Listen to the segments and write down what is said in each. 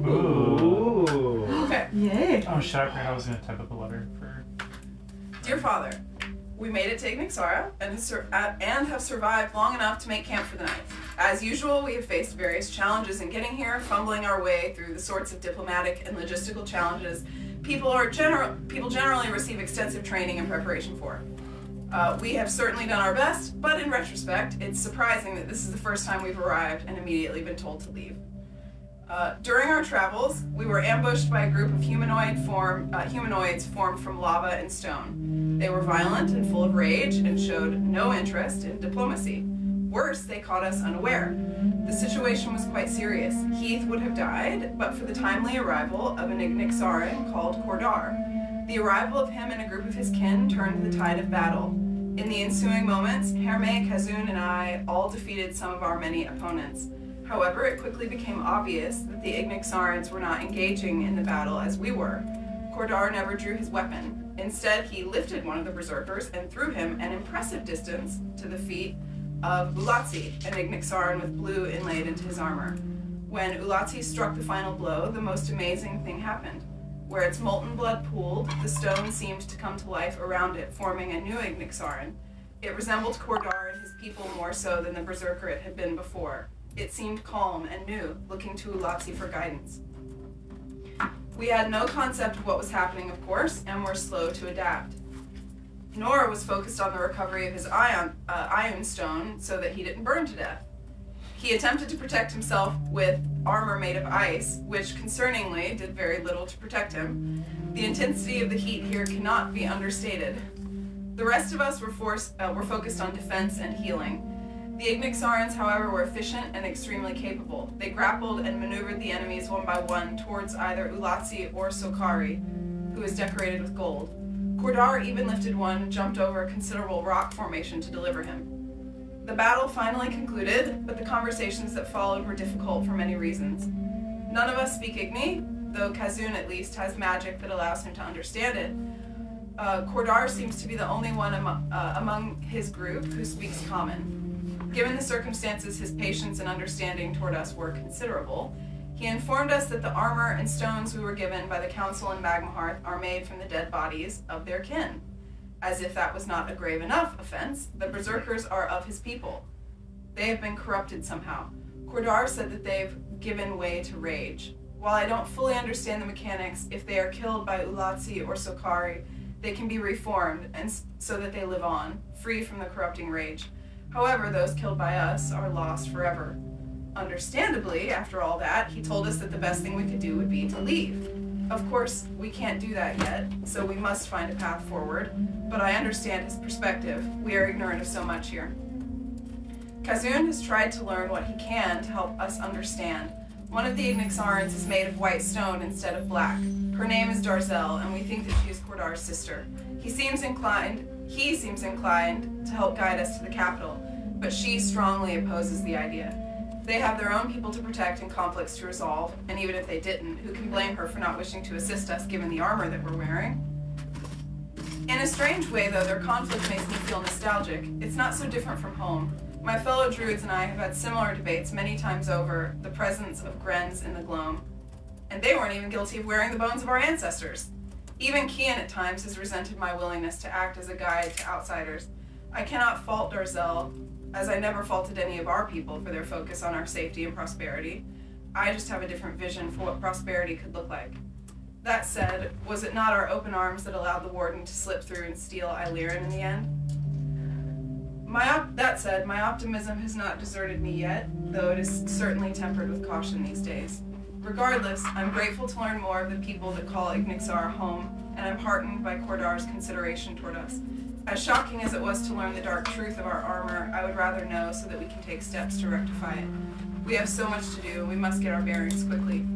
Ooh. Okay. Yay. Oh shit, I forgot I was gonna type up a letter for... Dear Father, we made it to Ignixara and have survived long enough to make camp for the night. As usual, we have faced various challenges in getting here, fumbling our way through the sorts of diplomatic and logistical challenges people generally receive extensive training and preparation for. We have certainly done our best, but in retrospect, it's surprising that this is the first time we've arrived and immediately been told to leave. During our travels, we were ambushed by a group of humanoids formed from lava and stone. They were violent and full of rage and showed no interest in diplomacy. Worse, they caught us unaware. The situation was quite serious. Heath would have died, but for the timely arrival of an Ignixaran called Kordar. The arrival of him and a group of his kin turned the tide of battle. In the ensuing moments, Herme, Kazun, and I all defeated some of our many opponents. However, it quickly became obvious that the Ignixarans were not engaging in the battle as we were. Kordar never drew his weapon. Instead, he lifted one of the berserkers and threw him an impressive distance to the feet of Ulatsi, an Ignixaran with blue inlaid into his armor. When Ulatsi struck the final blow, the most amazing thing happened. Where its molten blood pooled, the stone seemed to come to life around it, forming a new Ignixaran. It resembled Kordar and his people more so than the berserker it had been before. It seemed calm and new, looking to Ulatsi for guidance. We had no concept of what was happening, of course, and were slow to adapt. Nora was focused on the recovery of his ion stone so that he didn't burn to death. He attempted to protect himself with armor made of ice, which concerningly did very little to protect him. The intensity of the heat here cannot be understated. The rest of us were focused on defense and healing. The Ignixarans, however, were efficient and extremely capable. They grappled and maneuvered the enemies one by one towards either Ulatsi or Sokari, who is decorated with gold. Kordar even lifted one, jumped over a considerable rock formation to deliver him. The battle finally concluded, but the conversations that followed were difficult for many reasons. None of us speak Igni, though Kazun at least has magic that allows him to understand it. Kordar seems to be the only one among his group who speaks Common. Given the circumstances, his patience and understanding toward us were considerable. He informed us that the armor and stones we were given by the Council in Magmahearth are made from the dead bodies of their kin. As if that was not a grave enough offense, the berserkers are of his people. They have been corrupted somehow. Kordar said that they've given way to rage. While I don't fully understand the mechanics, if they are killed by Ulatsi or Sokari, they can be reformed and so that they live on, free from the corrupting rage. However, those killed by us are lost forever. Understandably, after all that, he told us that the best thing we could do would be to leave. Of course, we can't do that yet, so we must find a path forward, but I understand his perspective. We are ignorant of so much here. Kazun has tried to learn what he can to help us understand. One of the Ignixarans is made of white stone instead of black. Her name is Darzel, and we think that she is Kordar's sister. He seems inclined to help guide us to the capital, but she strongly opposes the idea. They have their own people to protect and conflicts to resolve, and even if they didn't, who can blame her for not wishing to assist us given the armor that we're wearing? In a strange way, though, their conflict makes me feel nostalgic. It's not so different from home. My fellow druids and I have had similar debates many times over the presence of Grens in the Gloam, and they weren't even guilty of wearing the bones of our ancestors. Even Kian at times has resented my willingness to act as a guide to outsiders. I cannot fault Darzel, as I never faulted any of our people for their focus on our safety and prosperity. I just have a different vision for what prosperity could look like. That said, was it not our open arms that allowed the warden to slip through and steal Illyrian in the end? That said, my optimism has not deserted me yet, though it is certainly tempered with caution these days. Regardless, I'm grateful to learn more of the people that call Ignixara home, and I'm heartened by Kordar's consideration toward us. As shocking as it was to learn the dark truth of our armor, I would rather know so that we can take steps to rectify it. We have so much to do, and we must get our bearings quickly.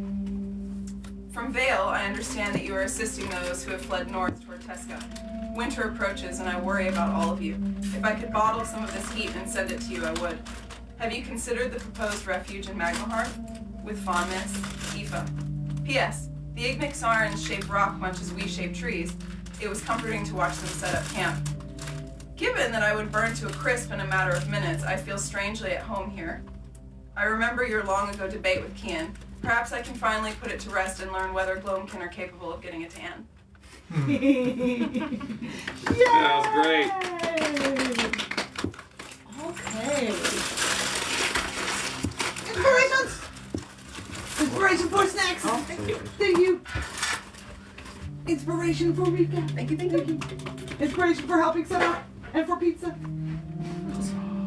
From Vale, I understand that you are assisting those who have fled north toward Teska. Winter approaches, and I worry about all of you. If I could bottle some of this heat and send it to you, I would. Have you considered the proposed refuge in Magmahearth? With fondness, Aoife. P.S. The Ignixarans shape rock much as we shape trees. It was comforting to watch them set up camp. Given that I would burn to a crisp in a matter of minutes, I feel strangely at home here. I remember your long ago debate with Kian. Perhaps I can finally put it to rest and learn whether Gloamkin are capable of getting a tan. That was great. Okay. Inspirations! Inspiration for snacks! Oh, thank you. Thank you. Inspiration for recap. Thank you, thank you. Inspiration for helping set up and for pizza.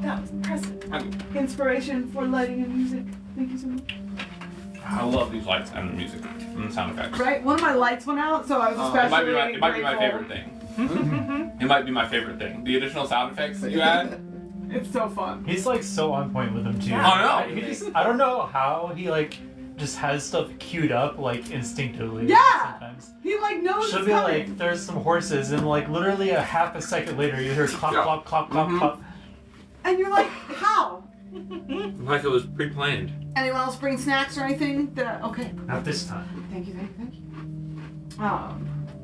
That was impressive. Inspiration for lighting and music. Thank you so much. I love these lights and the music and the sound effects. Right? One of my lights went out, so I was especially It might be my favorite thing. It might be my favorite thing. The additional sound effects that you add. It's so fun. He's like so on point with them too. Yeah. I know. I don't know how he like just has stuff queued up like instinctively. Yeah! Sometimes. He like knows She'll it's be coming. like, there's some horses, and like literally a half a second later, you hear clop, Yeah. clop, clop, clop, clop. And you're like, how? Like it was pre-planned. Anyone else bring snacks or anything? Okay. Not this time. Thank you.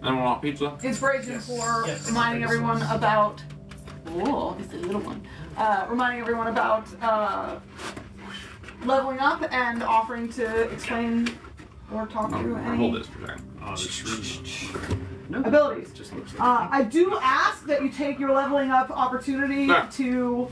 Anyone want pizza? Inspiration for Yes. reminding everyone about. Oh, it's a little one. Reminding everyone about leveling up and offering to explain or talk through any Hold this for a second. abilities. Just looks like I do ask that you take your leveling up opportunity Yeah. to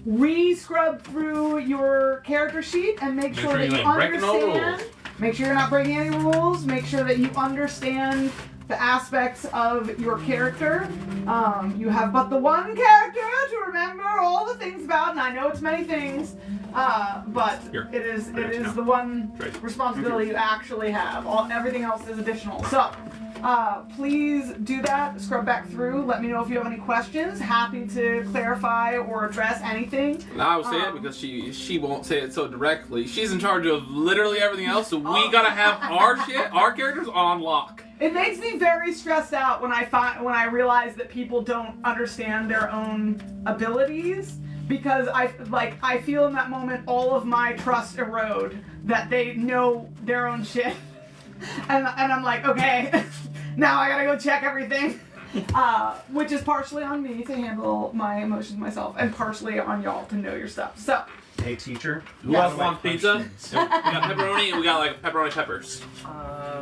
re-scrub through your character sheet and make sure sure that you you ain't breaking no understand. rules. Make sure you're not breaking any rules. Make sure that you understand the aspects of your character. You have but the one character to remember all the things about, and I know it's many things, but Here. it is now. the one Right. responsibility you actually have. Everything else is additional. So. Please do that. Scrub back through. Let me know if you have any questions. Happy to clarify or address anything. I will say it because she won't say it so directly. She's in charge of literally everything else, so we gotta have our characters on lock. It makes me very stressed out when I realize that people don't understand their own abilities, because I feel in that moment all of my trust erode that they know their own shit. And I'm like, okay, now I gotta go check everything. Which is partially on me to handle my emotions myself, and partially on y'all to know your stuff. So, Hey, teacher. Who else wants pizza? We got pepperoni and we got like pepperoni peppers.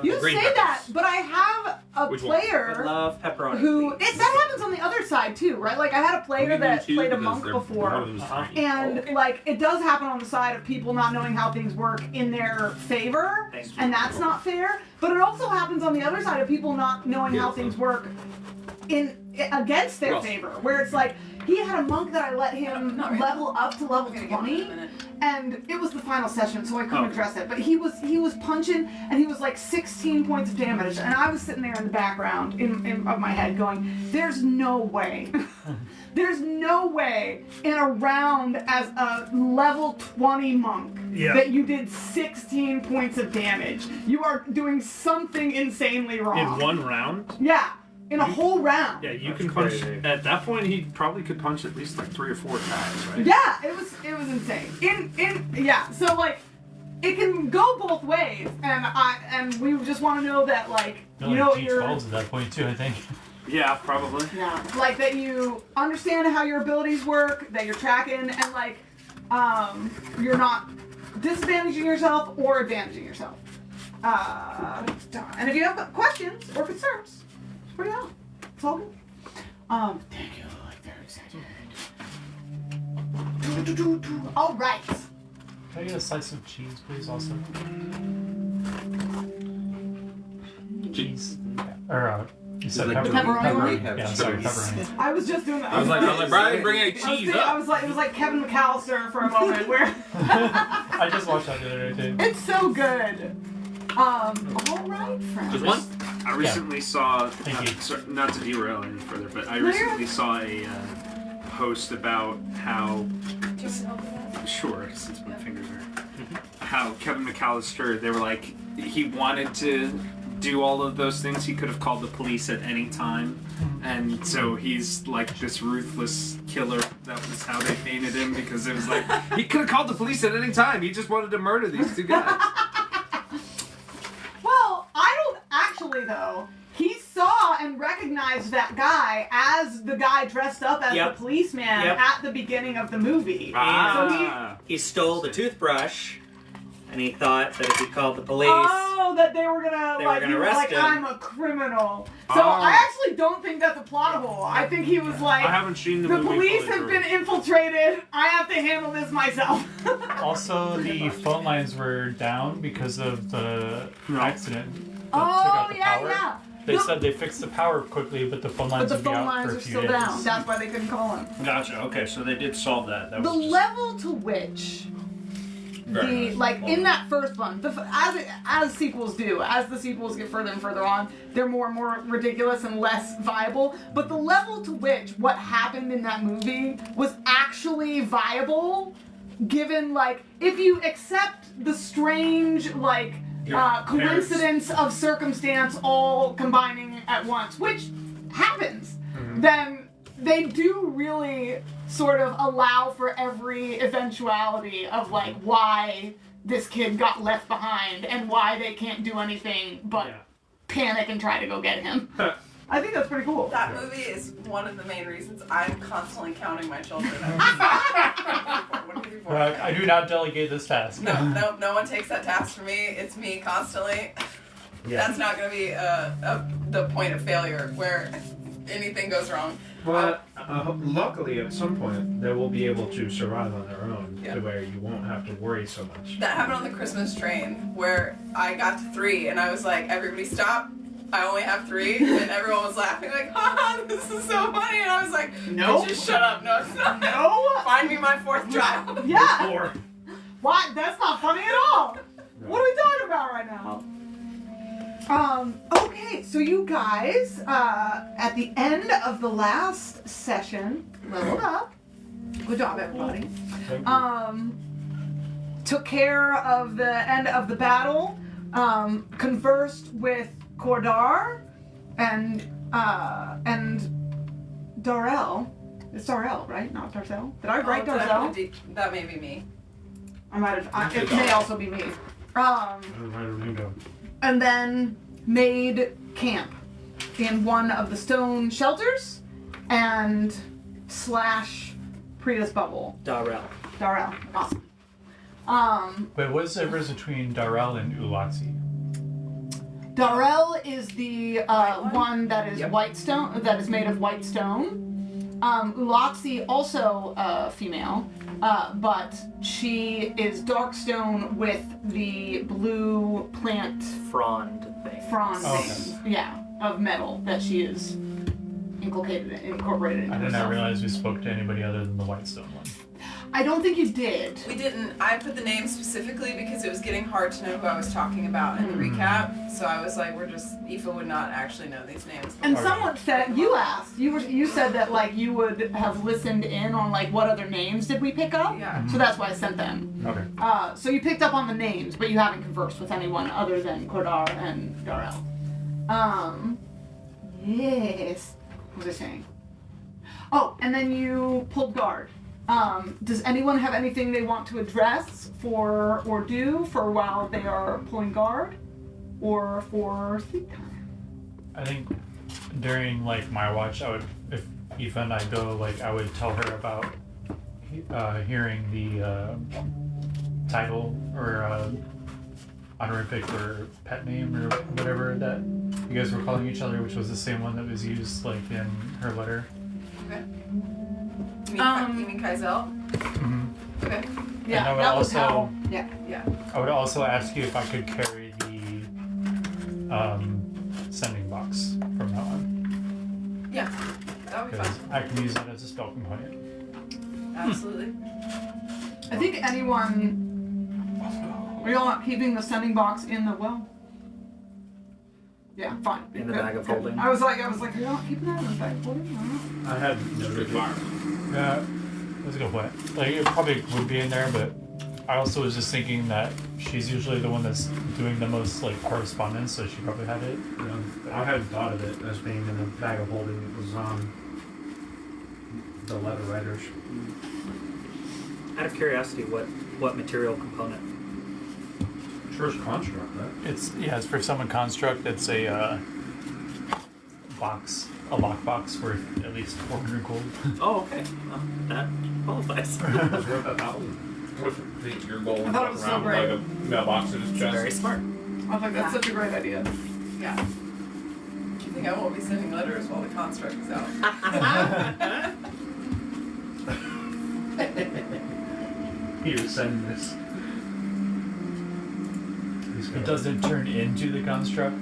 you green say peppers. that, but I have a Which one? I player love pepperoni. who please. that happens on the other side too, right? Like I had a player that played a monk before. And like it does happen on the side of people not knowing how things work in their favor, Thank you. and that's not fair. But it also happens on the other side of people not knowing how things work against their Ross. favor, where it's like he had a monk that I let him Not really. level up to level We're gonna get 20, in a minute. and it was the final session, so I couldn't Oh. address it. But he was punching, and he was like 16 points of damage, and I was sitting there in the background of my head going, "There's no way." There's no way in a round as a level 20 monk that you did 16 points of damage. You are doing something insanely wrong. In one round? Yeah, in a whole round. Yeah, you That's can punch. crazy. At that point, he probably could punch at least like 3 or 4 times, right? Yeah, it was insane. Yeah, so like it can go both ways, and we just want to know that like you know what you're. G12s at that point too, I think. Yeah, probably. Yeah, like that you understand how your abilities work, that you're tracking, and like, you're not disadvantaging yourself or advantaging yourself. And if you have questions or concerns, bring it out. It's all good. Thank you. Like very excited. All right. Can I get a slice of cheese, please, also? Cheese. Or, you said Like pepperoni. pepperoni? Yeah, sorry, pepperoni. I was just doing that. I was like, Brian, bring any I was cheese thinking- up. it was like Kevin McAllister for a moment where I just watched that the other day too. it's so good. All right, friends. Just one? I recently saw, Thank you. not to derail any further, but I No, you're recently saw a post about how, Do you want help with that? sure, since my fingers are, how Kevin McAllister, they were like, he wanted to do all of those things. He could have called the police at any time. And so he's like this ruthless killer. That was how they painted him, because it was like, he could have called the police at any time. He just wanted to murder these 2 guys. Well, I don't actually though. He saw and recognized that guy as the guy dressed up as Yep. the policeman Yep. at the beginning of the movie. Ah. So He stole the toothbrush and he thought that if he called the police, Oh, that they were gonna They were like, gonna he was arrest like, him. I'm a criminal. So I actually don't think that's a plot hole. I think he was like, I haven't seen the the movie police fully have through. been infiltrated. I have to handle this myself. Also, the phone lines were down because of the accident that took Oh out the yeah, power. yeah. They No, said they fixed the power quickly, but the phone lines but the would be phone out lines for a are few still days. down. That's why they couldn't call him. Gotcha. Okay, so they did solve that. That The was just level to which very nice. like in that first one, as sequels do, as the sequels get further and further on, they're more and more ridiculous and less viable. But the level to which what happened in that movie was actually viable, given like if you accept the strange like coincidence of circumstance all combining at once, which happens, then they do really sort of allow for every eventuality of like why this kid got left behind and why they can't do anything but panic and try to go get him. I think that's pretty cool. That movie is one of the main reasons I'm constantly counting my children. I do not delegate this task. No one takes that task from me. It's me constantly. That's not going to be the point of failure where anything goes wrong. But luckily, at some point, they will be able to survive on their own, Yeah. to where you won't have to worry so much. That happened on the Christmas train where I got to 3 and I was like, everybody stop. I only have 3, and everyone was laughing like, haha, this is so funny, and I was like, Nope. just shut up, no it's not. No. Find me my 4th child. Yeah. Or What? That's not funny at all. What are we talking about right now? Okay, so you guys, at the end of the last session, leveled up. Good job, everybody. Took care of the end of the battle, conversed with Cordar and Darrell. It's Darrell, right? Not Darcel. Did I write Darcel? That may be me. I might have. It may also be me. I don't know. And then made camp in one of the stone shelters and / Prius bubble. Darrell. Darrell. Awesome. Wait, what's the difference between Darrell and Ulaxi? Darrell is the one? one that is white stone, that is made of white stone. Ulaxi, also female, but she is dark stone with the blue plant Frond thing. frond Oh, thing, of metal that she is incorporated into I did herself. not realize we spoke to anybody other than the Whitestone one. I don't think you did. We didn't. I put the name specifically because it was getting hard to know who I was talking about in the recap. So I was like, Aoife would not actually know these names. And before. someone said, you said that like you would have listened in on like what other names did we pick up? Yeah. So that's why I sent them. Okay. So you picked up on the names, but you haven't conversed with anyone other than Cordar and Darrell. Yes. What was I saying? Oh, and then you pulled guard. Does anyone have anything they want to address or do for while they are pulling guard? Or for sleep time? I think during like my watch, I would, if Aoife and I go, like I would tell her about hearing the title or honorific or pet name or whatever that you guys were calling each other, which was the same one that was used like in her letter. Okay. You mean Kaizel? Mm-hmm. Okay. And I would also, Yeah. I would also ask you if I could carry the sending box from now on, Yeah. That would be because fun. I can use that as a spell component. Absolutely. I think anyone. Are y'all not keeping the sending box in the well? Yeah, fine. In the Good, bag of good. holding? I was like, you're not keeping that in the bag of holding? No. I had noted it. Yeah, that's a good point. Like it probably would be in there, but I also was just thinking that she's usually the one that's doing the most like correspondence, so she probably had it. You know, I hadn't thought of it as being in the bag of holding. It was on the letter writers. Out of curiosity, what material component? First construct, right? It's for summon construct. It's a box, a lockbox worth at least 400 gold. Oh, okay. Well, that qualifies. It was worth 1,000. with your goal I and thought it walk was so around with great. like a mailbox in his chest. Very smart. I think that's such a great idea. Yeah. I think I won't be sending letters while the construct is out. Here, send this. It doesn't turn into the construct.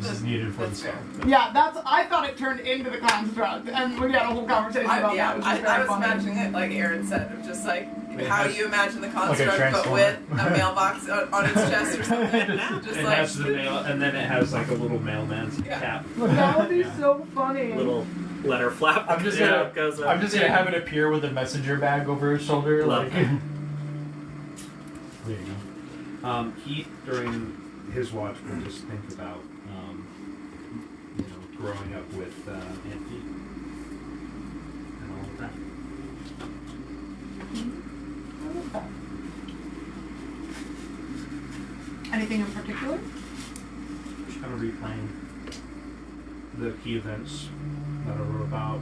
This is needed for the That's spell. fair. Yeah, I thought it turned into the construct, and we had a whole conversation about Yeah, that. Which I was very was funny. imagining it like Aaron said, of just like It how has- you imagine the a construct, but transformer. with a mailbox on its chest or something. Just It like has the mail, and then it has like a little mailman's Yeah. cap. That would be Yeah. so funny. Little letter flap. I'm just Yeah, gonna, it goes up. I'm just gonna have it appear with a messenger bag over his shoulder, Love like. There you go. Heath, during his watch, will just think about, growing up with Auntie and all of that. Anything in particular? Just kind of replaying the key events that I wrote about,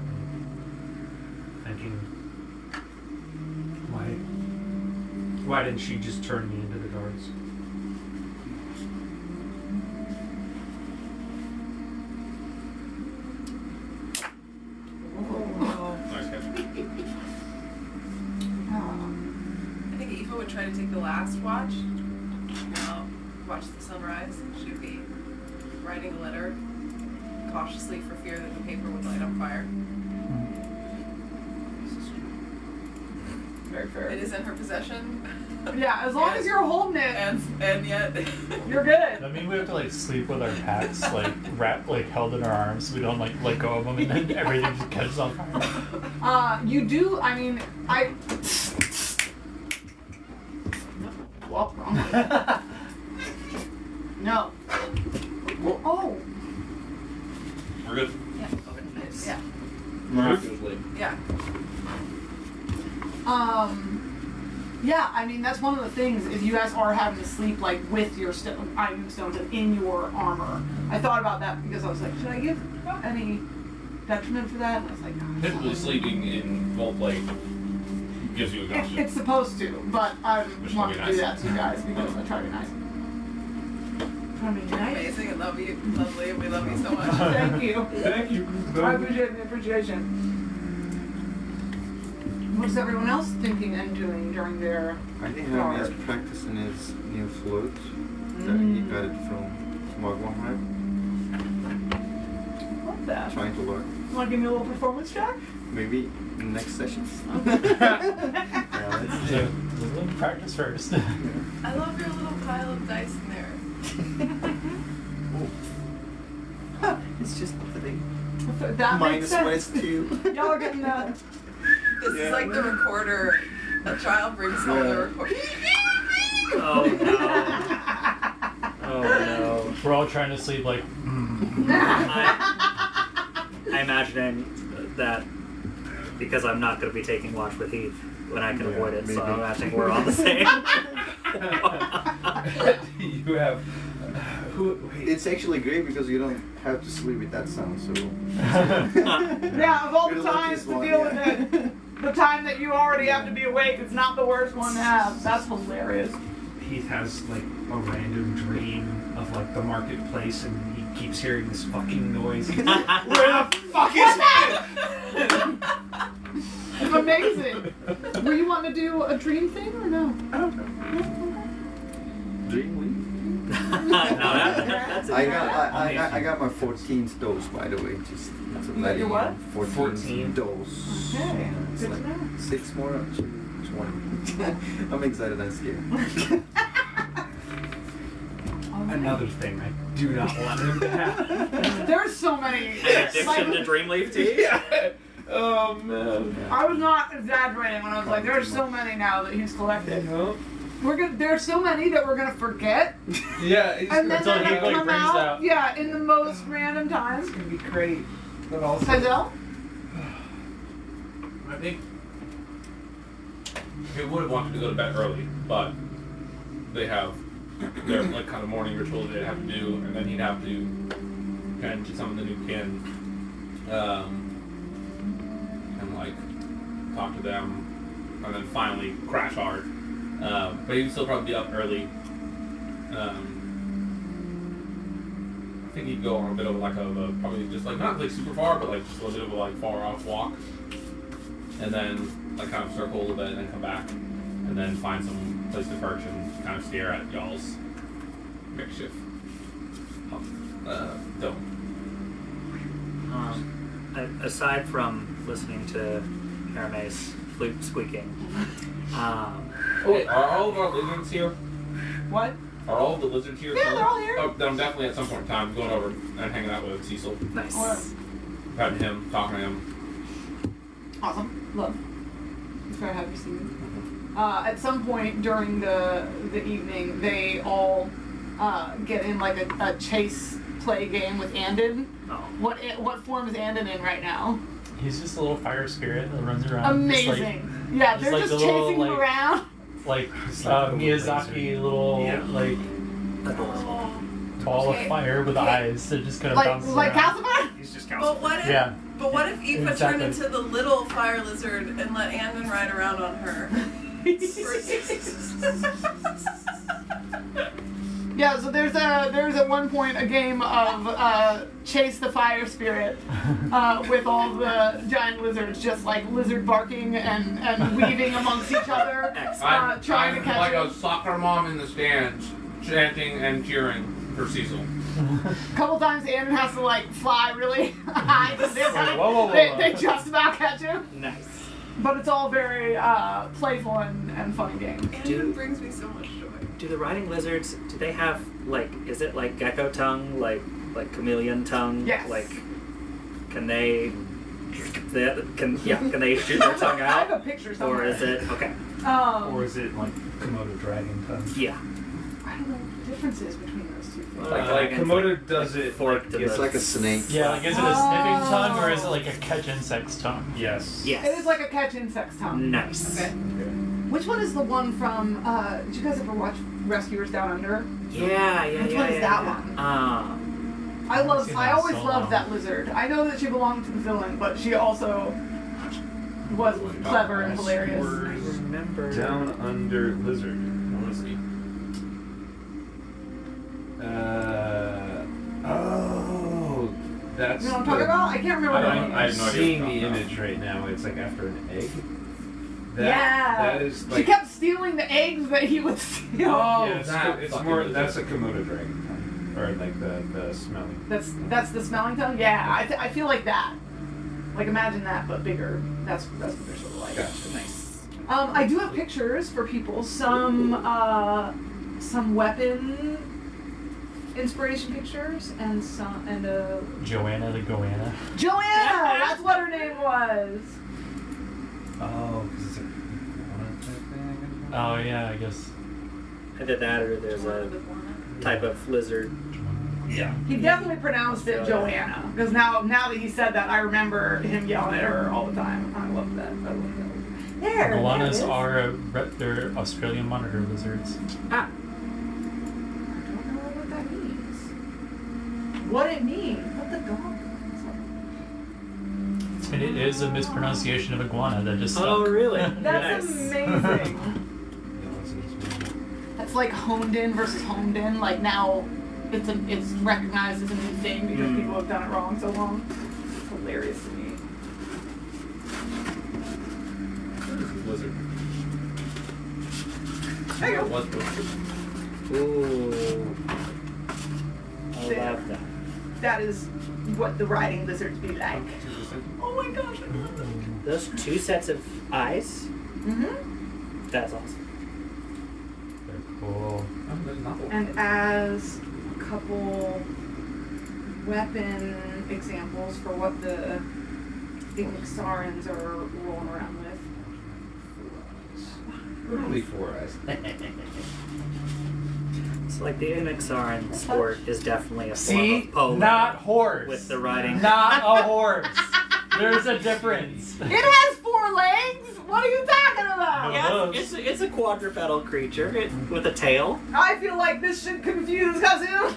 and thinking, why didn't she just turn me into the guards? Nice catch. I think Eva would try to take the last watch. Watch the sunrise. She would be writing a letter cautiously for fear that the paper would light on fire. Very fair. It is in her possession, Yeah, as long as you're holding it, and yet you're good. That means we have to like sleep with our packs like wrapped, like held in our arms. So we don't like let go of them, and then everything just catches on fire. You do. I mean, Well, wrong. No. Oh. We're good. yeah, Miraculously. yeah. Yeah, I mean, that's one of the things is you guys are having to sleep like with your iron stones and in your armor. I thought about that because I was like, should I give any detriment for that? And I was like, no. Typically, sleeping in gold plate gives you a costume. It's supposed to, but I Which want would to be do nice. that to you guys because I try to be nice. Try to be nice. Amazing and love you, lovely, and we love you so much. Thank you. Thank you. I appreciate the appreciation. What's everyone else thinking and doing during their I think Harry is practicing his new flute that he got it from Magwamhide. Love that. Trying to learn. Want to give me a little performance check? Maybe in the next session. So we'll practice first. I love your little pile of dice in there. It's just the That makes minus when sense. it's 2. Y'all are getting that. This is like the recorder. A child brings home the recorder. Oh no. Oh no. We're all trying to sleep like. I'm imagining that because I'm not going to be taking watch with Heath when I can avoid it, so maybe. I'm imagining we're all the same. You have. Wait. It's actually great because you don't have to sleep with that sound, so. Yeah, of all the You're the times luckiest to one, deal yeah. with it, the time that you already have to be awake is not the worst one to have. That's hilarious. Heath has like a random dream of like the marketplace, and he keeps hearing this fucking noise. Where the fuck is it? It's amazing. Were you wanting to do a dream thing or no? I don't know. Dream week? That's I got my 14th dose, by the way. Just it's a You got your what? 14th dose. Okay, It's good to like know. 6 more to 20. I'm excited and scared. Another thing I do not want him to have. There's so many. An addiction to Dreamleaf tea? Yeah. Oh man. I was not exaggerating when I was like, there's so many now that he's collected. There's so many that we're gonna forget, Yeah. It's and then Until they're he, gonna like, come brings out. out- Yeah, in the most random times. gonna be great. But also. Kaizel? I think he would have wanted to go to bed early, but they have their like kind of morning ritual they have to do, and then he'd have to tend to some of the new kin, and like talk to them, and then finally crash hard But he'd still probably be up early. I think he'd go on a bit of like a probably just like not like super far, but like just a little bit of a like far off walk, and then like kind of circle a little bit and then come back, and then find some place to perch and kind of stare at y'all's makeshift dome. Aside from listening to Hermes flute squeaking, Are all of our lizards here? What? Are all of the lizards here? Yeah, they're all here. Oh, then I'm definitely at some point in time going over and hanging out with Cecil, nice. patting him, talking to him. Awesome. Love. It's very happy to see you. At some point during the evening, they all get in like a chase play game with Andon. Oh. What form is Andon in right now? He's just a little fire spirit that runs around. Amazing. Yeah, they're like just the little, chasing him like- around. Like It's like the Miyazaki, little Yeah. like Adorable. ball Okay. of fire with eyes that just kind of Like bounces like around. Calcifer? He's just But Kaizel. what if? Yeah. But what if Aoife Exactly. turned into the little fire lizard and let Andon ride around on her? Yeah, so there's at one point a game of chase the fire spirit with all the giant lizards just like lizard barking and weaving amongst each other, trying to catch like him. a soccer mom in the stands, chanting and cheering for Cecil. A couple times Andon has to like fly really high because whoa. they just about catch him. Nice. But it's all very playful and fun game. Andon brings me so much joy. Do the riding lizards? Do they have like? Is it like gecko tongue, like chameleon tongue? Yes. Like, can they? Can they shoot their tongue I have out? a picture somewhere. Or is it okay? Or is it like Komodo dragon tongue? Yeah. I don't know what the difference is between those two things. Like Komodo does it. Forked. It's like a snake. Yeah, like is it a sniffing tongue or is it like a catch insects tongue? Yes. Yes. It is like a catch insects tongue. Nice. Okay. Which one is the one from? Did you guys ever watch Rescuers Down Under? Yeah. Which one is that one? I seen I that always so loved long. that lizard. I know that she belonged to the villain, but she also was clever and hilarious. I remember. Down under lizard. Let's see. Oh, that's. You know what I'm talking about? I can't remember the name. I'm have no idea seeing what the you're talking image right now. It's like after an egg. Yeah. That is She like. kept stealing the eggs that he would steal. Oh, Yeah, that it's fucking more. lizard. That's a Komodo dragon tongue, or like the smelling. That's the smelling tongue. Yeah, I feel like that. Like imagine that, but bigger. That's what they're sort of like. Gotcha. Nice. I do have pictures for people. Some weapon inspiration pictures and Joanna the Goanna. Joanna. That's what her name was. Oh, because it's a iguana type thing. Oh yeah, I guess. Either that or there's a type of lizard. Yeah. He definitely pronounced it Joanna because now that he said that, I remember him yelling at her all the time. I love that. There. Goannas there it is. they're Australian monitor lizards. I don't know what that means. What it means? What the dog? And it is a mispronunciation of iguana that just stuck. Oh really? That's Nice. amazing. That's like honed in versus honed in. Like now, it's recognized as a new thing because people have done it wrong so long. It's hilarious to me. Lizard. There you go. What's the lizard? Ooh. I There. love that. That is what the riding lizards be like. Oh my gosh, I love them. Those two sets of eyes. Mm-hmm. That's awesome. They're cool. Oh, there's nothing. And as a couple weapon examples for what the Ignixarans are rolling around with. Literally 4 eyes. It's like the Ignixaran sport is definitely a form See, of polo not horse. with the riding. Not a horse. There's a difference. It has 4 legs? What are you talking about? Yeah, it's a quadrupedal creature with a tail. I feel like this should confuse Kazun.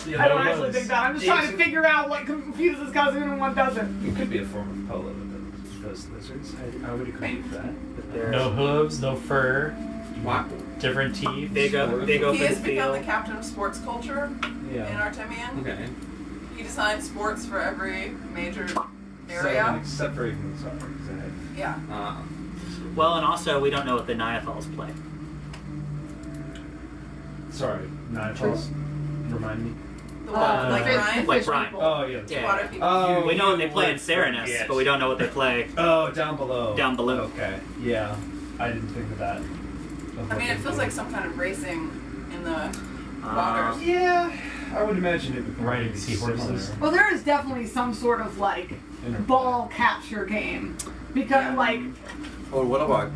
Yeah, I don't there actually was. think that. I'm just trying to figure out what confuses Kazun and what doesn't. It could be a form of polo with those lizards. I would agree with that. But they're No hooves, no fur. Wow. different teeth. Big He open has become the field. captain of sports culture in Yeah. Artemian. Okay. He designs sports for every major area. Seven, except for Ignixara. Is that it? Yeah. Well, and also we don't know what the Niathals play. Sorry, Nightfalls. Remind me. The one like fish- Ryan. Like fish Ryan. people. Oh yeah. Yeah. Water people. Oh, We know what they play in would Serenus, forget. but we don't know what they play. Oh, down below. Down below. Okay. Yeah. I didn't think of that. I mean, it feels like some kind of racing in the waters. Yeah, I would imagine it would Riding be seahorses. similar. Well, there is definitely some sort of like ball capture game because like Or what about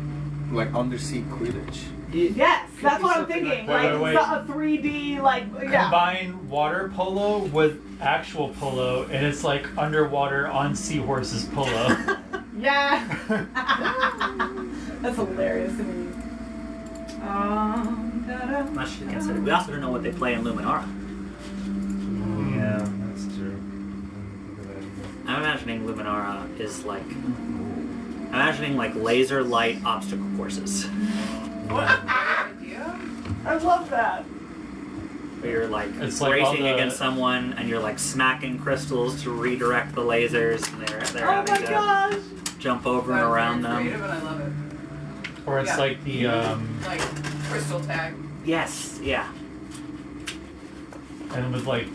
like undersea Quidditch? yes, that's what I'm something thinking. like- Like Wait. a 3D like yeah. Combine water polo with actual polo, and it's like underwater on seahorses polo. Yeah. That's hilarious to me. Much to consider. We also don't know what they play in Luminara. Yeah, that's true. I didn't think of that either. I'm imagining Luminara is like. I'm imagining like laser light obstacle courses. What a great idea. I love that. Where you're like It's like all racing the- against someone and you're like smacking crystals to redirect the lasers and they're Oh having my to gosh. jump over That's and around very them. creative, and I love it. Or it's Yeah. like the Like crystal tag. Yes, yeah. and with like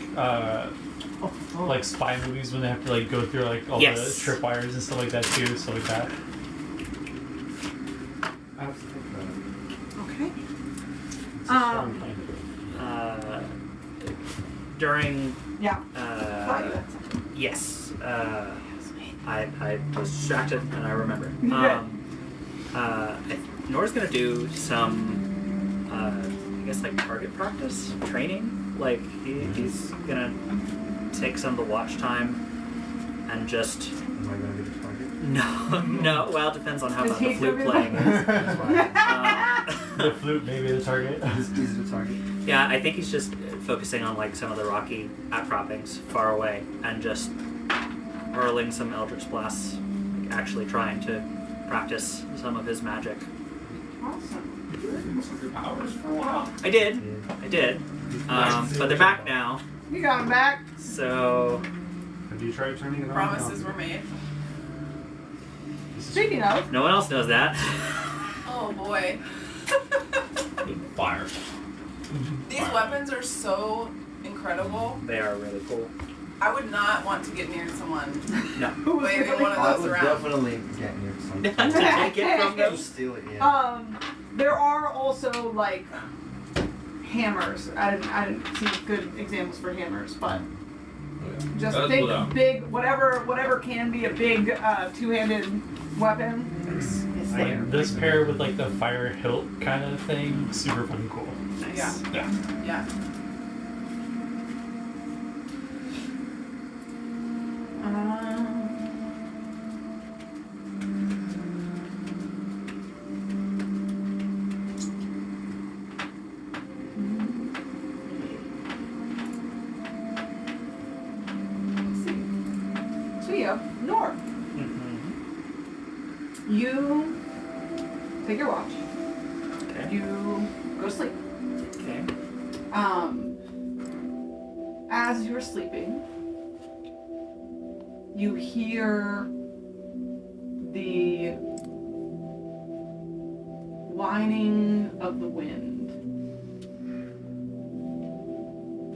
spy movies when they have to like go through like all Yes. the tripwires and stuff like that too, stuff like that. I have to think about it. Okay. It's a strong plan. During Yeah. yes, I was distracted and I remember. Nora's gonna do some, I guess like target practice training. Like he's gonna take some of the watch time and just Am I going to be the target? no. Well, it depends on how Does about the he flute do playing is. The flute may be the target. Is the target? Yeah, I think he's just focusing on like some of the rocky outcroppings far away and just hurling some Eldritch Blasts, like, actually trying to practice some of his magic. Awesome. Your powers for a while. I did, but they're back now, You got him back. so Have you tried turning it on? Promises were made. Speaking of, no one else knows that. Oh boy. Fire. These weapons are so incredible. They are really cool. I would not want to get near someone No. who was waving really one of I those would around. definitely get near something. To take it from them. To steal it, yeah. there are also like hammers. I didn't see good examples for hammers, but just That's think what, big whatever can be a big two-handed weapon. Is there. Like this pair with like the fire hilt kind of thing, super fucking cool. Nice. Yeah. Yeah. Let's see. So yeah, Nor, you take your watch. Okay. You go to sleep. Okay. As you're sleeping, you hear the whining of the wind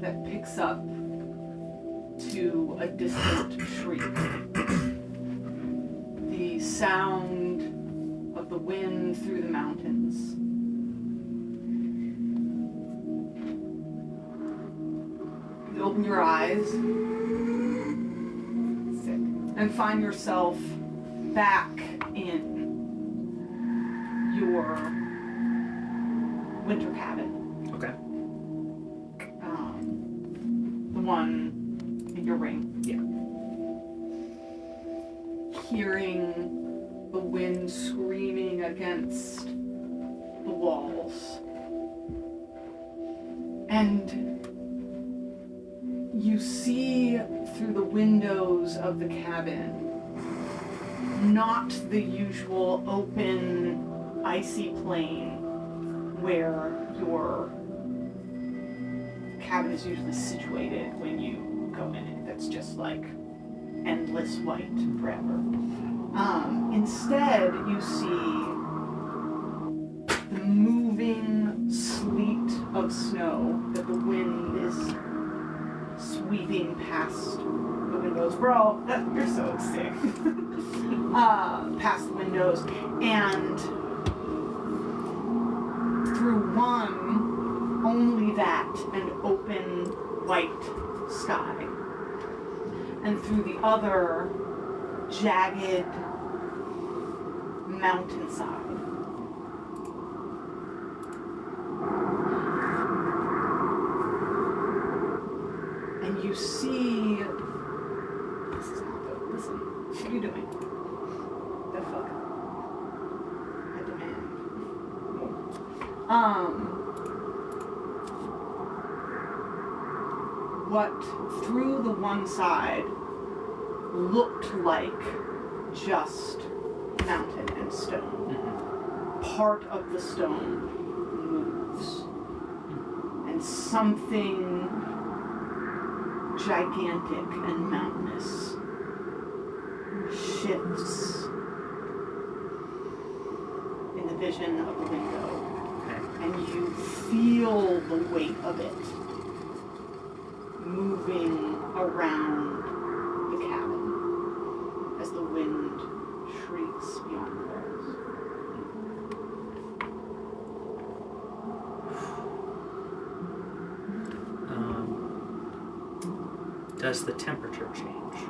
that picks up to a distant shriek. The sound of the wind through the mountains. You open your eyes and find yourself back in your winter cabin. Okay. The one in your ring. Yeah. Hearing the wind screaming against the walls. And you see through the windows of the cabin not the usual open, icy plain, where your cabin is usually situated when you go in it. That's just like endless white forever. Instead, you see the moving sleet of snow that the wind is sweeping past the windows. Bro, you're so sick. Past the windows, and through one, only that, and open white sky. And through the other, jagged mountainside. And you see, this is not good. Listen, what are you doing? The fuck? I demand. What through the one side looked like just mountain and stone. Part of the stone moves. And something gigantic and mountainous shifts in the vision of the window. And you feel the weight of it moving around the cabin as the wind shrieks beyond the walls. Does the temperature change? Yeah.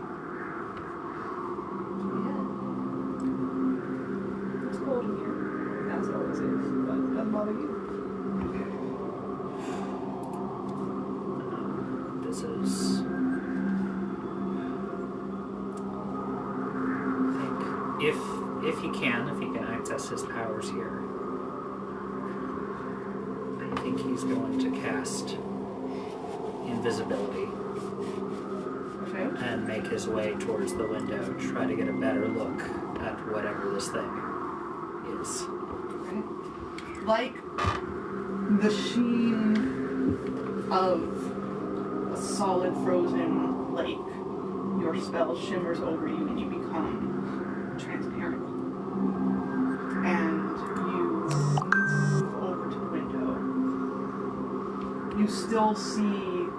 It's cold in here, as it always is, but it doesn't bother you. This is... I think if he can access his powers here, I think he's going to cast invisibility. Okay. And make his way towards the window to try to get a better look at whatever this thing is. Okay. Like the sheen of a solid frozen lake, your spell shimmers over you and you become transparent. And you move over to the window. You still see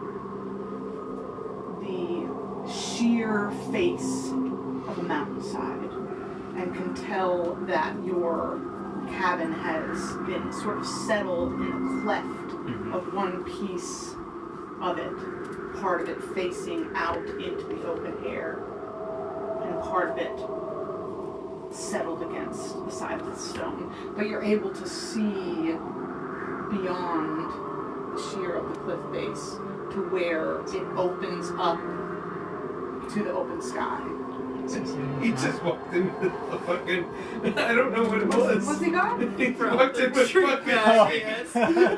the sheer face of a mountainside and can tell that your cabin has been sort of settled in a cleft of one piece of it, part of it facing out into the open air, and part of it settled against the side of the stone. But you're able to see beyond the sheer of the cliff face to where it opens up to the open sky. He just walked into the fucking. I don't know what it was. What's he got? He walked in with fucking.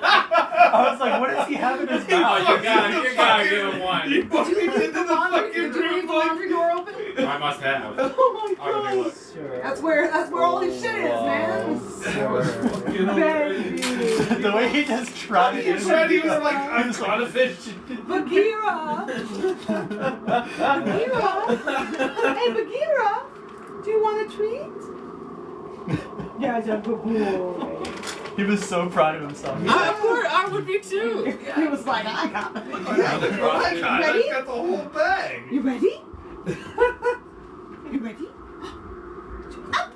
I was like, what does he have in his Oh, mouth? you gotta give him one. He walked into the fucking Did you leave room the laundry door open? I must have. Oh my I'll god! look. Sure. That's where all his shit is, man. Baby. The way he just trotted in. He was like, I'm caught a fish. Bagheera! Bagheera! Hey, Bagheera! Do you want a treat? Yeah, a good boy. He was so proud of himself. Of course, I would be too. He was like, I got it. I got the whole bag. You ready? You ready? Up.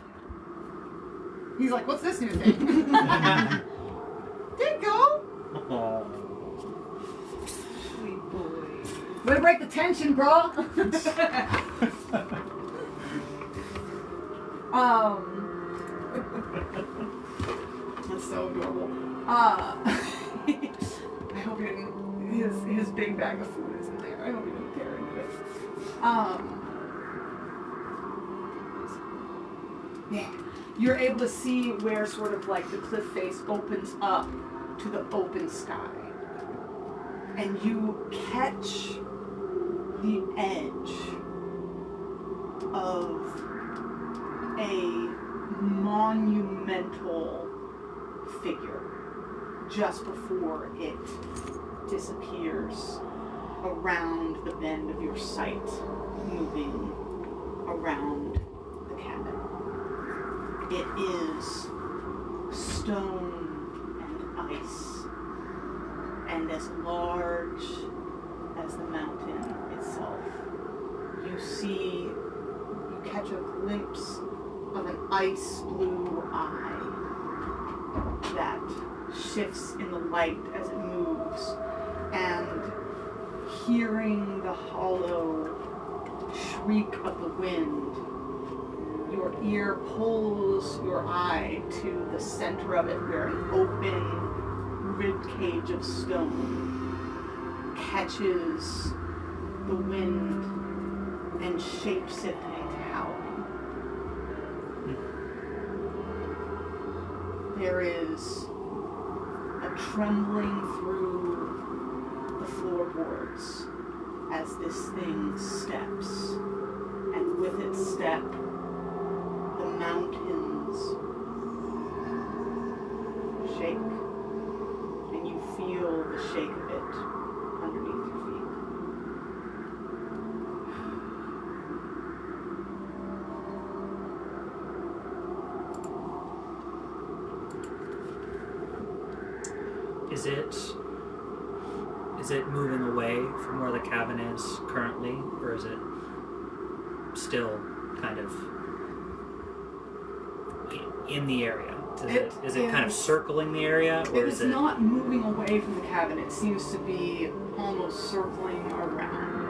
He's like, what's this new thing? There you go. Sweet boy. Way to break the tension, bro. That's so adorable. I hope he didn't, his big bag of food isn't there. I hope he didn't tear into it. Yeah. You're able to see where sort of like the cliff face opens up to the open sky. And you catch the edge of a monumental figure. just before it disappears around the bend of your sight, moving around the cabin. It is stone and ice, and as large as the mountain itself. You catch a glimpse of an ice blue eye that shifts in the light as it moves, and hearing the hollow shriek of the wind, your ear pulls your eye to the center of it where an open rib cage of stone catches the wind and shapes it into howling. There is a trembling through the floorboards as this thing steps, and with its step, the mountains shake, and you feel the shake of it underneath your feet. Is it moving away from where the cabin is currently, or is it still kind of in the area? Is it kind of circling the area, or is it not moving away from the cabin? It seems to be almost circling around it.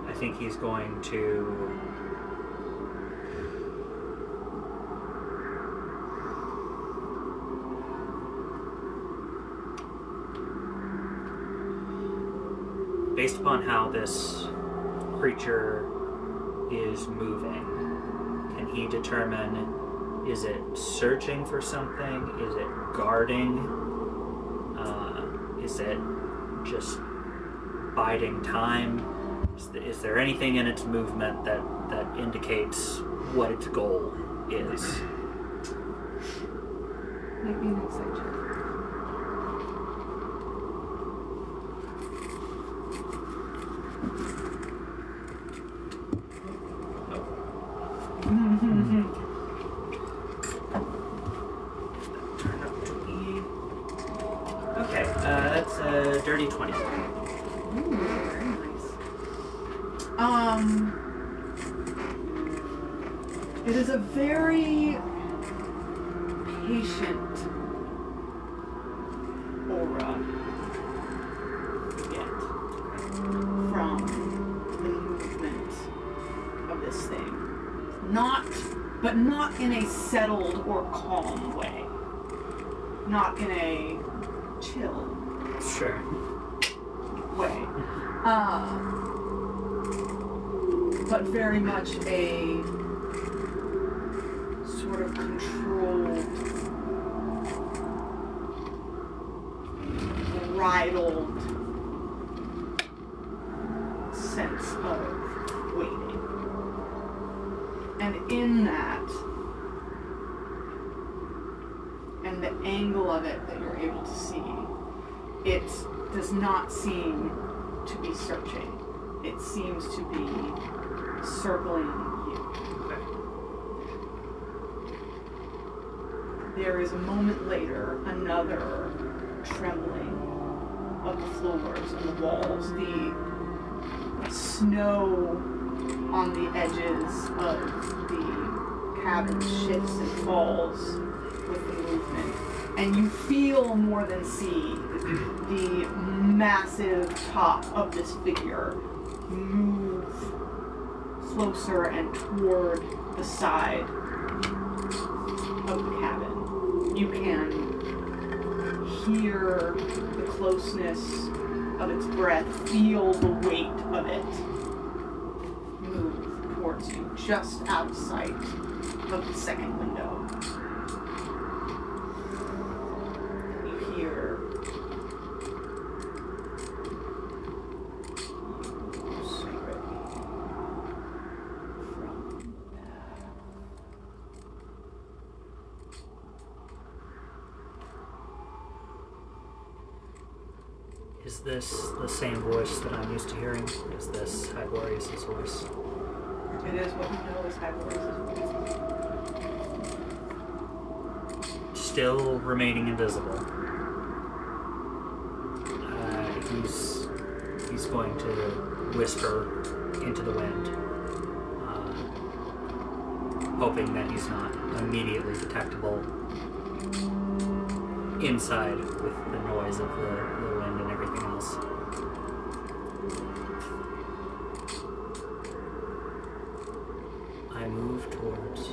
I think he's going to based upon how this creature is moving, can he determine, is it searching for something? Is it guarding? Is it just biding time? Is there anything in its movement that indicates what its goal is? Make me an insight check. Turn up to E. Okay, that's a dirty 20. Ooh, very nice. It is a very patient aura you get from the movement of this thing. But not in a settled or calm way. Not in a chill Sure. way. But very much a sort of controlled, bridled sense of waiting. And in that, and the angle of it that you're able to see, it does not seem to be searching. It seems to be circling you. There is a moment later, another trembling of the floors and the walls. The snow on the edges of the cabin shifts and falls with the movement. And you feel more than see the massive top of this figure move closer and toward the side of the cabin. You can hear the closeness of its breath, feel the weight of it move towards you, just out of sight of the second window. You hear Is this the same voice that I'm used to hearing? Is this Hyborius' voice? It is what we know as Hyborius' voice. Still remaining invisible. He's going to whisper into the wind, hoping that he's not immediately detectable inside with the noise of the wind and everything else. I move towards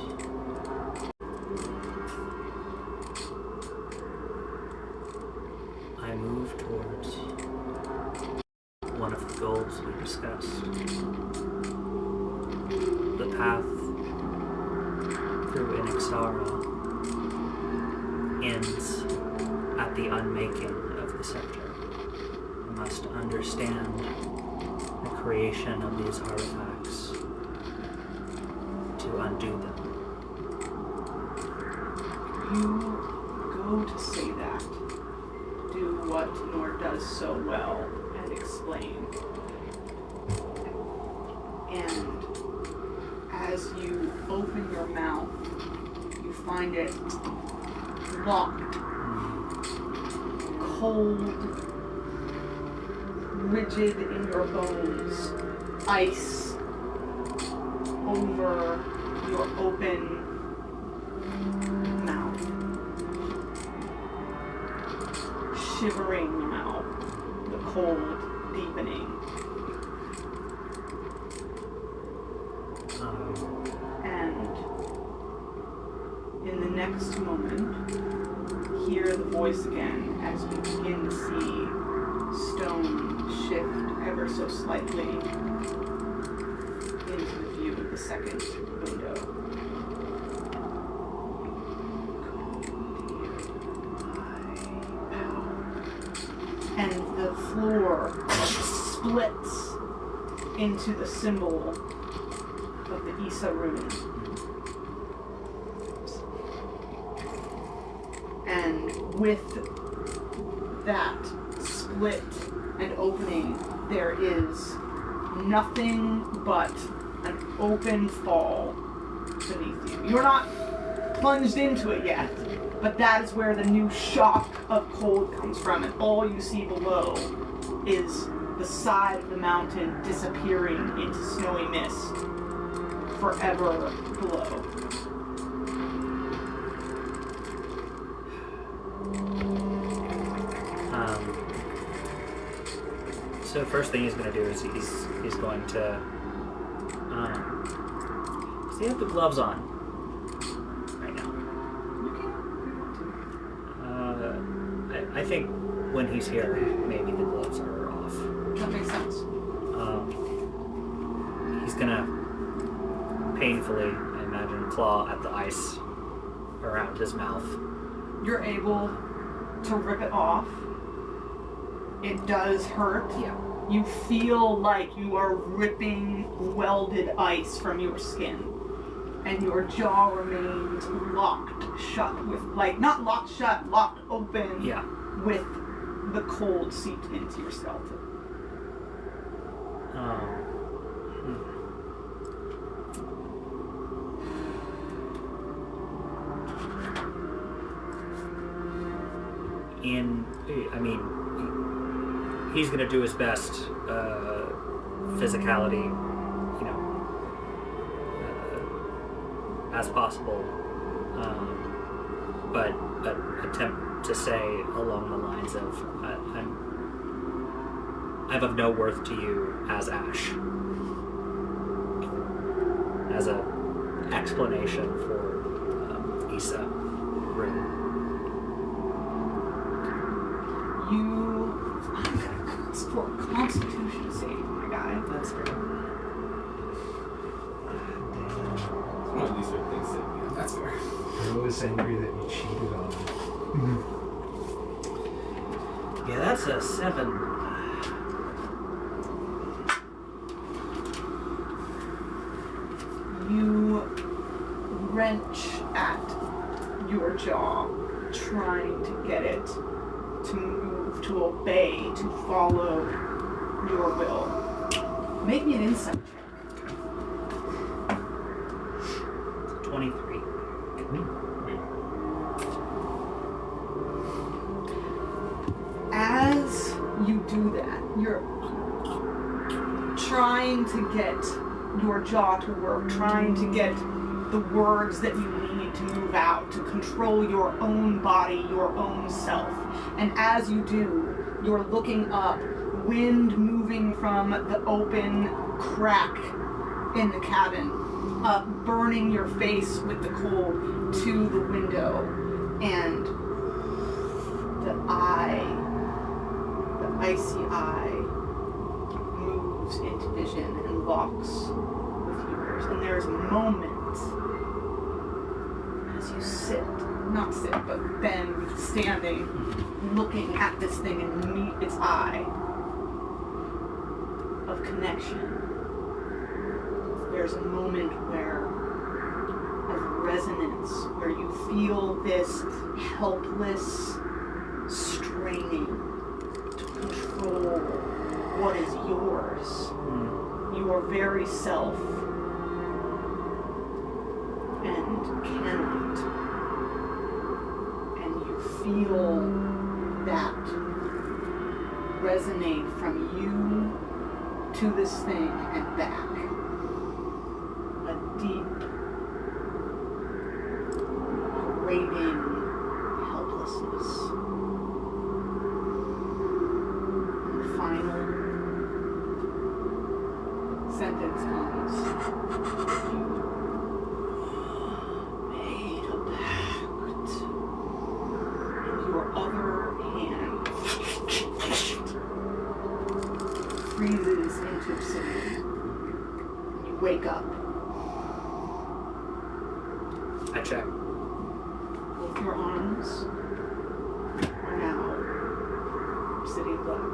one of the goals we discussed. The path through Ignixara ends at the unmaking of the scepter. We must understand the creation of these artifacts to undo them. You go to say that, do what Nor does so well, and explain. And as you open your mouth, you find it locked, cold, rigid in your bones, ice over your open mouth. Shivering now, the cold deepening. And in the next moment, hear the voice again as you begin to see stone shift ever so slightly into the view of the second window. And the floor splits into the symbol of the Isa rune. And with that split and opening, there is nothing but an open fall beneath you. You're not plunged into it yet, but that is where the new shock of cold comes from, and all you see below is the side of the mountain disappearing into snowy mist, forever below. So first thing he's going to do is he's going to does he have the gloves on right now? I think when he's here, maybe the gloves are off. That makes sense. He's gonna painfully, I imagine, claw at the ice around his mouth. You're able to rip it off. It does hurt. Yeah. You feel like you are ripping welded ice from your skin. And your jaw remains locked shut with, like, not locked shut, locked open. Yeah. With the cold seeped into your skeleton. He's going to do his best physicality, as possible, but attempt to say along the lines of, I'm of no worth to you as Ash, as a explanation for Isa Rune. I'm gonna ask for a Constitution save, my guy. That's fair. It's one of these sort of things that, that's fair. I was angry that you cheated on him. Yeah, that's a 7. You wrench at your jaw, trying to get it to move, to obey, to follow your will. Make me an insight check. 23. As you do that, you're trying to get your jaw to work, trying to get the words that you need to move out, to control your own body, your own self. And as you do, you're looking up, wind moving from the open crack in the cabin, up, burning your face with the cold to the window, and the icy eye moves into vision and locks with yours. And there's a moment as you not sit, but bend, standing, looking at this thing and meet its eye of connection. There's a moment of resonance, where you feel this helpless straining to control what is yours, your very self, and cannot. And you feel that resonate from you to this thing and back. A deep, craving helplessness. And the final sentence comes. You made a pact. And your other hand freezes into obsidian. And you wake up. I check. Both your arms are now obsidian black.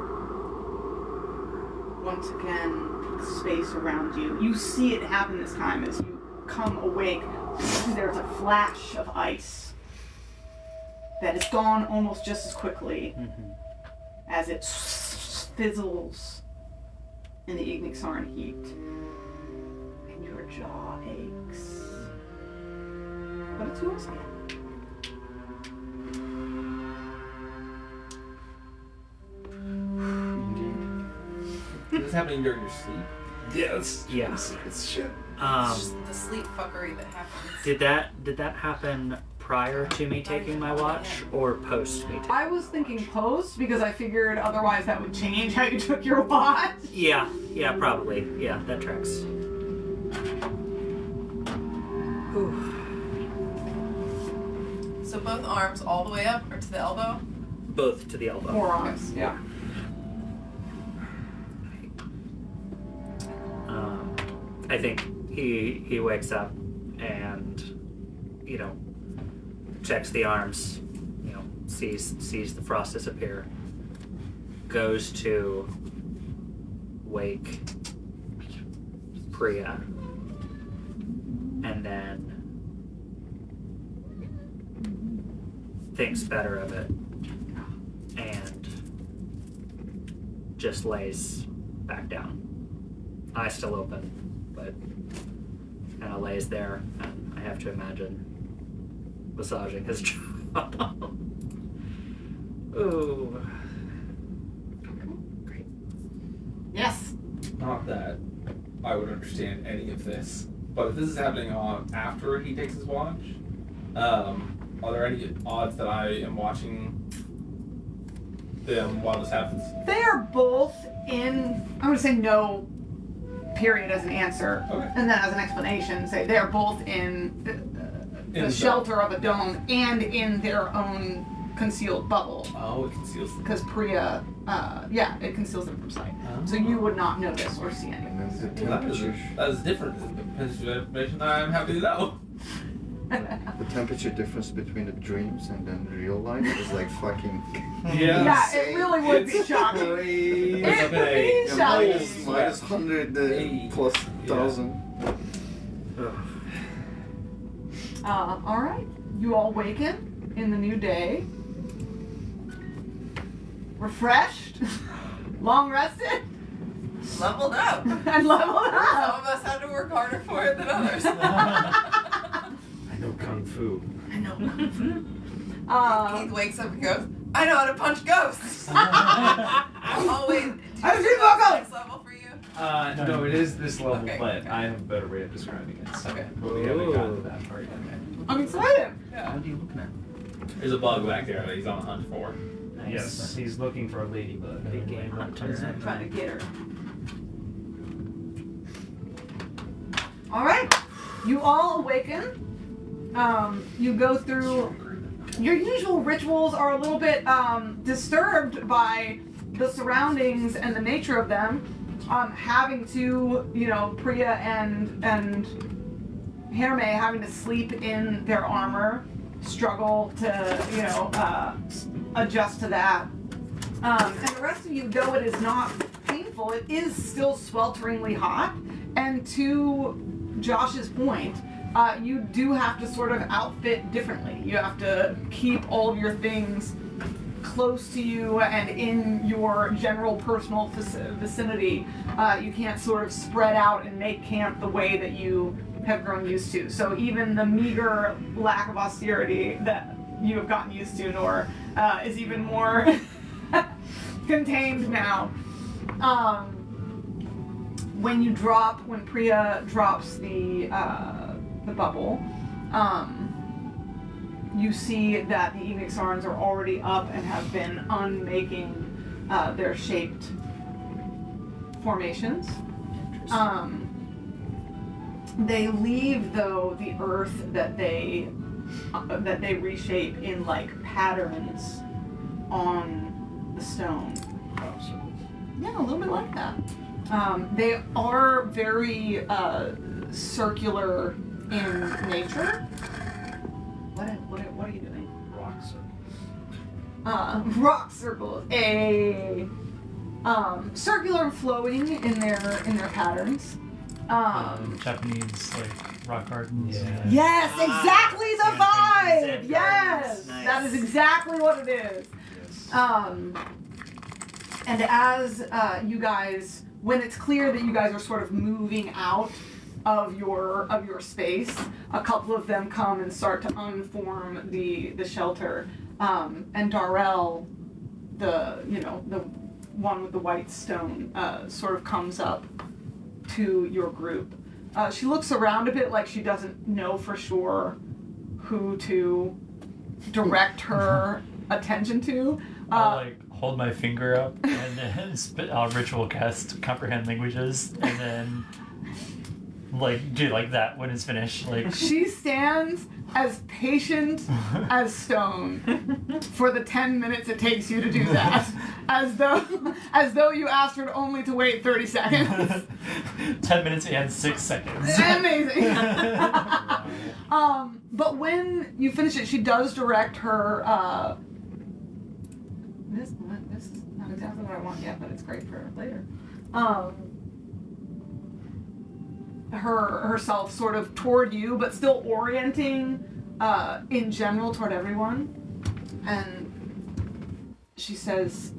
Once again, the space around you. You see it happen this time as you come awake. There's a flash of ice that is gone almost just as quickly as it fizzles in the Ignixaran heat. And your jaw aches. But it's yours again. Is this happening during your sleep? Yeah. It's shit. It's just the sleep fuckery that happens. Did that happen prior to me taking my watch or post me taking? I was thinking post because I figured otherwise that would change how you took your watch. Yeah, probably. Yeah, that tracks. So both arms all the way up or to the elbow? Both to the elbow. Forearms, yeah. I think he wakes up and, checks the arms, sees the frost disappear, goes to wake Priya, and then thinks better of it and just lays back down. Eyes still open, but kind of lays there, and I have to imagine massaging his jaw. Ooh. Great. Yes. Not that I would understand any of this, but if this is happening after he takes his watch, are there any odds that I am watching them while this happens? They are both in, I'm going to say no, period, as an answer. Okay. And then as an explanation, say they are both in the shelter of a dome and in their own concealed bubble. Oh, it conceals them. Because Priya, it conceals them from sight. So you would not notice or see anything. And then the That temperature. is different. It's information that I'm happy to know. The temperature difference between the dreams and then real life is like fucking. Yeah, it really would be shocking. It It would be Yeah, shocking. minus 100 plus 1,000. All right. You all waken in the new day. refreshed, long rested, Leveled up. and leveled Some up. of us had to work harder for it than others. I know kung fu. I know. Keith Um, wakes up and goes, I know how to punch ghosts. Oh, wait. I Do see you know Vogo. next level for you? No, it is this level, Okay, but okay. I have a better way of describing it. So, Okay. but we haven't gotten to that part yet. I'm excited. Yeah. What are you looking at? There's a bug back there that he's on the hunt for. Nice. Yes, he's looking for a ladybug. Big game hunter. I'm trying to get her. All right, you all awaken. You go through. Your usual rituals are a little bit disturbed by the surroundings and the nature of them. Having to, Priya and Herme having to sleep in their armor, struggle to, adjust to that. And the rest of you, though it is not painful, it is still swelteringly hot. And to Josh's point, you do have to sort of outfit differently. You have to keep all of your things close to you and in your general personal vicinity. You can't sort of spread out and make camp the way that you have grown used to. So even the meager lack of austerity that you have gotten used to, Nor, is even more contained now. When Priya drops the bubble, you see that the Ignixarans are already up and have been unmaking their shaped formations. They leave, though, the earth that they reshape in like patterns on the stone. Yeah, a little bit like that. They are very circular in nature. What are you doing? Rock Rock circles. Circular and flowing in their patterns. Japanese like rock gardens. Yeah. Yes, exactly the vibe. Zen Yes, gardens. Nice. that is exactly what it is. And as you guys, when it's clear that you guys are sort of moving out of your space, a couple of them come and start to unform the shelter. And Darrell, the one with the white stone, sort of comes up to your group. She looks around a bit like she doesn't know for sure who to direct her attention to. I'll like hold my finger up and then spit out ritual cast comprehend languages and then like do like that when it's finished. Like She stands as patient as stone for the 10 minutes it takes you to do that, as though you asked her only to wait 30 seconds. 10 minutes and 6 seconds. Amazing. But when you finish it, she does direct her. This is not exactly what I want yet, but it's great for later. Herself sort of toward you, but still orienting in general toward everyone. And she says,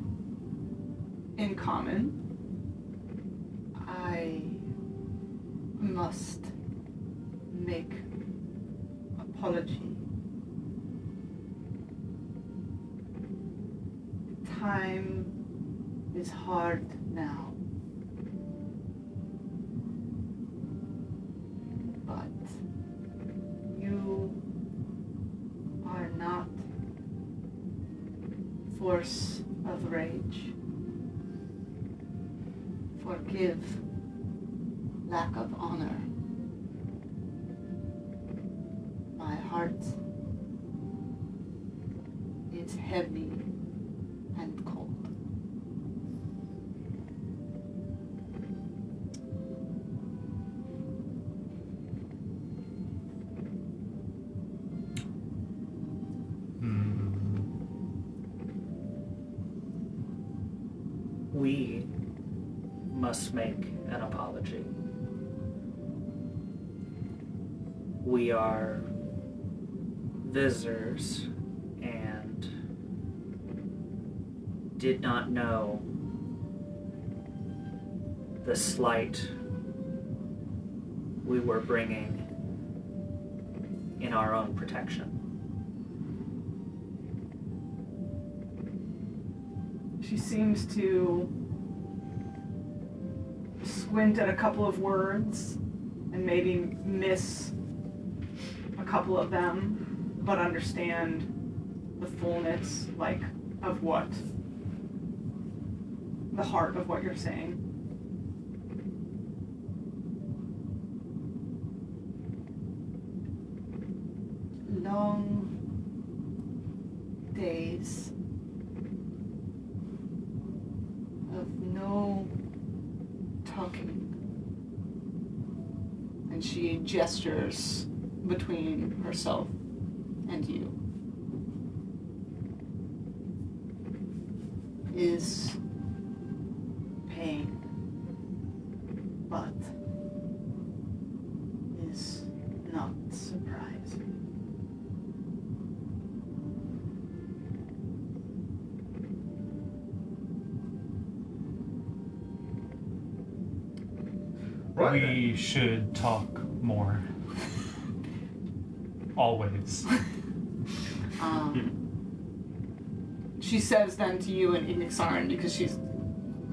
in common, I must make apology. Time is hard now. But you are not force of rage. Forgive lack of honor. My heart is heavy and cold. We must make an apology. We are visitors, and did not know the slight we were bringing in our own protection. She seems to squint at a couple of words and maybe miss a couple of them, but understand the fullness, like, of what, the heart of what you're saying. Long days of no talking. And she gestures between herself and you. Is pain, but is not surprising. We should talk more. Always. She says then to you in Ignixaran, because she's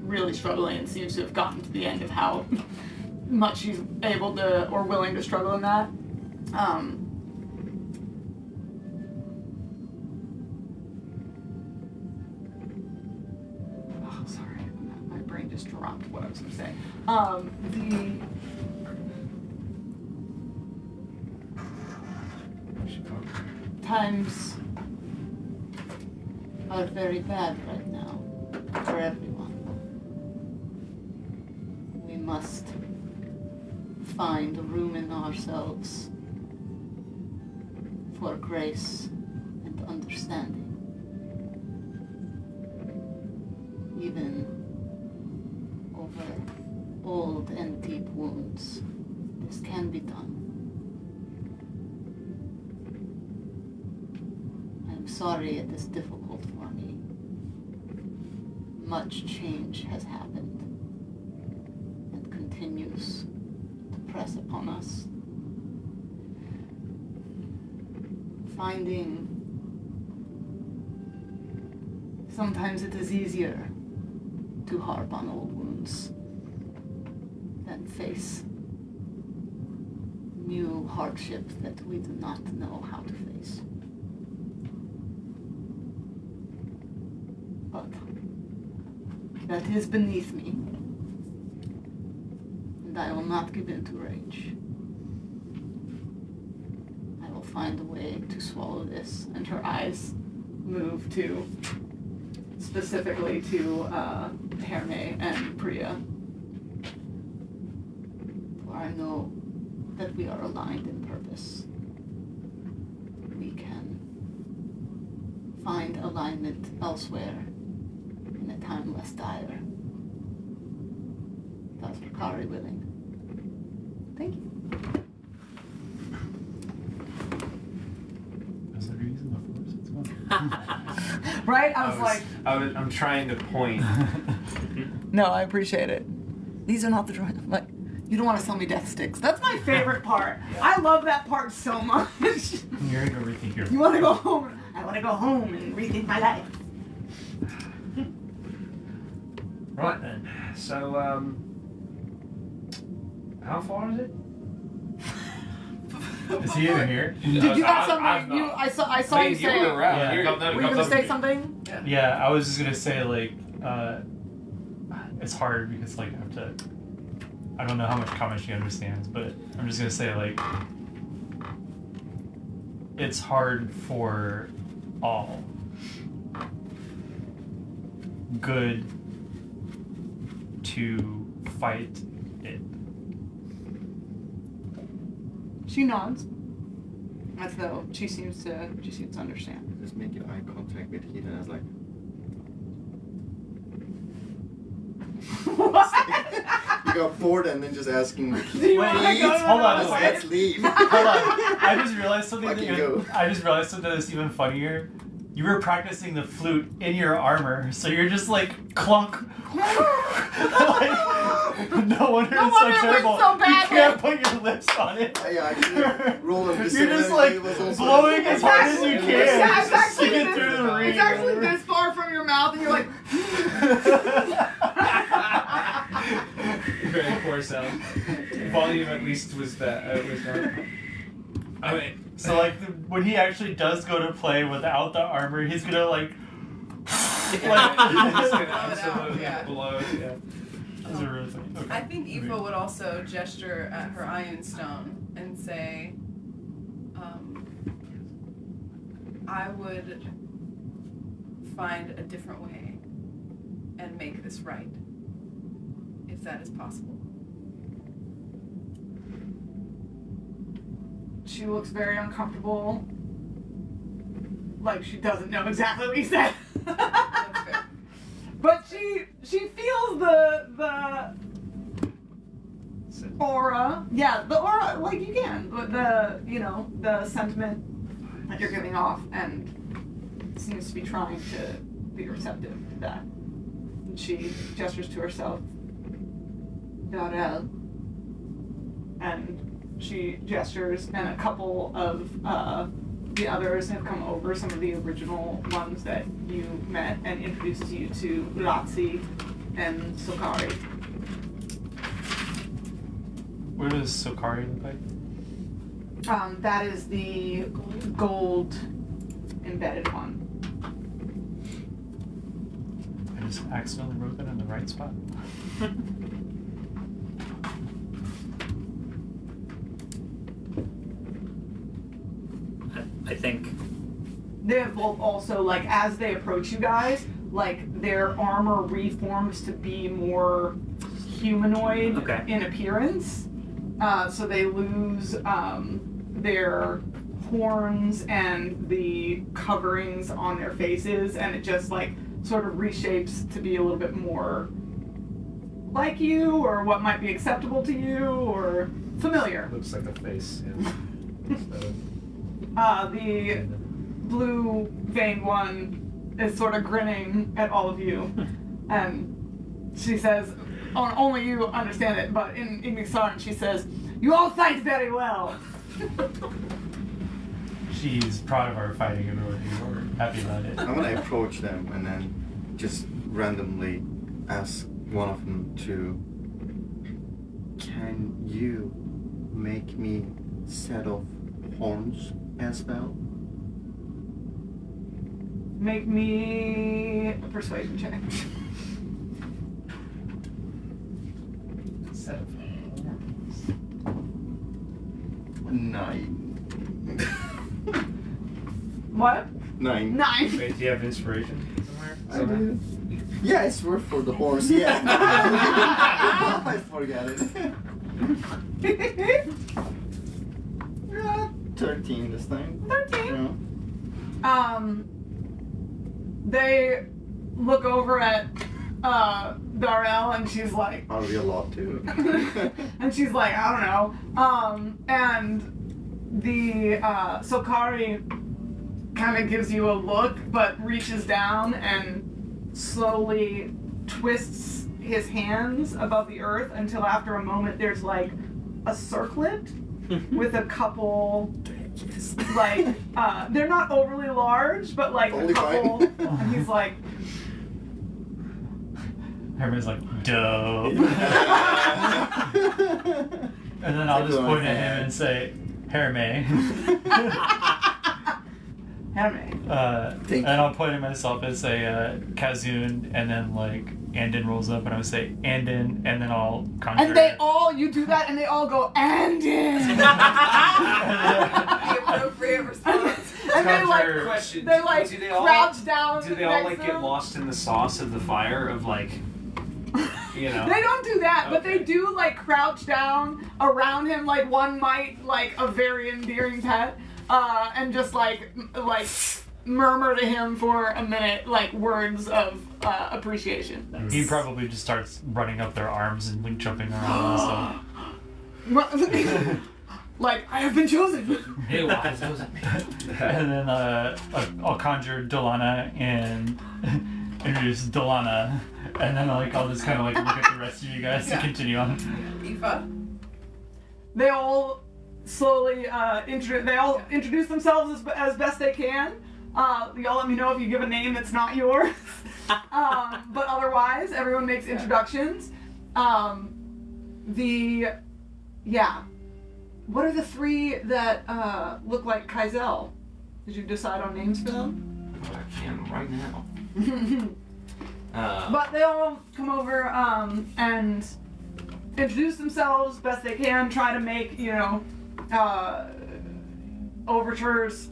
really struggling and seems to have gotten to the end of how much she's able to or willing to struggle in that. Oh, sorry. My brain just dropped what I was going to say. Times are very bad right now for everyone. We must find room in ourselves for grace and understanding. Even over old and deep wounds, this can be done. I'm sorry it is difficult for me. Much change has happened and continues to press upon us. Finding sometimes it is easier to harp on old wounds than face new hardships that we do not know how to face. But that is beneath me, and I will not give in to rage. I will find a way to swallow this. And her eyes move to, specifically to Herme and Priya. For I know that we are aligned in purpose. We can find alignment elsewhere in a time less dire. That's Sokari willing. Thank you. As the reason, of course, it's fun. Right? I was like, I'm trying to point. no, I appreciate it. These are not the drawings. Like, you don't want to sell me death sticks. That's my favorite part. I love that part so much. You're gonna rethink your. You want to go home? I want to go home and rethink my life. Right then. So, how far is it? Is he even here? Did you have something? I saw you say. You were around. Yeah. Here, Were you going to say something? Yeah, I was just gonna say like, it's hard because like I have to. I don't know how much common she understands, but I'm just gonna say like, it's hard for all good to fight it. She nods, as though she seems to understand. Just make eye contact with Heath, and I was like, What? you got bored and then just asking, Do you want to Wait, go? hold on, "Yes, wait. let's leave. Hold on. I just realized something. Fucking go. I just realized something that's even funnier. you were practicing the flute in your armor, so you're just like clunk. Like, no wonder it's so terrible. so You bad. can't put your lips on it. I actually rolled a You're just like blowing as hard as you can. Yeah, it's just to actually get through the ring. It's actually this far from your mouth, and you're like. Very poor sound. Volume at least was that. Was not. Okay, so like when he actually does go to play without the armor, he's gonna like. He's gonna Blow it out, absolutely yeah. blow it. Yeah. Those are really funny. Okay. I think Aoife would also gesture at her iron stone and say, I would find a different way and make this right, if that is possible. She looks very uncomfortable. Like she doesn't know exactly what he said. That's fair. But she feels the aura. Yeah, the aura, like you can. But the sentiment that you're giving off, and seems to be trying to be receptive to that. And she gestures to herself, Darrell. And she gestures, and a couple of the others have come over, some of the original ones that you met, and introduces you to Lazzi and Sokari. What does Sokari look like? That is the gold embedded one. I just accidentally wrote that in the right spot. I think They have both also, like, as they approach you guys, like, their armor reforms to be more humanoid Okay. in appearance. So they lose their horns and the coverings on their faces, and it just, like, sort of reshapes to be a little bit more like you, or what might be acceptable to you, or familiar. Looks like a face. Yeah. The blue veined one is sort of grinning at all of you, and she says, only you understand it, but in Ignixaran she says, you all fight very well. She's proud of our fighting ability. We're happy about it. I'm gonna approach them and then just randomly ask one of them to, can you make me set of horns as well? Make me a persuasion check. Set of horns. 9. What? 9. 9. Wait, do you have inspiration somewhere? I do. Yeah, it's worth for the horse, yeah. I forgot it. 13 this time. 13. Yeah. They look over at Darrell, and she's like, Are we allowed to? and she's like, I don't know. And the Sokari kind of gives you a look, but reaches down and slowly twists his hands above the earth until after a moment there's like a circlet with a couple, like, they're not overly large, but like Totally a couple, fine. and he's like, Everybody's like, dope. And then I'll just point at him and say, Herme. Herme. And I'll point at myself and say, Kazun, and then like, Andon rolls up and I would say, Andon, and then I'll conjure. And they all, you do that, and they all go, Andon! The appropriate response. And they like, Conjure- Question. they like do they all, crouch down. Do they all next like to get him. lost in the sauce of the fire of like, you know? They don't do that, but they Okay. do like crouch down around him, like one might like a very endearing pet, and just like murmur to him for a minute, like words of appreciation. He probably just starts running up their arms and like, jumping around and stuff. Like, I have been chosen. Hey, wise, wasn't me. And then I'll conjure Delana and introduce Delana, and then I'll just kind of look at the rest of you guys to continue on. Aoife. They all slowly introduce themselves as best they can. Y'all let me know if you give a name that's not yours. But otherwise, everyone makes introductions. What are the three that look like Kaizel? Did you decide on names for them? I can right now. But they all come over and introduce themselves best they can, try to make, overtures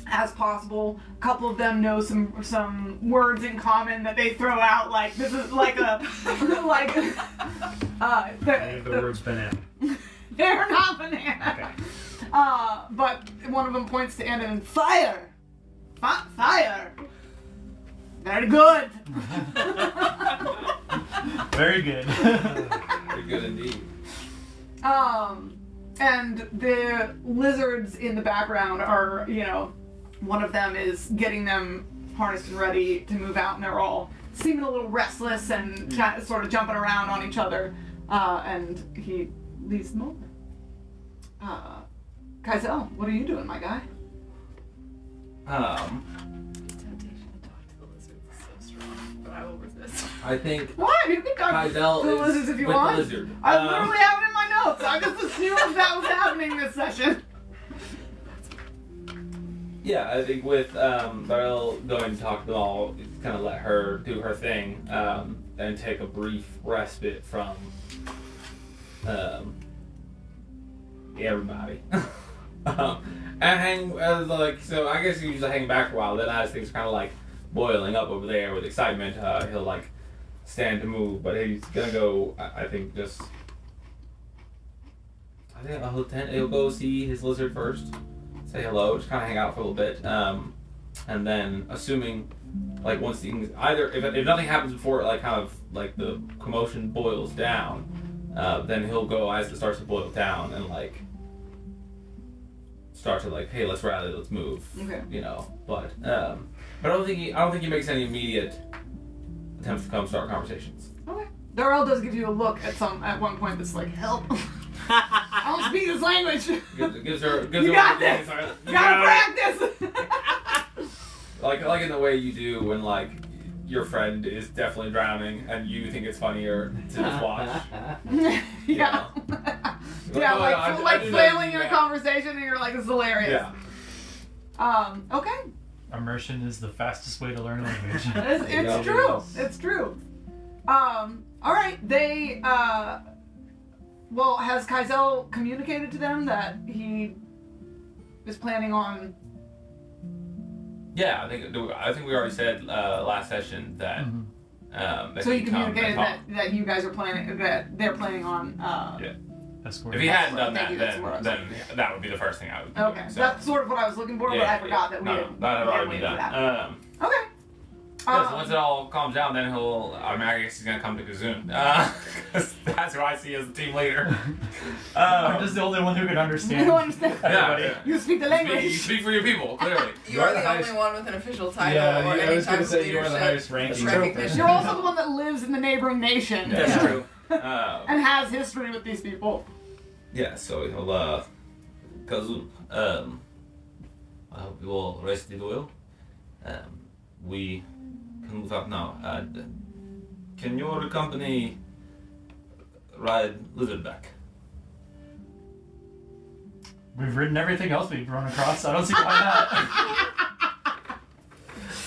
as possible. A couple of them know some words in common that they throw out, like this is like a The word's banana. they're not banana. Okay. But one of them points to Anna and fire. Fire. Very good. Very good. Very good indeed. And the lizards in the background are, one of them is getting them harnessed and ready to move out, and they're all seeming a little restless and sort of jumping around on each other. And he leads them over. Kaizel, what are you doing, my guy? Temptation to talk to the lizards is so strong, but I will resist. I think What? You can talk Kaizel to the is lizards if you with want. the lizard. I literally have it in my notes. I just assumed that was happening this session. Yeah, I think with Beryl going to talk to them all, kind of let her do her thing, and take a brief respite from everybody. And hang so I guess he usually hang back for a while. Then as things kind of boiling up over there with excitement, he'll stand to move, but he's gonna go. I think he'll go see his lizard first, say hello, just kind of hang out for a little bit, and then assuming once things if nothing happens before the commotion boils down, then he'll go as it starts to boil down and start to hey, let's rally, let's move. Okay. But I don't think he makes any immediate attempts to come start conversations. Okay. Darrell does give you a look at one point that's like, help. I don't speak this language. Gives her You got this. You gotta practice. like in the way you do when your friend is definitely drowning and you think it's funnier to just watch. Yeah. Yeah, flailing in a conversation and you're like, this is hilarious. Yeah. Okay. Immersion is the fastest way to learn a language. It's true. It's true. Alright, they, has Kaizel communicated to them that he is planning on... Yeah, I think we already said last session that. That So he come and communicated talk. that you guys are planning, that they're planning on, Yeah. Escort. If he hadn't done Thank that, you, that's what I was then that would be the first thing I would do. Okay, So. that's sort of what I was looking for, but I forgot that we didn't. That had already wait been for done. that. Okay. So once it all calms down, then I guess he's gonna come to Kazun. 'Cause that's who I see as the team leader. I'm just the only one who can understand. You understand? Yeah. You speak the language. You speak for your people, clearly. You are the highest- only one with an official title Yeah, or I any was type gonna of say you are the leadership highest ranking. recognition. You're also the one that lives in the neighboring nation. That's Yeah. true. And has history with these people. Yeah, so he'll Kazun. I hope you all rested well. We can move up now. Can your company ride Lizardback? We've written everything else we've run across. I don't see why not.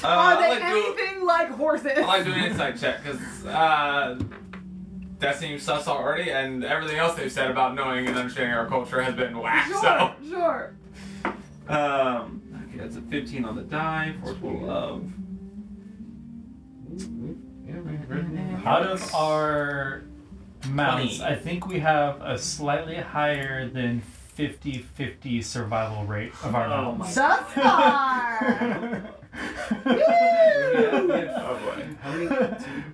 Are they like anything like horses? I like doing an insight check because that seems sus already, and everything else they've said about knowing and understanding our culture has been whack. Sure, sure. Okay, that's a 15 on the die for a total of. Out of our mounts, 20. I think we have a slightly higher than 50-50 survival rate of our mounts. Thus far. Oh boy. How many?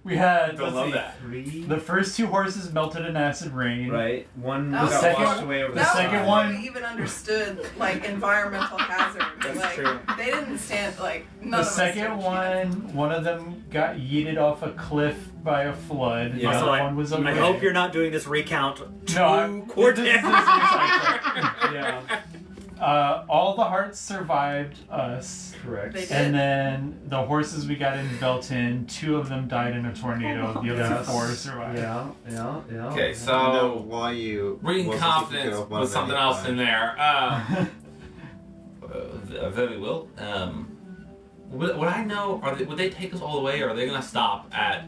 We had Don't let's love see, that. 3. the first 2 horses melted in acid rain. Right. One That was got second- washed away over the the That was second before one- we even understood like environmental hazards. That's like true. they didn't stand like none The of us second did. one of them got yeeted off a cliff by a flood. Yeah. The Also, other one was okay. I hope you're not doing this recount too No, core this is down. yeah. All the hearts survived us. Correct. They did. And then the horses we got in Belton, 2 of them died in a tornado. The other 4 survived. Yeah. Okay, I so don't know why you bringing was confidence certificate of one with of something any else kind. in there. Very well. Would I know? Would they take us all the way, or are they gonna stop at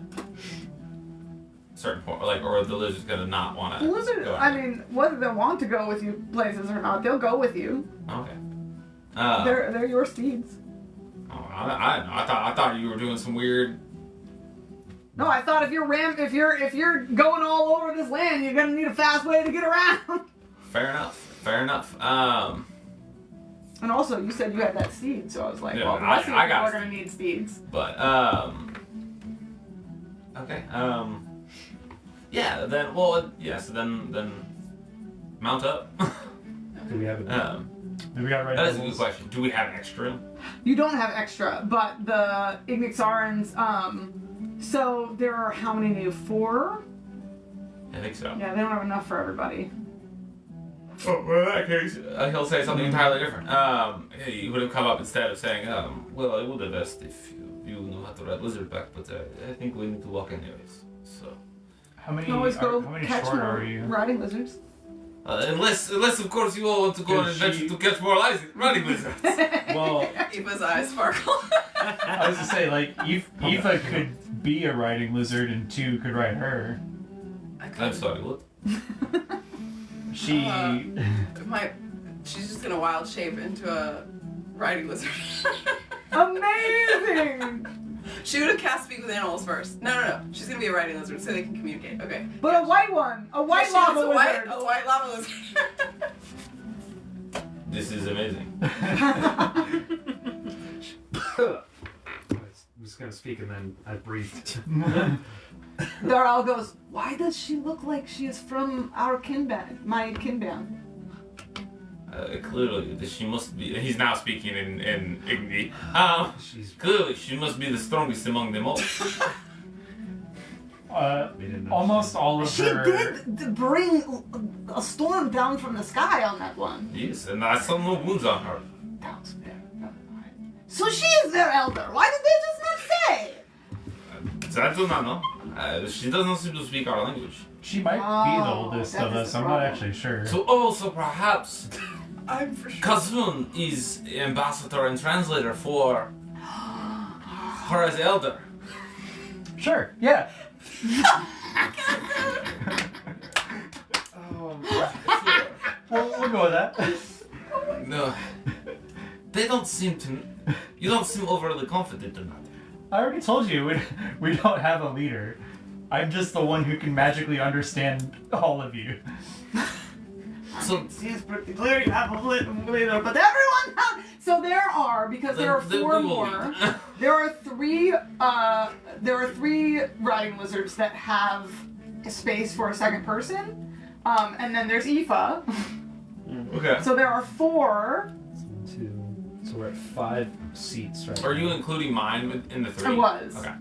a certain point? Like, or are the lizards gonna not want to Lizard, go? I mean, whether they want to go with you places or not, they'll go with you. Okay. They're your steeds. I thought you were doing some weird. No, I thought if you're going all over this land, you're gonna need a fast way to get around. Fair enough. And also, you said you had that steed, so I was like, Yeah, well, the rest of I you got are gonna need steeds. But okay. Yeah. Then so then mount up. Do we have a We got right. That is a good question. Do we have extra? You don't have extra, but the Ignixarans, so there are how many new? 4? I think so. Yeah, they don't have enough for everybody. Oh, well, in that case, he'll say something entirely different. He would have come up instead of saying, well, I would have asked if you know how to ride lizard back, but I think we need to walk anyways. So, How many? You can always go how many catch short more are you? riding lizards. unless of course you all want to go on an adventure to catch more riding lizards. Well, Eva's eyes sparkle. I was gonna say like Eva could be a riding lizard and 2 could ride her. I'm sorry, what? She. She's just gonna wild shape into a riding lizard. Amazing! She would have cast speak with animals first. No. She's gonna be a riding lizard so they can communicate. Okay. But a white one, a white She lava wants lizard. a white lava lizard. This is amazing. I'm just gonna speak and then I breathed. Daryl goes, why does she look like she is from our kinband, my kinband? Clearly, she must be. He's now speaking in Igni. She's Clearly, she must be the strongest among them all. Almost all of She her. did bring a storm down from the sky on that one. Yes, and I saw no wounds on her. That was fair. So she is their elder. Why did they just not say? I do not know. She doesn't seem to speak our language. She might be the Oh, oldest that of is us. the I'm not problem. actually sure. So also perhaps I'm for sure. Kazun is ambassador and translator for her as elder. Sure. Yeah. We'll go with that. No, they don't seem to. You don't seem overly confident in that. I already told you we don't have a leader. I'm just the one who can magically understand all of you. So It's pretty clear you have a leader, but everyone else. So there are, because there are then 4 we will more. lead. There are 3. There are 3 riding lizards that have a space for a second person, and then there's Aoife. Okay. So there are 4. 2. So we're at 5 seats right Are now. you including mine in the 3? I was. Okay.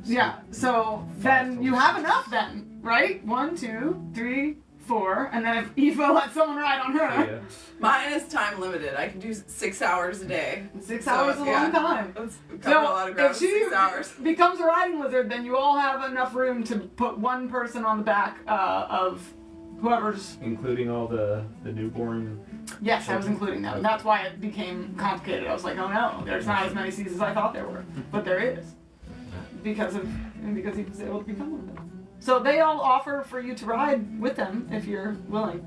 Yeah. So then you have enough then, right? 1, 2, 3, 4, and then if Aoife lets someone ride on her, Yeah. Mine is time limited. I can do 6 hours a day. 6 So, hours is a yeah. long time. Let's cover a lot So of ground if in she 6 hours. becomes a riding lizard, then you all have enough room to put one person on the back of whoever's. Including all the newborn. Yes, I was including them. That's why it became complicated. I was like, oh no, there's not as many seats as I thought there were, but there is because he was able to become one of them. So they all offer for you to ride with them if you're willing.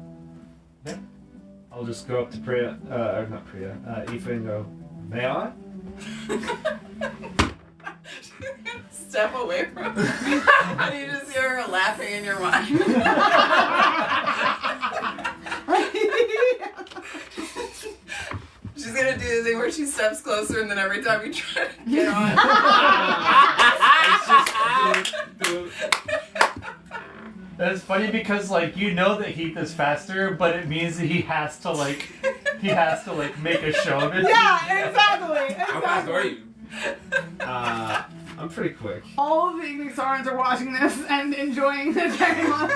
I'll just go up to Priya, or not Priya, Aoife and go, may I? Step away from her. And you just hear her laughing in your mind. She's She's gonna do the thing where she steps closer, and then every time you try to get on. That's funny because like you know that Heath is faster, but it means that he has to make a show of it. Yeah, exactly. How fast are you? I'm pretty quick. All of the Ignixarans are watching this and enjoying this very much.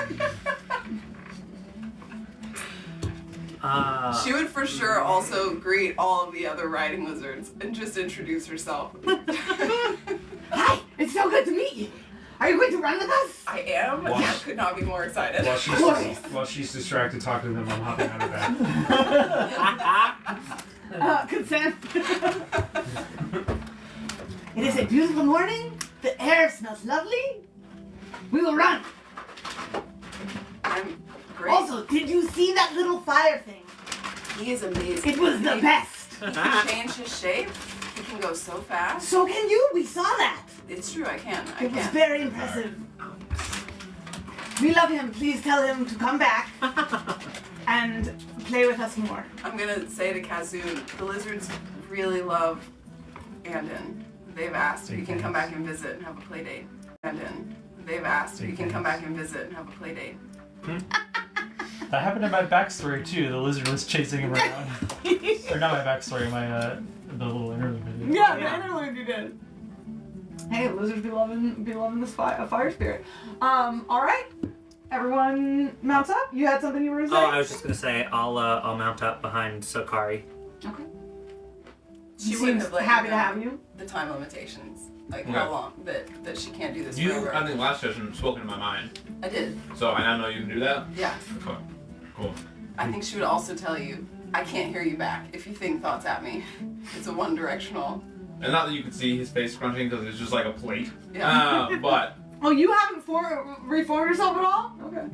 She would for sure also greet all of the other riding lizards and just introduce herself. Hi, it's so good to meet you. Are you going to run with us? I am. Wow. I could not be more excited. While she's distracted talking to them, I'm hopping on her back. Consent. It is a beautiful morning. The air smells lovely. We will run. I'm great. Also, did you see that little fire thing? He is amazing. It was the best. He can change his shape. He can go so fast. So can you. We saw that. It's true, I can. It was very impressive. We love him. Please tell him to come back and play with us more. I'm gonna say to Kazun, the lizards really love Andon. They've asked if you can come back and visit and have a play date. Andon. They've asked if you can come back and visit and have a play date. That happened in my backstory too. The lizard was chasing him around. Or not my backstory, my the little interlude video. Yeah, the interlude you did. Hey, lizards be loving this fire spirit. All right, everyone mounts up. You had something you were saying? Oh, I was just gonna say I'll mount up behind Sokari. Okay. She She wouldn't seems have let happy you to know have you. the time limitations. Like Okay. how long that she can't do this You, forever. I think last session, spoke in my mind. I did. So I now know you can do that? Yeah. Okay. Cool. I think she would also tell you, I can't hear you back if you think thoughts at me. It's a one-directional. And not that you could see his face scrunching because it's just like a plate. Yeah. But, Oh, you haven't reformed yourself at all? Okay.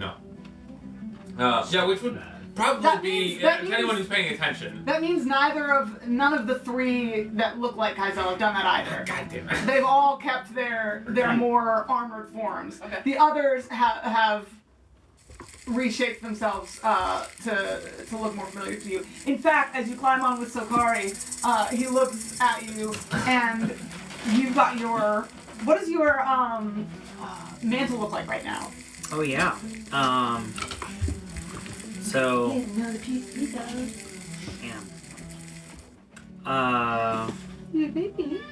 yeah, which would probably That be, means- that to anyone means- who's paying attention. That means none of the three that look like Kaizel have done that either. God damn it. They've all kept their more armored forms. Okay. The others have reshaped themselves to look more familiar to you. In fact, as you climb on with Sokari, he looks at you, and you've got your. What does your mantle look like right now? Oh yeah. So. Yeah. Maybe.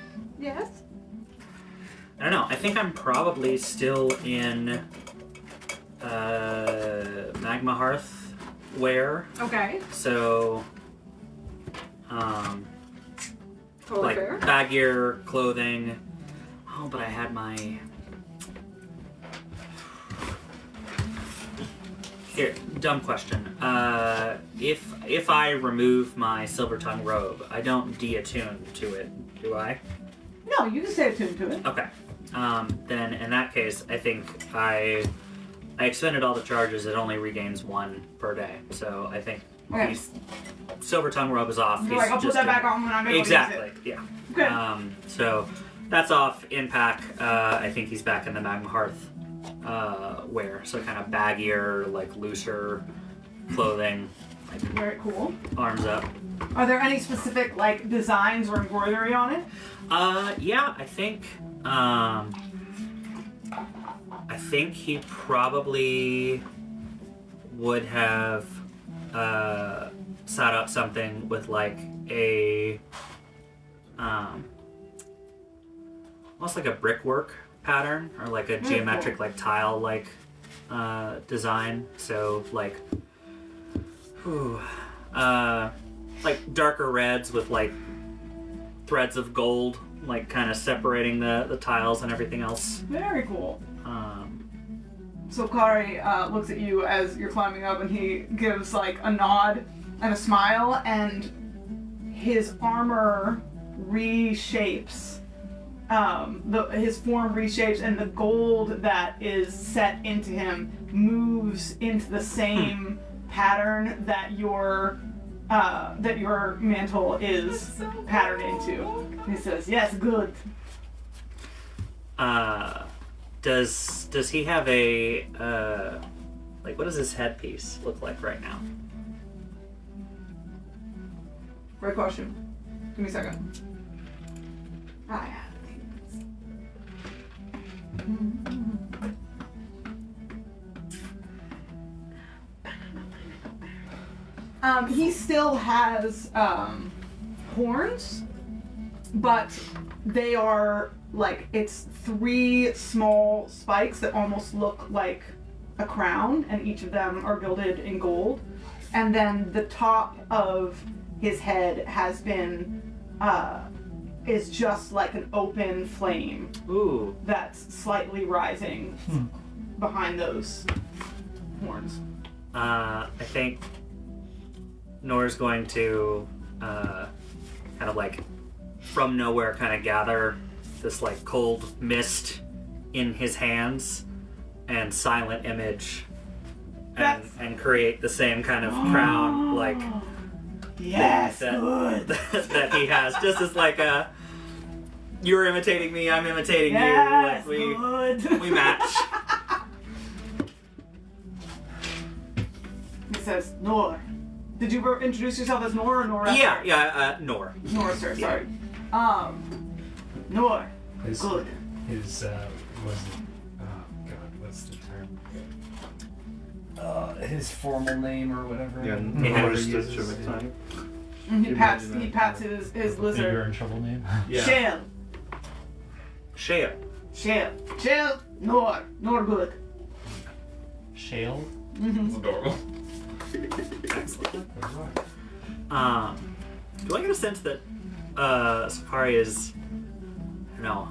Yes. I don't know. I think I'm probably still in Magma Hearth wear. Okay. So, Totally like fair. baggier clothing. Oh, but I had my. Here, dumb question. If I remove my silver tongue robe, I don't deattune to it, do I? No, you can stay attuned to it. Okay. Then in that case, I think I expended all the charges. It only regains 1 per day. So I think Okay. he's silver tongue robe is off. You're like, I'll put just that back gonna- on when I'm able Exactly. to use it. Yeah. Okay. So that's off in pack. I think he's back in the Magma Hearth wear. So kind of baggier, like looser clothing, like Very cool. arms up. Are there any specific like designs or embroidery on it? Yeah, I think he probably would have set up something with like a almost like a brickwork pattern or like a geometric like tile like design. So like like darker reds with like threads of gold, like kind of separating the tiles and everything else. Very cool. So Kari looks at you as you're climbing up, and he gives like a nod and a smile, and his armor reshapes. His form reshapes, and the gold that is set into him moves into the same pattern that your mantle is patterned into. He says, "Yes, good." Does he have a like what does his headpiece look like right now? Great question. Give me a second. I have these. He still has horns, but they are like, it's 3 small spikes that almost look like a crown, and each of them are gilded in gold. And then the top of his head has been, is just like an open flame. Ooh. That's slightly rising behind those horns. I think Nor's going to kind of like from nowhere kind of gather this like cold mist in his hands and silent image and create the same kind of crown like Yes, that, good. that he has, just as like a you're imitating me, I'm imitating Yes, you, like good. we match. He says, Nor. Did you introduce yourself as Nor or Nor? Nor. Nor, sir, sorry. Nor. His, Good. His was it? Oh God, what's the term? His formal name or whatever. Yeah, Whatever Nor's he the uses, German And he You pats imagine that. his You're lizard. in trouble name. Yeah. Shell. Shale. Shell. Nor good. Shale? It's adorable. Do I get a sense that Sokari is, I don't know,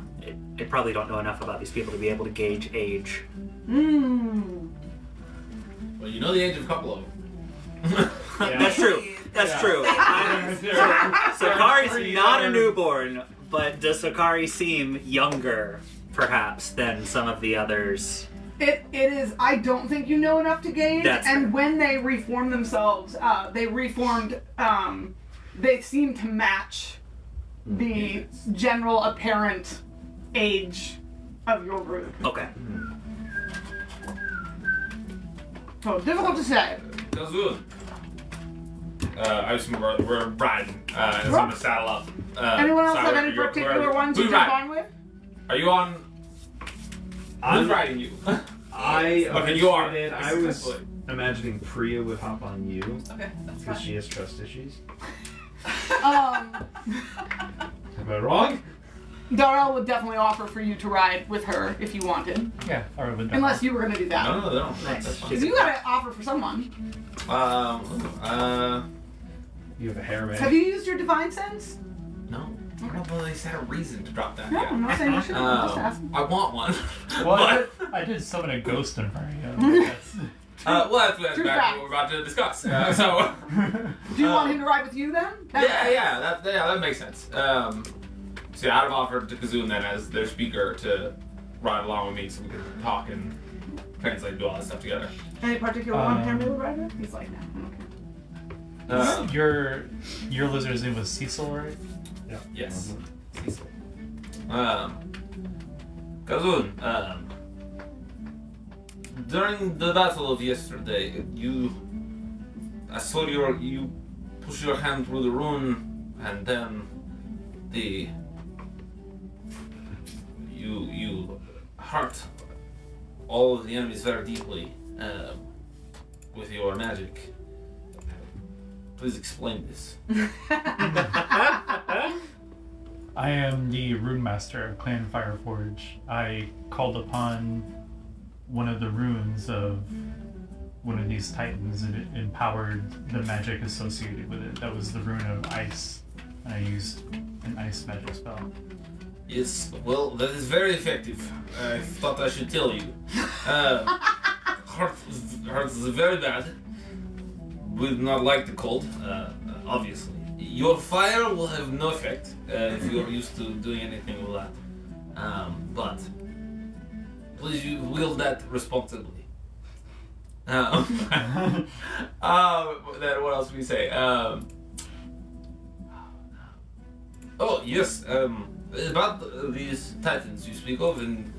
I probably don't know enough about these people to be able to gauge age. Well, you know the age of a couple of them. That's true. That's true. Sokari's not a newborn, but does Sokari seem younger, perhaps, than some of the others? It is. I don't think you know enough to gauge. That's and fair. when they reformed themselves, they reformed. They seem to match the general apparent age of your group. Okay. So difficult to say. Kazun. I assume we're riding. So I'm gonna saddle up. Anyone else so have any particular ones you who's jump riding? on with? Are you on? Who's riding you? I Okay, you are. I was imagining Priya would hop on you Okay, that's because fine. she has trust issues. Um, Am I wrong? Darrell would definitely offer for you to ride with her if you wanted, Yeah, I would have done unless you were going to do that. No. Nice. That's fine. Because you got to offer for someone. You have a hair Have you used your divine sense? No. I don't know they had a reason to drop that No, yet. I'm not saying you should. I'm just asking. I want one. Well, but, I did summon a ghost in front of you. That's, that's True back fact. what we're about to discuss. So. Do you want him to ride with you then? That makes sense. So yeah, I'd have offered to Kazun then as their speaker to ride along with me so we could talk and translate, do all that stuff together. Any particular one Henry would ride with? He's like, no, I don't care. your lizard's name was Cecil, right? Yes. Cecil. Kazun, during the battle of yesterday, I saw you push your hand through the rune, and then you hurt all of the enemies very deeply with your magic. Please explain this. I am the rune master of Clan Fireforge. I called upon one of the runes of one of these titans and it empowered the magic associated with it. That was the rune of ice. And I used an ice magic spell. Yes, well, that is very effective. I thought I should tell you. Hurts very bad. Would not like the cold, obviously. Your fire will have no effect if you're used to doing anything with that. But please wield that responsibly. Then what else do we say? Oh yes, about these titans you speak of, and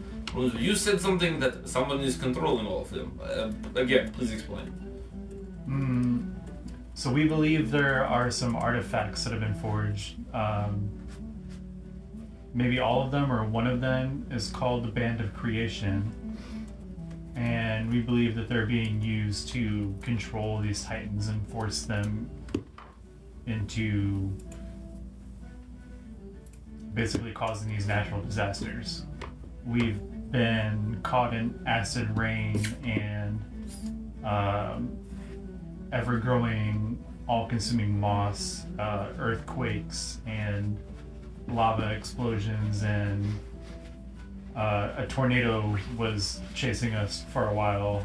you said something that someone is controlling all of them. Again, please explain. So we believe there are some artifacts that have been forged. Maybe all of them or one of them is called the Band of Creation. And we believe that they're being used to control these titans and force them into basically causing these natural disasters. We've been caught in acid rain and ever-growing, all-consuming moss, earthquakes, and lava explosions, and a tornado was chasing us for a while.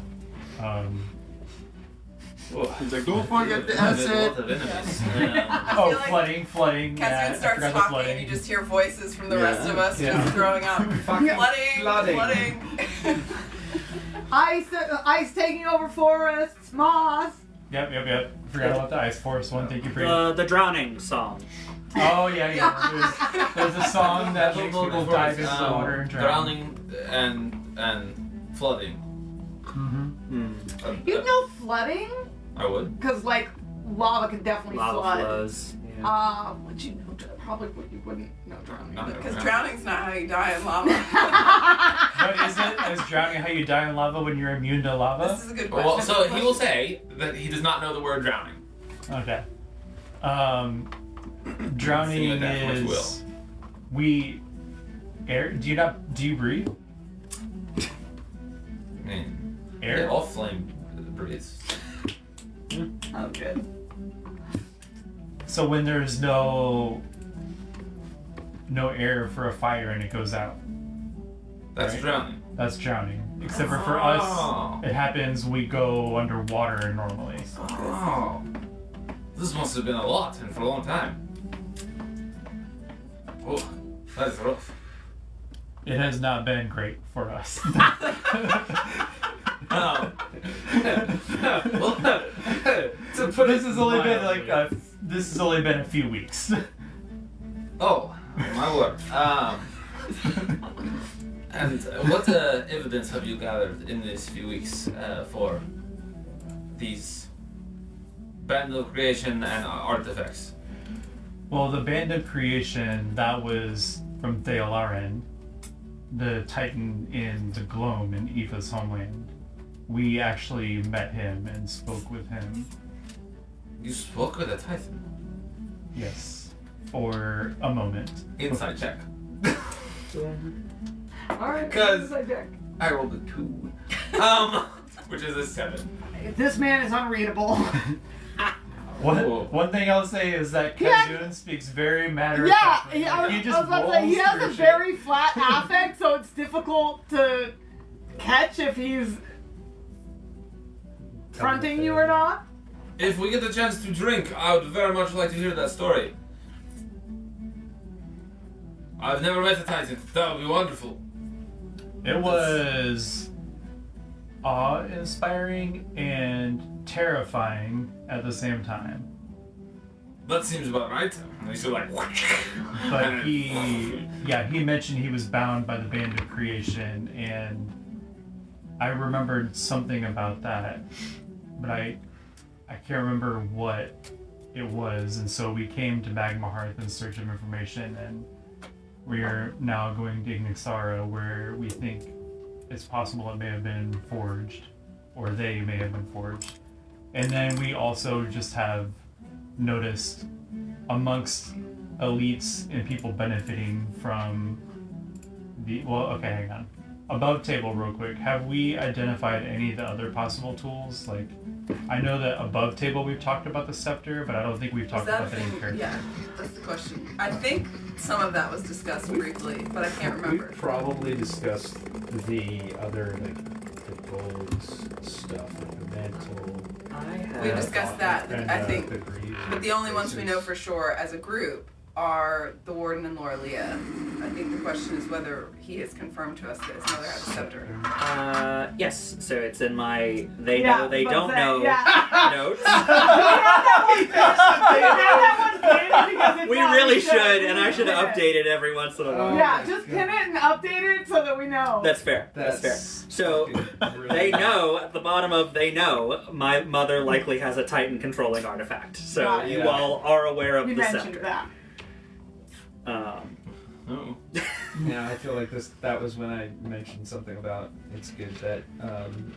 He's like, don't forget the acid. Oh, feel like flooding. Kazun Yeah, I starts forgot the talking flooding. and you just hear voices from the rest of us Yeah. just throwing up. Flooding. Ice taking over forests, moss. Yep. Forgot about the Ice Force one. Thank you for The drowning song. Oh, yeah. There's a song that makes people dive into the water and drown. Drowning and flooding. Mm-hmm. You know flooding? I would. Because, like, lava can definitely Lava flood. flows. Yeah. Would you know? Probably you wouldn't know drowning. Because drowning's not how you die in lava. But is drowning how you die in lava when you're immune to lava? This is a good question. Well, so he will say that he does not know the word drowning. Okay. Drowning Seeing that much is air. Do you breathe? Air. Yeah, all flame breathes. Oh, good. So when there's no air for a fire and it goes out, That's right? drowning. That's drowning. Except for us, it happens we go underwater normally. Oh. This must have been a lot and for a long time. Oh, that's rough. It has not been great for us. Well, This has only been this has only been a few weeks. oh, my word. And what evidence have you gathered in these few weeks for these Band of Creation and artifacts? Well, the Band of Creation, that was from Tharuhnd, the Titan in the Gloam in Aoife's homeland. We actually met him and spoke with him. You spoke with a Titan? Yes, for a moment. Inside check. Alright, 'Cause- I check. I rolled a 2. Which is a 7. This man is unreadable. One thing I'll say is that Yeah. Kazun speaks very matter of Yeah, factly. I He was just about to say, he rolls has a through shit. very flat affect, so it's difficult to catch if he's fronting you or not. If we get the chance to drink, I would very much like to hear that story. I've never met a Titan. That would be wonderful. It was awe-inspiring and terrifying at the same time. That seems about right. And he's like, But he mentioned he was bound by the Band of Creation, and I remembered something about that, but I can't remember what it was, and so we came to Magma Hearth in search of information, and we are now going to Ignixara, where we think it's possible it may have been forged, or they may have been forged. And then we also just have noticed amongst elites and people benefiting from the... Well, okay, hang on. Above table real quick, have we identified any of the other possible tools? Like, I know that above table we've talked about the scepter, but I don't think we've Is talked that about the thing? character. Yeah, that's the question. I think some of that was discussed briefly, but I can't We remember. probably discussed the other, like, the gold stuff, like the mantle. We discussed that, and, I think. the greaves But the only and ones we know faces. for sure as a group are the Warden and Lorelia. I think the question is whether he has confirmed to us that his mother has a scepter. Yes. So it's in my they Yeah, know they but don't say- know yeah. notes. We have We really should, and I should have updated every once in a while. Yeah, just pin it and update it so that we know. That's fair. That's fair. So Really they know at the bottom of they know my mother likely has a Titan controlling artifact. So Got it. you all are aware of You the mentioned scepter. that. Oh. Yeah, I feel like that was when I mentioned something about it's good that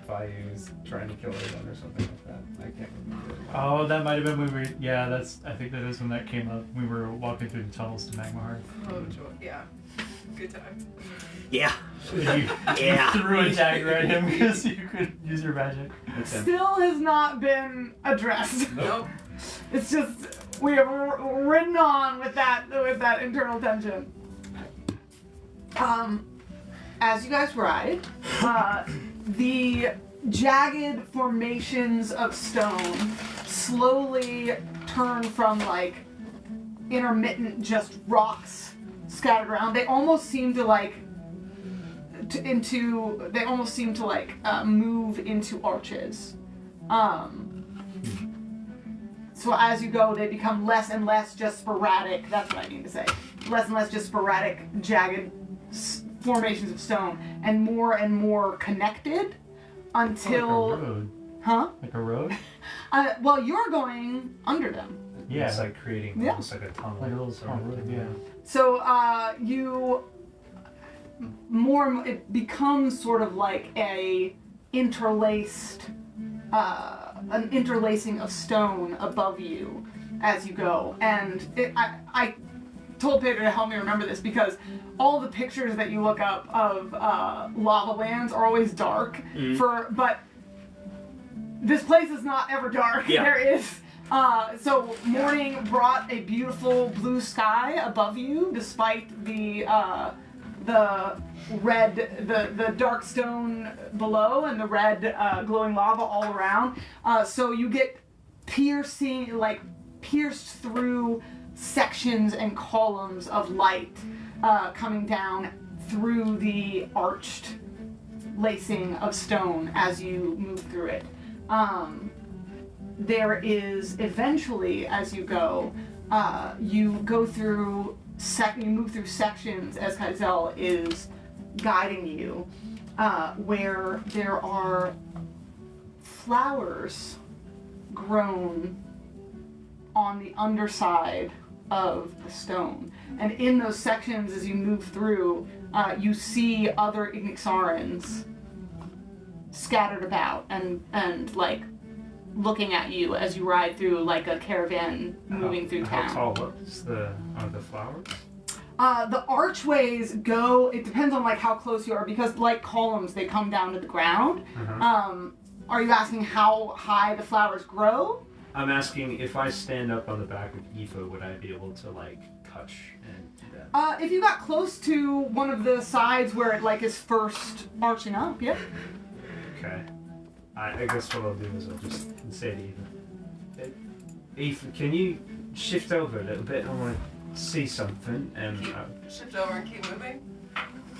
Bayou's trying to kill her then or something like that. I can't remember. Oh, that might have been when we. Yeah, I think that is when that came up. We were walking through the tunnels to Magma Hearth. Oh, joy. Yeah. Good time. Yeah. You Yeah. threw a dagger at him because you could use your magic. That's him. Still has not been addressed. Nope. It's just we have ridden on with that internal tension. As you guys ride, the jagged formations of stone slowly turn from like intermittent just rocks scattered around. They almost seem to move into arches. So as you go, they become less and less just sporadic. That's what I mean to say. Less and less just sporadic, jagged formations of stone, and more connected until. Like a road. Huh? Like a road? Well, you're going under them. Yeah. It's like creating Yeah. almost like a tunnel. Like a little small road, yeah. So it becomes sort of like an interlacing of stone above you as you go. And I told Pedro to help me remember this because all the pictures that you look up of lava lands are always dark. But this place is not ever dark. Yeah. There is. So morning brought a beautiful blue sky above you, despite the red, the dark stone below and the red glowing lava all around. So you get pierced through sections and columns of light coming down through the arched lacing of stone as you move through it. There is eventually, as you go, you move through sections as Kaizel is guiding you, where there are flowers grown on the underside of the stone. And in those sections, as you move through, you see other Ignixarans scattered about and like looking at you as you ride through like a caravan moving through town. How tall are the flowers? The archways go, it depends on like how close you are, because like columns, they come down to the ground. Are you asking how high the flowers grow? I'm asking if I stand up on the back of Aoife, would I be able to like touch and do that? If you got close to one of the sides where it like is first arching up, yeah. Okay. I guess what I'll do is I'll just say to Aoife, can you shift over a little bit? I want to see something, and Shift over and keep moving.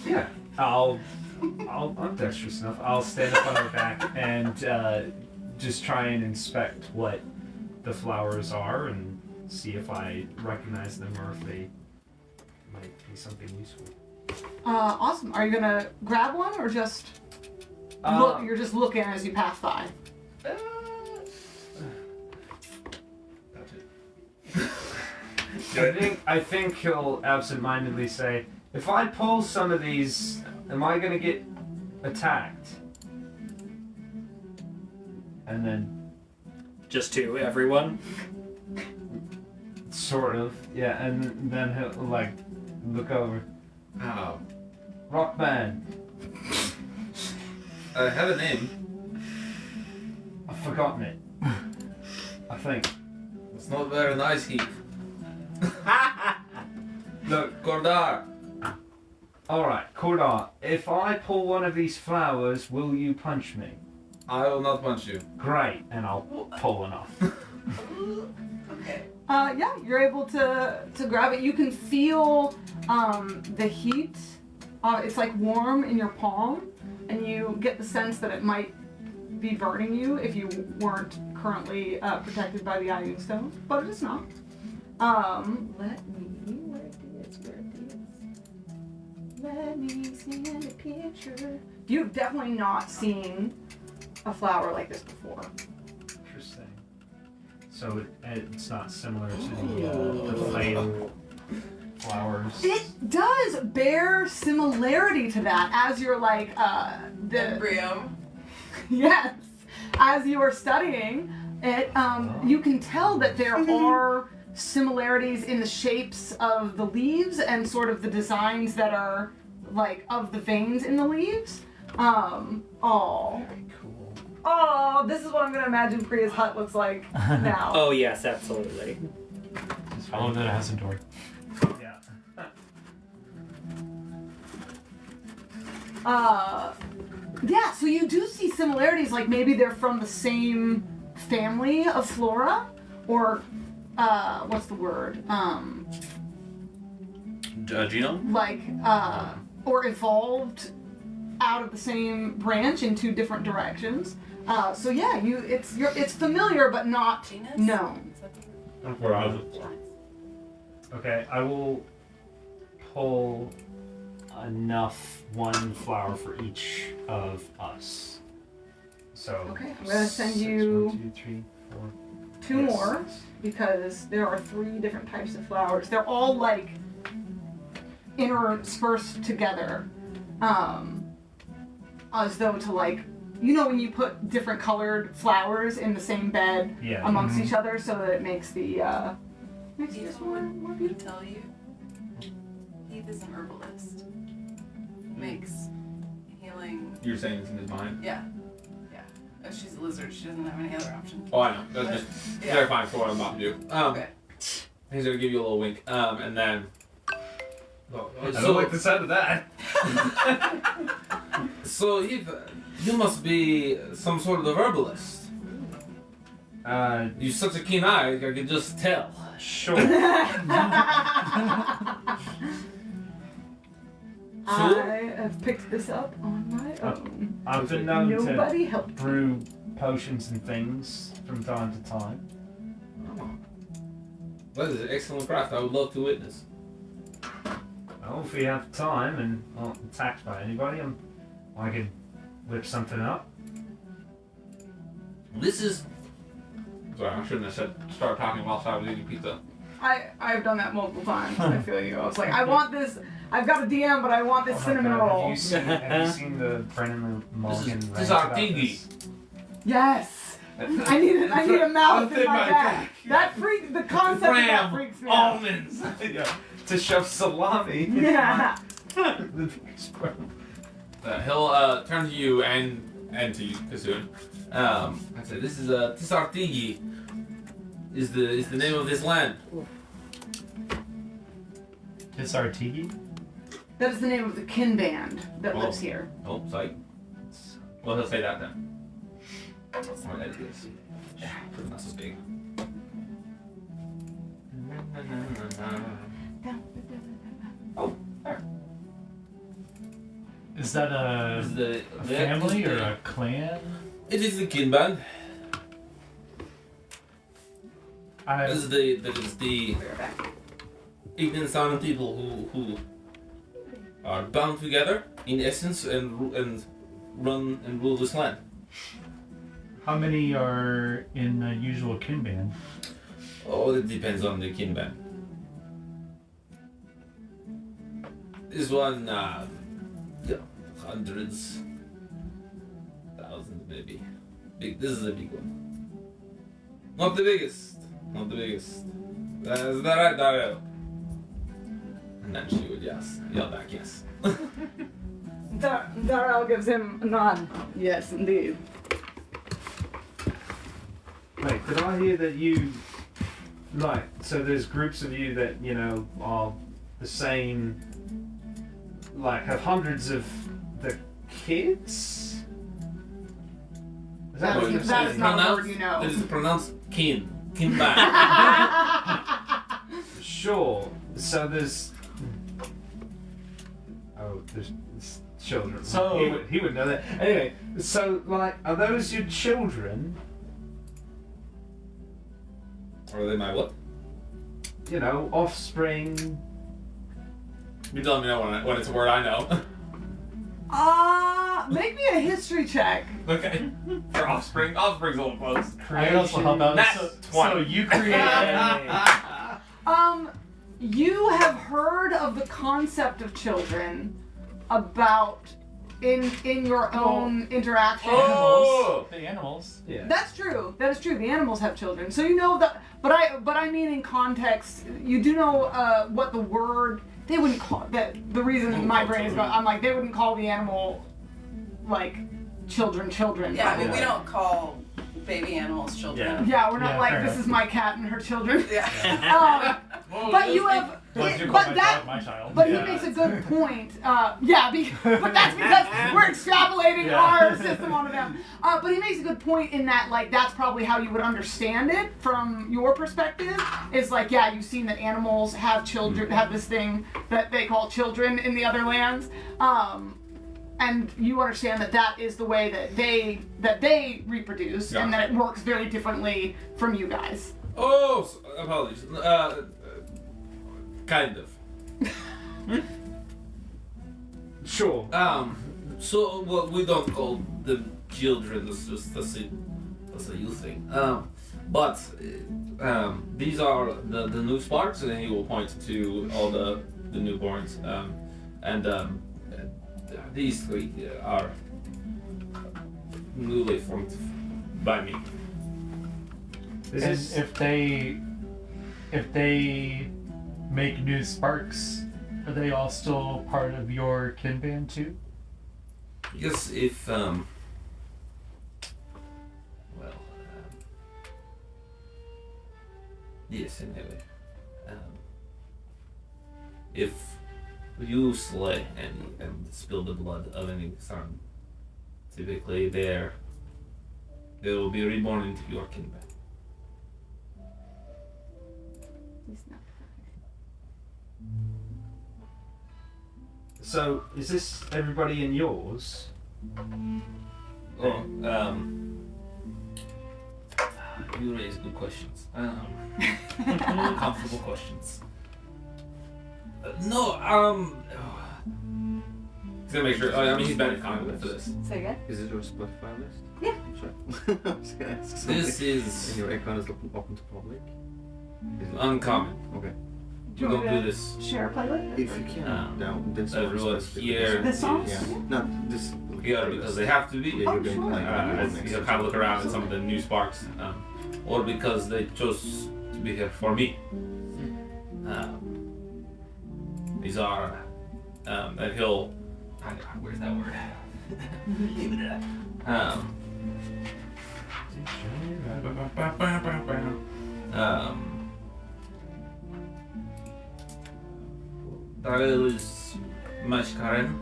yeah, I'm dexterous enough. I'll stand up on her back and just try and inspect what the flowers are and see if I recognize them or if they might be something useful. Awesome. Are you gonna grab one or just look? You're just looking as you pass by. I think he'll absentmindedly say, if I pull some of these, am I gonna get attacked? And then Just to everyone. sort of, yeah, and then he'll like look over. Oh. Rock band. I have a name. I've forgotten it. I think. It's not very nice, Heath. Look, Kordar. alright, Kordar, if I pull one of these flowers, will you punch me? I will not punch you. Great, and I'll pull one off. Okay. Yeah, you're able to grab it. You can feel the heat. It's like warm in your palm, and you get the sense that it might be burning you if you weren't currently protected by the Iron Stone, but it is not. Let me see in the picture. You've definitely not seen a flower like this before. Interesting. So it's not similar to the flame flowers. It does bear similarity to that as you're like the Embryo. yes, as you are studying it, you can tell that there are similarities in the shapes of the leaves and sort of the designs that are like of the veins in the leaves. Oh, Very cool. oh, this is what I'm gonna imagine Priya's hut looks like now. Oh yes, absolutely. I love that it has a door. Yeah. Yeah, so you do see similarities, like maybe they're from the same family of flora, or, what's the word? Genome? Like, or evolved out of the same branch in two different directions. So yeah, it's familiar but not Genus? known. Is that the Where I was. Okay, I will pull enough one flower for each of us. So Okay, I'm gonna send 6, you 1, 2, 3, 4. two Yes. more, because there are 3 different types of flowers. They're all like interspersed together, as though to like, you know when you put different colored flowers in the same bed Yeah. amongst each other, so that it makes the makes Heath this one more would beautiful. tell you. Heath is an herbalist. Makes healing. You're saying it's in his mind? Yeah. Yeah. If she's a lizard, she doesn't have any other option. Oh, I know. That's just Yeah. clarifying for what I'm about to do. Okay. He's gonna give you a little wink, and then. I don't like the sound of that. So, Heath, you must be some sort of herbalist. You've such a keen eye, I could just tell. Sure. I have picked this up on my own. I've been known Nobody to helped me. brew potions and things from time to time. That is an excellent craft. I would love to witness. Well, if we have time and aren't attacked by anybody, I could whip something up. This is. Sorry, I shouldn't have said start talking whilst I was eating pizza. I've done that multiple times. I feel you. I was like, I want this. I've got a DM, but I want this Oh my cinnamon God, roll. Have you seen the Brennan Mulligan This is rant about Artigi. this? Yes. I need a mouth in in my my back. back. That freaks the concept of that Ram freaks me out. almonds. Yeah, to shove salami. in Yeah. the next one. He'll turn to you and to you, Kazun. I say this is Tisartigi is the name of this land. It's Artigi? That is the name of the kinband that lives here. Oh, sorry. Well, he'll say that then. Or that is this. Not so big. Oh, there. Is that This is a family or a clan? It is the Kinband. This is the We're back. Ignixaran people who are bound together in essence and run and rule this land. How many are in the usual kinband? Oh, it depends on the Kinband. This one, hundreds, thousands maybe. Big. This is a big one. Not the biggest. Not the biggest. Is that right, Dario? And then she would yell back yes. Darrell gives him a nod. Yes, indeed. Wait, did I hear that you, like, so there's groups of you that, you know, are the same, like, have hundreds of the kids? Is That what is- you're that saying? is not a word you know. It is pronounced Kinband. Sure. So there's. Oh, there's children. So- he would know that. Anyway, so like, are those your children? Are they my what? You know, offspring. You tell me now when it's a word I know. Make me a history check. Okay. For offspring. Offspring's a little close. I can also help out. That's So 20. you created. You have heard of the concept of children about in your own interactions. Oh! The animals. Yeah. That's true. That is true. The animals have children, so you know that. But I mean in context, you do know what the word they wouldn't call that. The reason my brain is going, I'm like they wouldn't call the animal like children. Yeah, I mean, we don't call baby animals children. Yeah, we're not Yeah, like fair this enough. is my cat and her children. Yeah. But you have. Why'd you call But my that. dog my child? But Yeah. he makes a good point. But that's because we're extrapolating Yeah. our system onto them. But he makes a good point in that, like, that's probably how you would understand it from your perspective. Is like, yeah, you've seen that animals have children, have this thing that they call children in the other lands. And you understand that that is the way that they reproduce, and that it works very differently from you guys. Oh, apologies. Kind of. Sure. So what we don't call them children. That's a you thing. But these are the new sparks, and then he will point to all the newborns. These three are newly formed by me. This And is if they make new sparks, are they all still part of your kinband too? Yes, if yes, anyway. If you slay and spill the blood of an Ignixaran, typically they will be reborn into your kinband. so. Is this everybody in yours? Oh, you raise good questions. Comfortable questions. No, he's gonna make sure. I mean, he's been in contact for this. Say again? Is it your Spotify list? Yeah. Sure. I was gonna ask something. This is And your account is open to public? Is it? uncommon. Okay. We don't do this. Share a playlist? If you can, down this everyone here This song? Yeah. Not this. Yeah, because they have to be. Yeah, you're going to like As you kind of look around at some of the new sparks, or because they chose to be here for me. These are, and he'll. Where's that word? That is Mashkaren,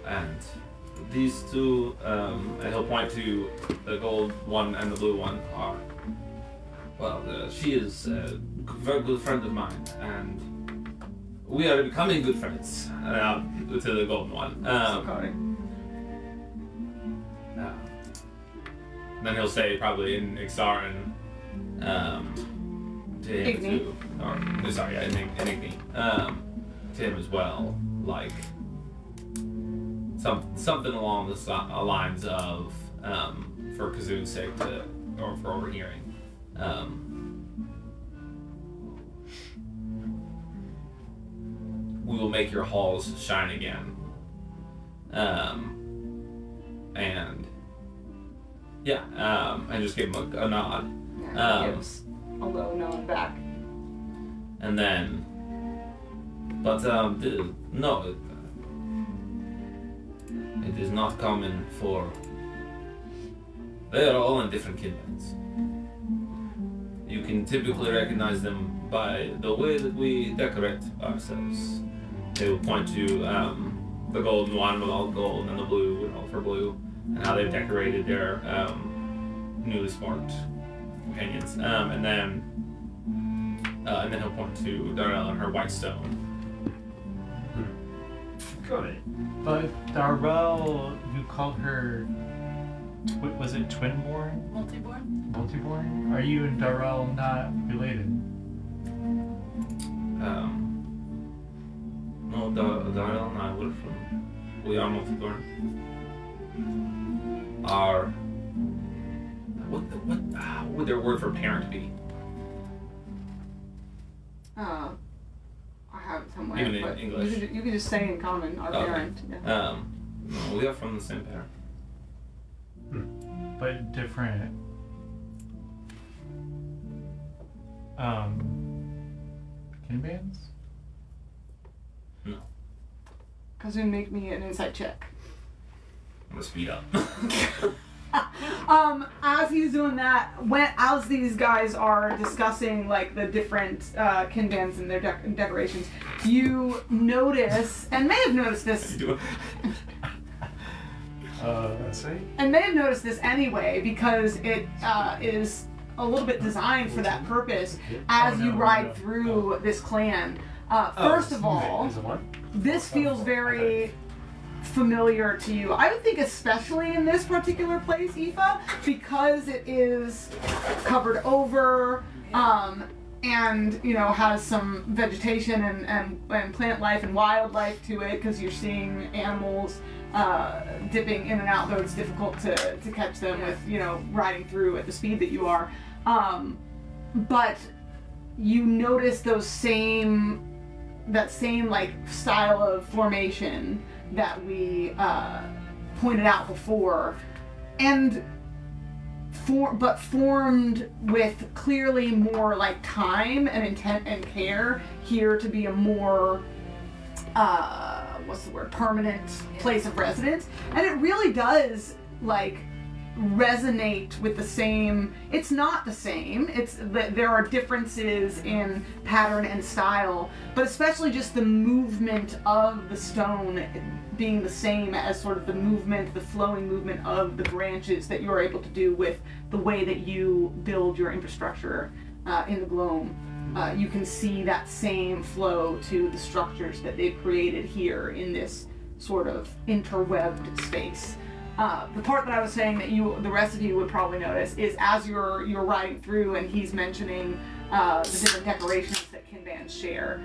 and these two, and he'll point to the gold one and the blue one are. Well, she is a very good friend of mine, and we are becoming good friends. To the golden one. Sokari. Then he'll say probably in Ixaran, to him Igni. too, or sorry, yeah, in Igni, to him as well, like something along the lines of for Kazun's sake or for overhearing. We will make your halls shine again. And yeah, and just give him a nod. Yeah, he gives a low nod back. And then, but no, it is not common for. They are all in different kinbands. You can typically recognize them by the way that we decorate ourselves. They will point to the golden one with all gold and the blue with all for blue, and how they've decorated their newly sparked companions. And then he'll point to Darrell and her white stone. Got it. But Darrell, you called her Was it twin-born? Multi-born? Multi-born? Are you and Darrell not related? No, Darrell and I were we are multi-born. What would their word for parent be? I have it somewhere. Even in but English. You could just say in common, our Okay. parent. Yeah. No, we are from the same parent. But different. Kinbands? No. Kazun, make me an insight check. I'm gonna speed up. As he's doing that, as these guys are discussing like the different kinbands and their decorations, you notice, and may have noticed this, and may have noticed this anyway because it is a little bit designed for that purpose. As you ride through this clan, first of all, this feels very familiar to you. I would think especially in this particular place, Aoife, because it is covered over and has some vegetation and plant life and wildlife to it, because you're seeing animals dipping in and out, though it's difficult to catch them with riding through at the speed that you are. But you notice that same like style of formation that we pointed out before, but formed with clearly more like time and intent and care here to be a more permanent place of residence. And it really does like resonate with the same. It's not the same. It's that there are differences in pattern and style, but especially just the movement of the stone being the same as sort of the flowing movement of the branches that you're able to do with the way that you build your infrastructure in the gloam. You can see that same flow to the structures that they've created here in this sort of interwebbed space. The part that I was saying that the rest of you would probably notice is as you're riding through and he's mentioning the different decorations that Kinbands share.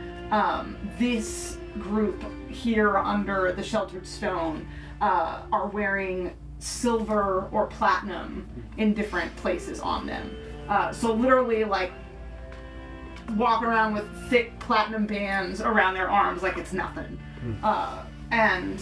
This group here under the sheltered stone are wearing silver or platinum in different places on them. So literally like walk around with thick platinum bands around their arms like it's nothing. And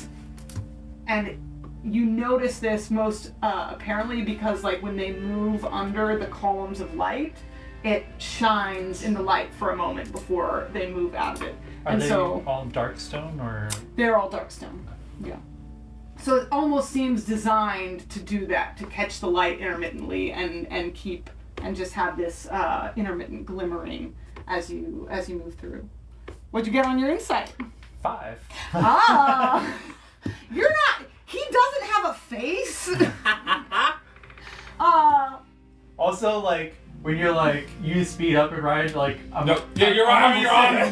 you notice this most apparently because like when they move under the columns of light, it shines in the light for a moment before they move out of it. Are they all dark stone or? They're all dark stone. Yeah. So it almost seems designed to do that, to catch the light intermittently and keep and just have this intermittent glimmering as you move through. What'd you get on your insight? 5. You're not. He doesn't have a face. Also, like when you're like you speed up and ride, like I'm. No, yeah, you're on it.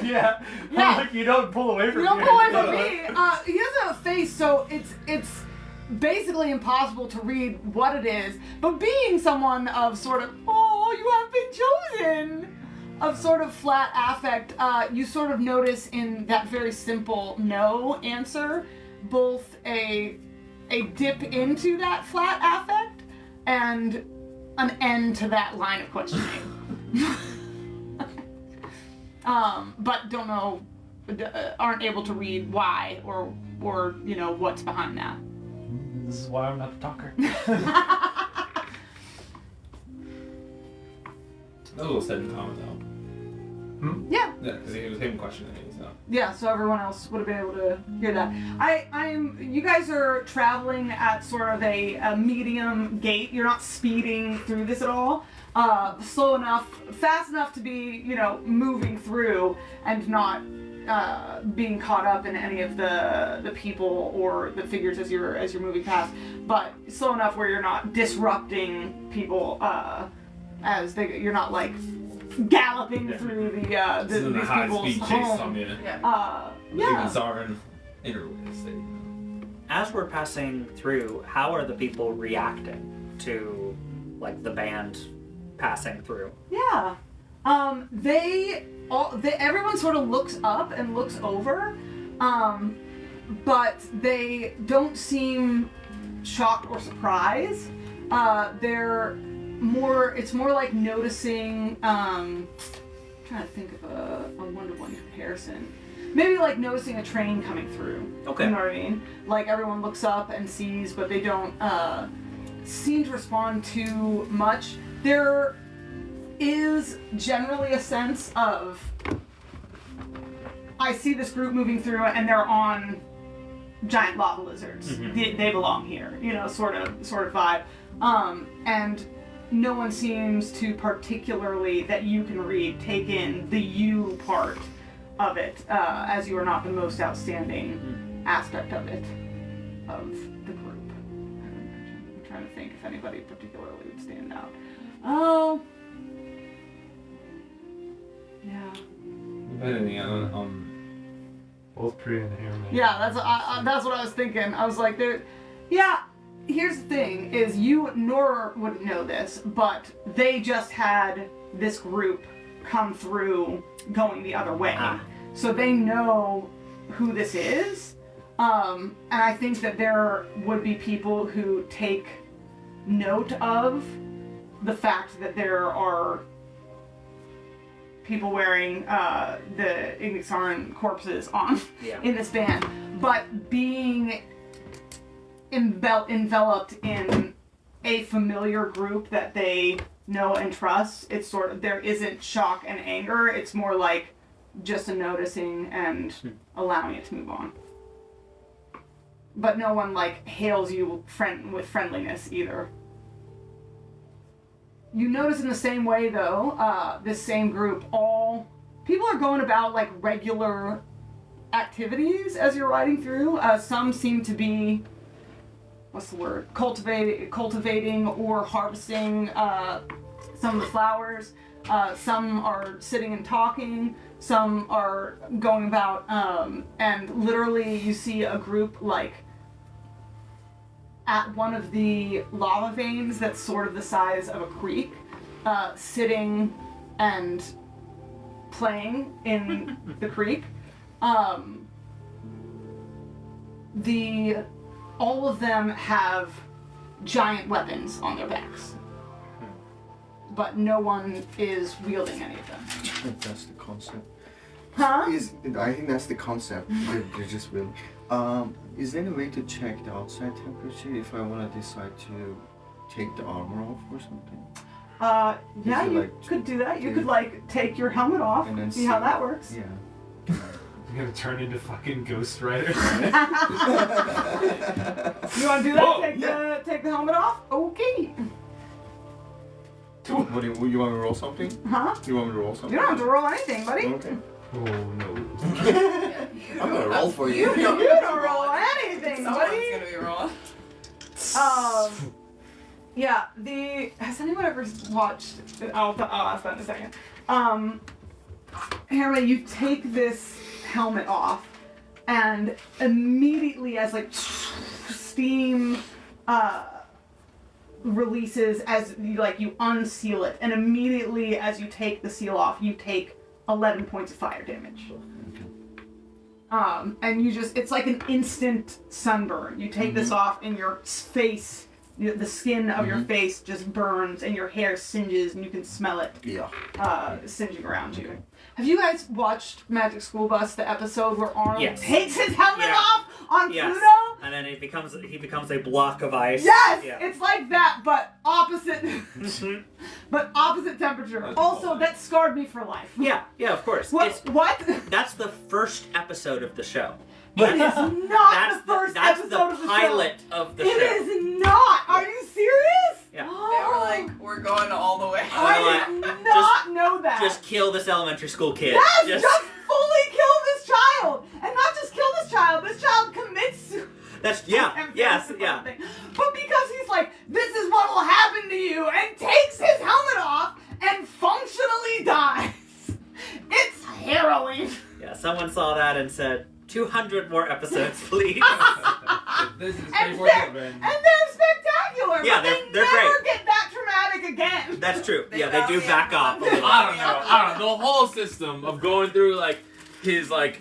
Yeah. Yeah. Like you don't pull away from me. You don't pull away from me. He doesn't have a face, so it's basically impossible to read what it is. But being someone of sort of, you have been chosen, of sort of flat affect, you sort of notice in that very simple no answer both a dip into that flat affect and an end to that line of questioning. But don't know, aren't able to read why or what's behind that. This is why I'm not the talker. That was a little said in common though. Yeah. Yeah, because he was him questioning me, so. Yeah, so everyone else would have been able to hear that. You guys are traveling at sort of a medium gait. You're not speeding through this at all. Slow enough, fast enough to be, moving through and not being caught up in any of the people or the figures as you're moving past, but slow enough where you're not disrupting people you're not like galloping through these people's high-speed chase home. on you. Yeah. Yeah. Ignixaran state. as we're passing through, how are the people reacting to like the band passing through? Yeah. Everyone sort of looks up and looks over, but they don't seem shocked or surprised. It's more like noticing, I'm trying to think of a one-to-one comparison. Maybe like noticing a train coming through. Okay. You know what I mean? Like everyone looks up and sees, but they don't seem to respond too much. There is generally a sense of, I see this group moving through and they're on giant lava lizards. Mm-hmm. They belong here, you know, sort of vibe. And no one seems to particularly, that you can read, take in the you part of it, as you are not the most outstanding aspect of it, of the group. I'm trying to think if anybody particularly would stand out. Oh, yeah. Both Priya and Airman. Yeah, that's what I was thinking. I was like, yeah. Here's the thing: is you nor would know this, but they just had this group come through going the other way, so they know who this is. And I think that there would be people who take note of the fact that there are people wearing the Ignixaran corpses on in this band, but being enveloped in a familiar group that they know and trust, it's sort of, there isn't shock and anger, it's more like just a noticing and allowing it to move on. But no one like hails you with friendliness either. You notice in the same way though, this same group, all people are going about like regular activities as you're riding through. Some seem to be, what's the word? Cultivating or harvesting some of the flowers. Some are sitting and talking. Some are going about, and literally you see a group like at one of the lava veins that's sort of the size of a creek, sitting and playing in the creek. All of them have giant weapons on their backs, but no one is wielding any of them. I think that's the concept. Huh? I think that's the concept. They're just really. Is there any way to check the outside temperature if I want to decide to take the armor off or something? Yeah, it you like could do that. You could like take your helmet off and then see how that works. Yeah. You're gonna turn into fucking Ghost Rider. You want to do that? Whoa, Take the helmet off? Okay. What do you want me to roll something? Huh? You want me to roll something? You don't have to roll anything, buddy. Okay. Oh no. I'm gonna roll for you. You don't roll anything, Someone's buddy. gonna be rolling. Yeah, has anyone ever watched, I'll ask that in a second. Herman, you take this helmet off, and immediately as like steam releases as you unseal it, and immediately as you take the seal off, you take 11 points of fire damage. And it's like an instant sunburn. You take this off and your face, the skin of your face just burns and your hair singes and you can smell it singeing around you. Have you guys watched Magic School Bus, the episode where Arnold takes his helmet off on Pluto? And then he becomes a block of ice. Yes! Yeah. It's like that, but opposite but opposite temperature. Also, that scarred me for life. Yeah, of course. What? That's the first episode of the show. It is not the first episode of the show. That's the pilot of the show. It is not! Are you serious? Yeah. They were like, we're going all the way. I did not know that. Just kill this elementary school kid. Yes! Just fully kill this child! And not just kill this child commits But because he's like, this is what will happen to you, and takes his helmet off and functionally dies. It's harrowing. Yeah, someone saw that and said, 200 more episodes, please. This is And straightforward, they're, man. and they're spectacular. Yeah, but they're they never great. get that traumatic again. That's true. They Yeah, they do rally back up. off a little. I don't know. The whole system of going through like his like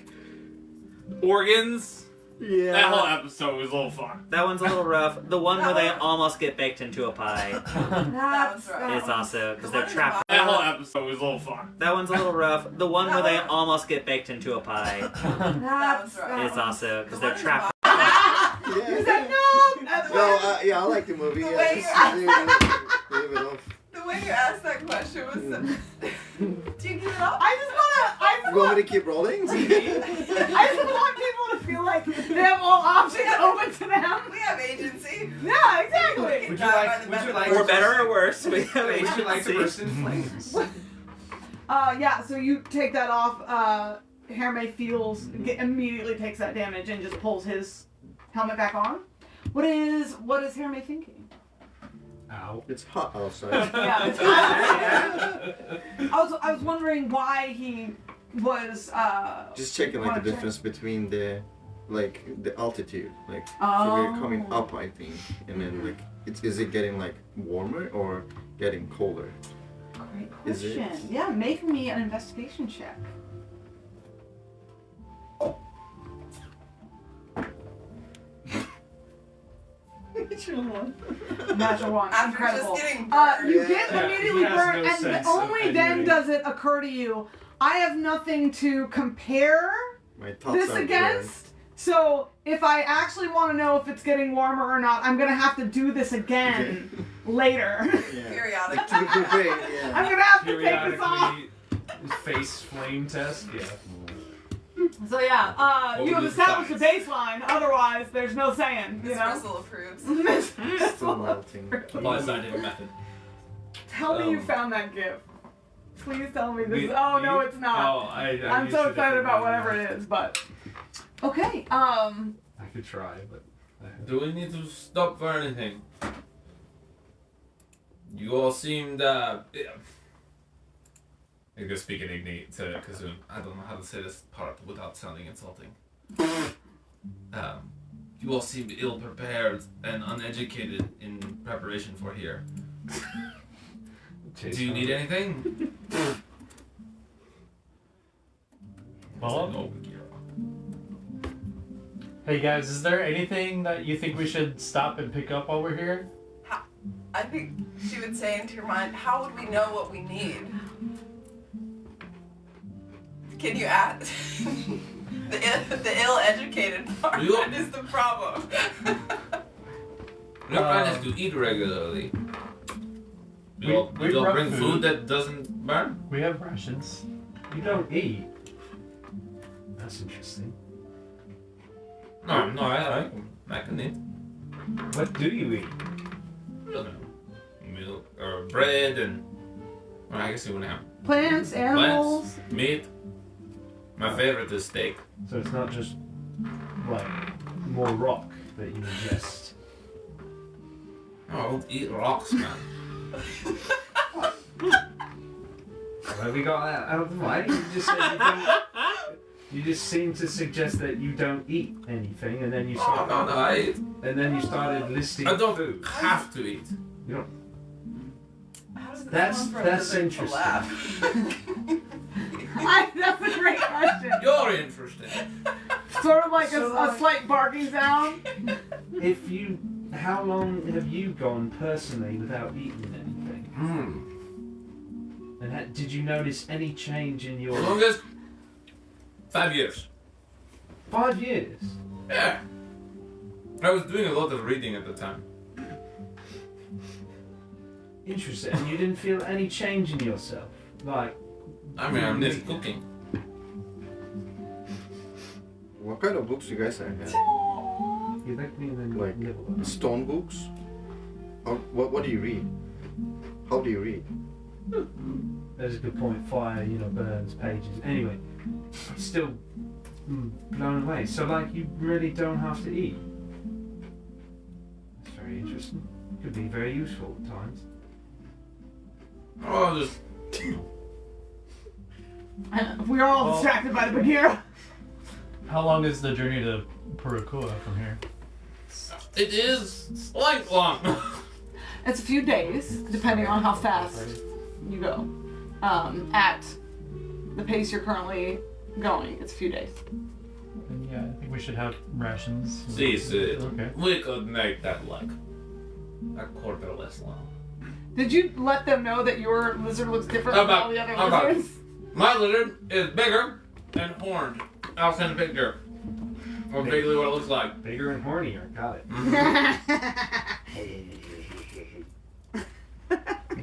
organs. Yeah. That whole episode was a little fucked. That one's a little rough. The one where they almost get baked into a pie That was right. is also because The they're one trapped. That whole episode was a little fucked. That one's a little rough. The one where they almost get baked into a pie That was right. is also because The they're one trapped. You said no. That's No, yeah, I like the movie. The Yeah, way just you leave it off. The way you asked that question was so... Do you give it up? I just You want me to keep rolling? I just want people to feel like they have all options open to them. We have agency. Yeah, exactly. Would you like For better or worse, we have Would you like to agency. burst in flames? Yeah, so you take that off. Herme feels immediately takes that damage and just pulls his helmet back on. What is Herme thinking? Ow. It's hot outside. Yeah, it's I was wondering why he was Just checking like wanna the difference between the altitude. Like so we're coming Oh. up, I think, and then like is it getting like warmer or getting colder? Great Is it? question. Yeah, make me an investigation check. Natural one. After Incredible. just getting You burned. get Yeah, immediately he has burned, no and sense only of then any does it occur to you. I have nothing to compare My thoughts this are against. So if I actually want to know if it's getting warmer or not, I'm gonna have to do this again later. Yeah. Periodic. Like, to be prepared, yeah. I'm gonna have to take this off. Periodically face flame test. Yeah. So yeah, What you have would established a decide? baseline. Otherwise, there's no saying. Miss You know. Russell approves. Still melting. Apply scientific method. Tell me you found that gift. Please tell me this. Oh no, it's not. Oh, I'm so excited about whatever it is, but okay. I could try, but. Do we need to stop for anything? You all seemed I go speak in Igni to Kazun. I don't know how to say this part without sounding insulting. You all seem ill prepared and uneducated in preparation for here. Do you need anything? Well, No. hey guys, is there anything that you think we should stop and pick up while we're here? I think she would say into your mind, how would we know what we need? Can you add the ill-educated part? You- What is the problem? Your plan is to eat regularly. We You don't brought bring food. food that doesn't burn? We have rations. You don't eat. That's interesting. No, I can eat. What do you eat? I don't know. Milk or bread and. Well, I guess you wouldn't have Plants, animals. plants, meat. My favorite is steak. So it's not just like more rock that you ingest. Oh, I don't eat rocks, man. Where we got that out of the way? You just said you don't. You just seem to suggest that you don't eat anything, and then you Oh, started, no, I eat. and then you started listing I don't food. have to eat. You don't. How does this That's- come from that's the interesting. lab? That's a great question. You're interested. Sort of like So, a slight barking sound. If you, how long have you gone personally without eating anything? And did you notice any change in your Longest 5 years. 5 years? Yeah. I was doing a lot of reading at the time. Interesting. And you didn't feel any change in yourself, like. I mean, I'm just cooking. What kind of books you guys have? You let me then Like nibble on it. stone books? Or what do you read? How do you read? That's a good point. Fire, burns pages. Anyway, I'm still blown away. So, like, you really don't have to eat. That's very interesting. Could be very useful at times. Oh, just We're all distracted by the Bagheera. How long is the journey to Purakua from here? It is lifelong. It's a few days, depending on how fast you go. At the pace you're currently going, it's a few days. And yeah, I think we should have rations. See, Okay. we could make that like a quarter less long. Did you let them know that your lizard looks different from all the other about- lizards? My lizard is bigger and horned. I'll send a picture of vaguely what it looks like. Bigger and hornier. Got it.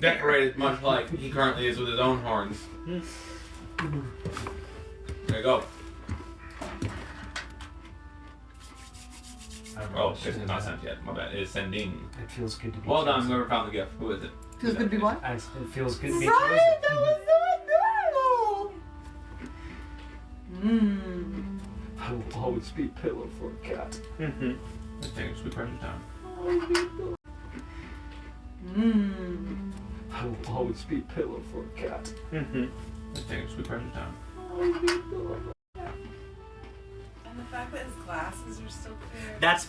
Decorated much like he currently is with his own horns. There you go. Oh, it's not sent yet. My bad. It's sending. It feels good to be Well done, chosen. whoever found the gift. Who is it? Feels good to be what? It feels good to be Right, that chosen. was so adorable! Mmm. I will always be pillow for a cat. Mm-hmm. Let's take a sweet precious time. Mmm. I will always be pillow for a cat. Mm-hmm. Let's take a sweet precious time. And the fact that his glasses are still clear. That's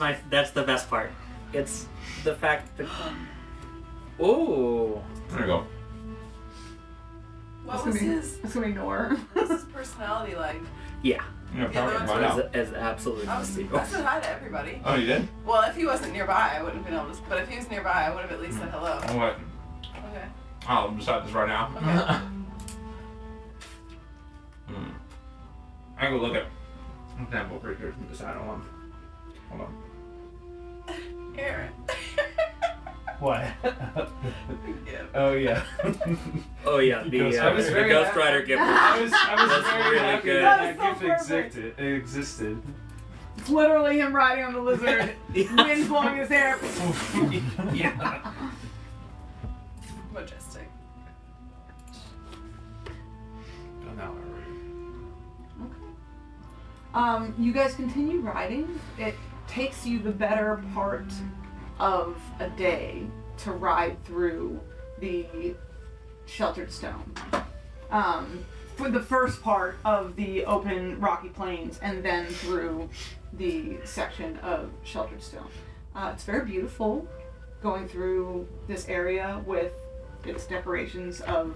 the best part. It's the fact that. Ooh. There you go. What was his Nor. what was his personality like? Yeah. Yeah, probably find find out. It's absolutely I said hi to everybody. Oh, you did? Well, if he wasn't nearby, I wouldn't have been able to. But if he was nearby, I would have at least said hello. Oh, what? Okay. I'll decide this right now. Okay. I can go look at example pictures and decide on one. Hold on. Aaron. What? Yeah. Oh yeah. Oh yeah, the Ghost Rider. the Ghost Rider gift. I was That's very really happy good. that That was that so gift perfect. existed. It's literally him riding on the lizard, wind blowing his hair. Yeah. Majestic. Oh, now I read. You guys continue riding. It takes you the better part of a day to ride through the sheltered stone. For the first part of the open rocky plains and then through the section of sheltered stone. It's very beautiful going through this area with its decorations of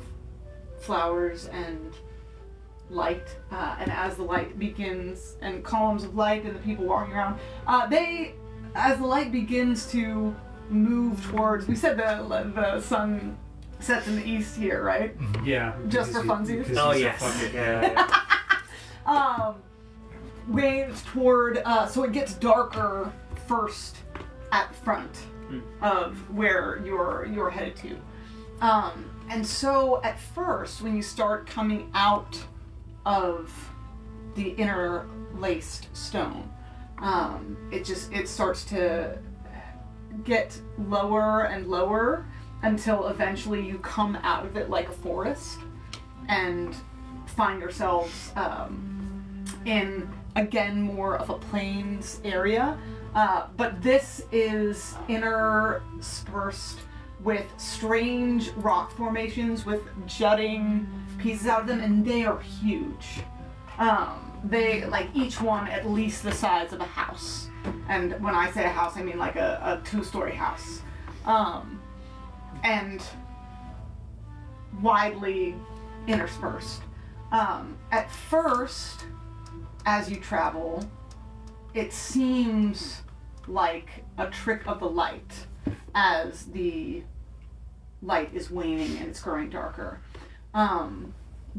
flowers and light, and as the light begins, and columns of light and the people walking around, as the light begins to move towards, we said the sun sets in the east here, right? Yeah. Just for funsies? because Oh he's a yes. fucking- Yeah. Waves toward, so it gets darker first at the front of where you're headed to. And so at first, when you start coming out of the interlaced stone, it starts to get lower and lower until eventually you come out of it like a forest and find yourselves in, again, more of a plains area. But this is interspersed with strange rock formations with jutting pieces out of them, and they are huge. They, like, each one at least the size of a house. And when I say a house, I mean like a two-story house. And widely interspersed. At first, as you travel, it seems like a trick of the light as the light is waning and it's growing darker.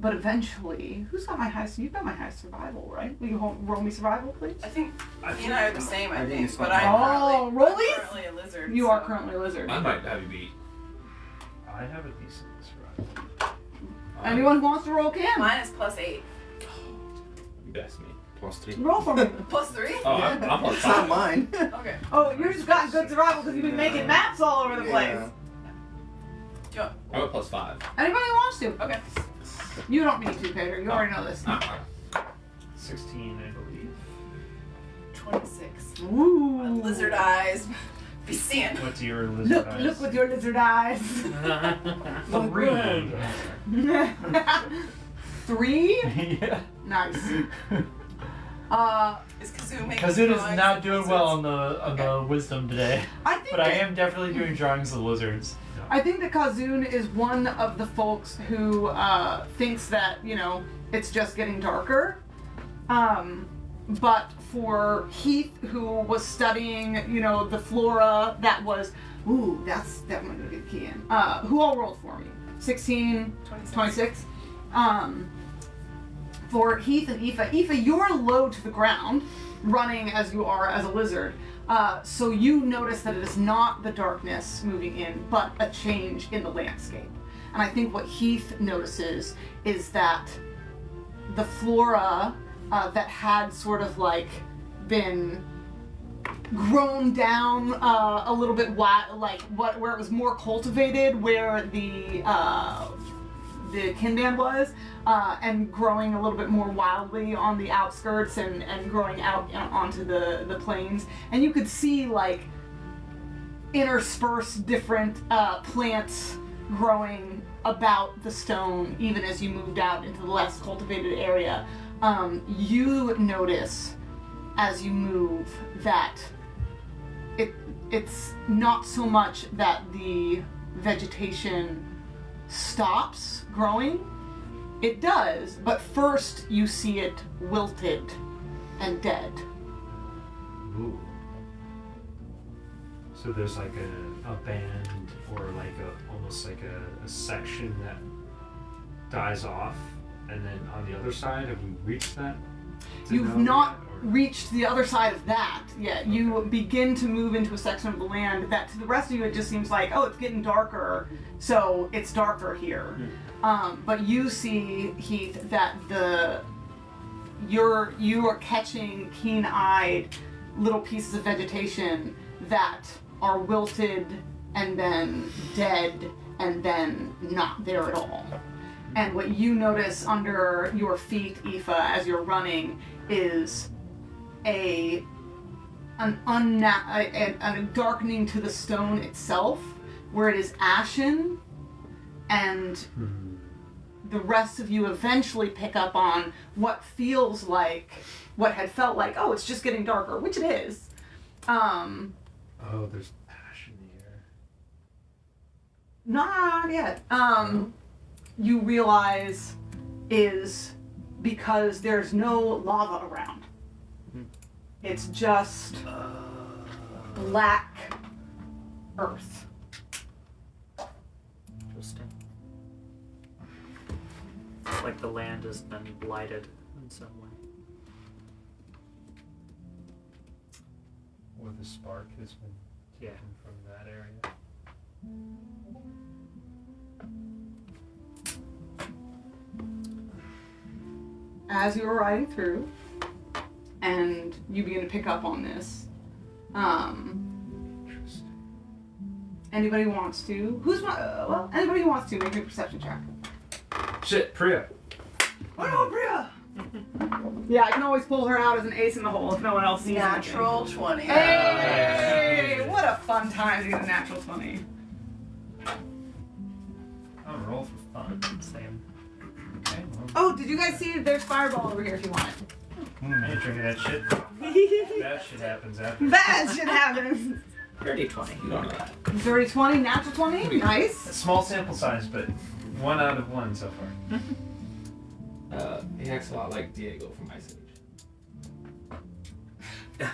But eventually, who's got my highest? You've got my highest survival, right? Will you roll me survival, please? I think he and I are the same, I I think think. it's But not I'm bad. currently, Oh, I'm currently a lizard. You so. are currently a lizard. I might have you beat. I have a decent survival. Anyone who wants to roll can. Mine is +8. You best me. +3. Roll for me. +3? Oh, I'm plus It's not 5. mine. Okay. Oh, yours got good survival because you've been making maps all over the place. Yeah. Do you want, I'm a plus 5. Anybody who wants to. okay. You don't need to, Peter. You already know this. 16, I believe. 26. Ooh. Lizard eyes. Be seeing. What's your lizard eyes? Look with your lizard eyes. 3. 3? Yeah. Nice. Is Kazun making Kazun is drawings not of doing lizards? well on the wisdom today, I think but I that- am definitely doing drawings of lizards. I think that Kazun is one of the folks who thinks that, it's just getting darker. But for Heath, who was studying, the flora that was, that's definitely a good key in. Who all rolled for me? 16, 26. For Heath and Aoife, you're low to the ground, running as you are as a lizard. So you notice that it is not the darkness moving in, but a change in the landscape. And I think what Heath notices is that the flora that had sort of like been grown down a little bit where it was more cultivated, where the Kinband was, and growing a little bit more wildly on the outskirts and growing out onto the plains. And you could see like interspersed different plants growing about the stone even as you moved out into the less cultivated area. You notice as you move that it's not so much that the vegetation stops growing. It does, but first you see it wilted and dead. Ooh. So there's like a band or like almost like a section that dies off, and then on the other side, have we reached that? You've not reached the other side of that yet. Okay. You begin to move into a section of the land that to the rest of you it just seems like, it's getting darker, so it's darker here. But you see, Heath, that you are catching keen-eyed little pieces of vegetation that are wilted and then dead and then not there at all. And what you notice under your feet, Aoife, as you're running, is a darkening to the stone itself, where it is ashen, and the rest of you eventually pick up on what feels like, what had felt like, it's just getting darker, which it is. There's ash in the air. Not yet. You realize is because there's no lava around. It's just black earth. Interesting. It's like the land has been blighted in some way. Or the spark has been taken from that area. As you are riding through, and you begin to pick up on this, Interesting. anybody who wants to, anybody who wants to, make a perception check. Shit, Priya. Oh, Priya! Yeah, I can always pull her out as an ace in the hole if no one else sees Natural 20. anything. Hey! What a fun time to get a natural 20. I'll roll for fun. Same. Okay. Oh, did you guys see there's Fireball over here if you want it? I ain't drinking that shit. That shit happens after. Bad shit happens. Dirty 20. You don't know that. Dirty 20, natural 20, nice. Small sample size, but 1 out of 1 so far. He acts a lot like Diego from Ice Age.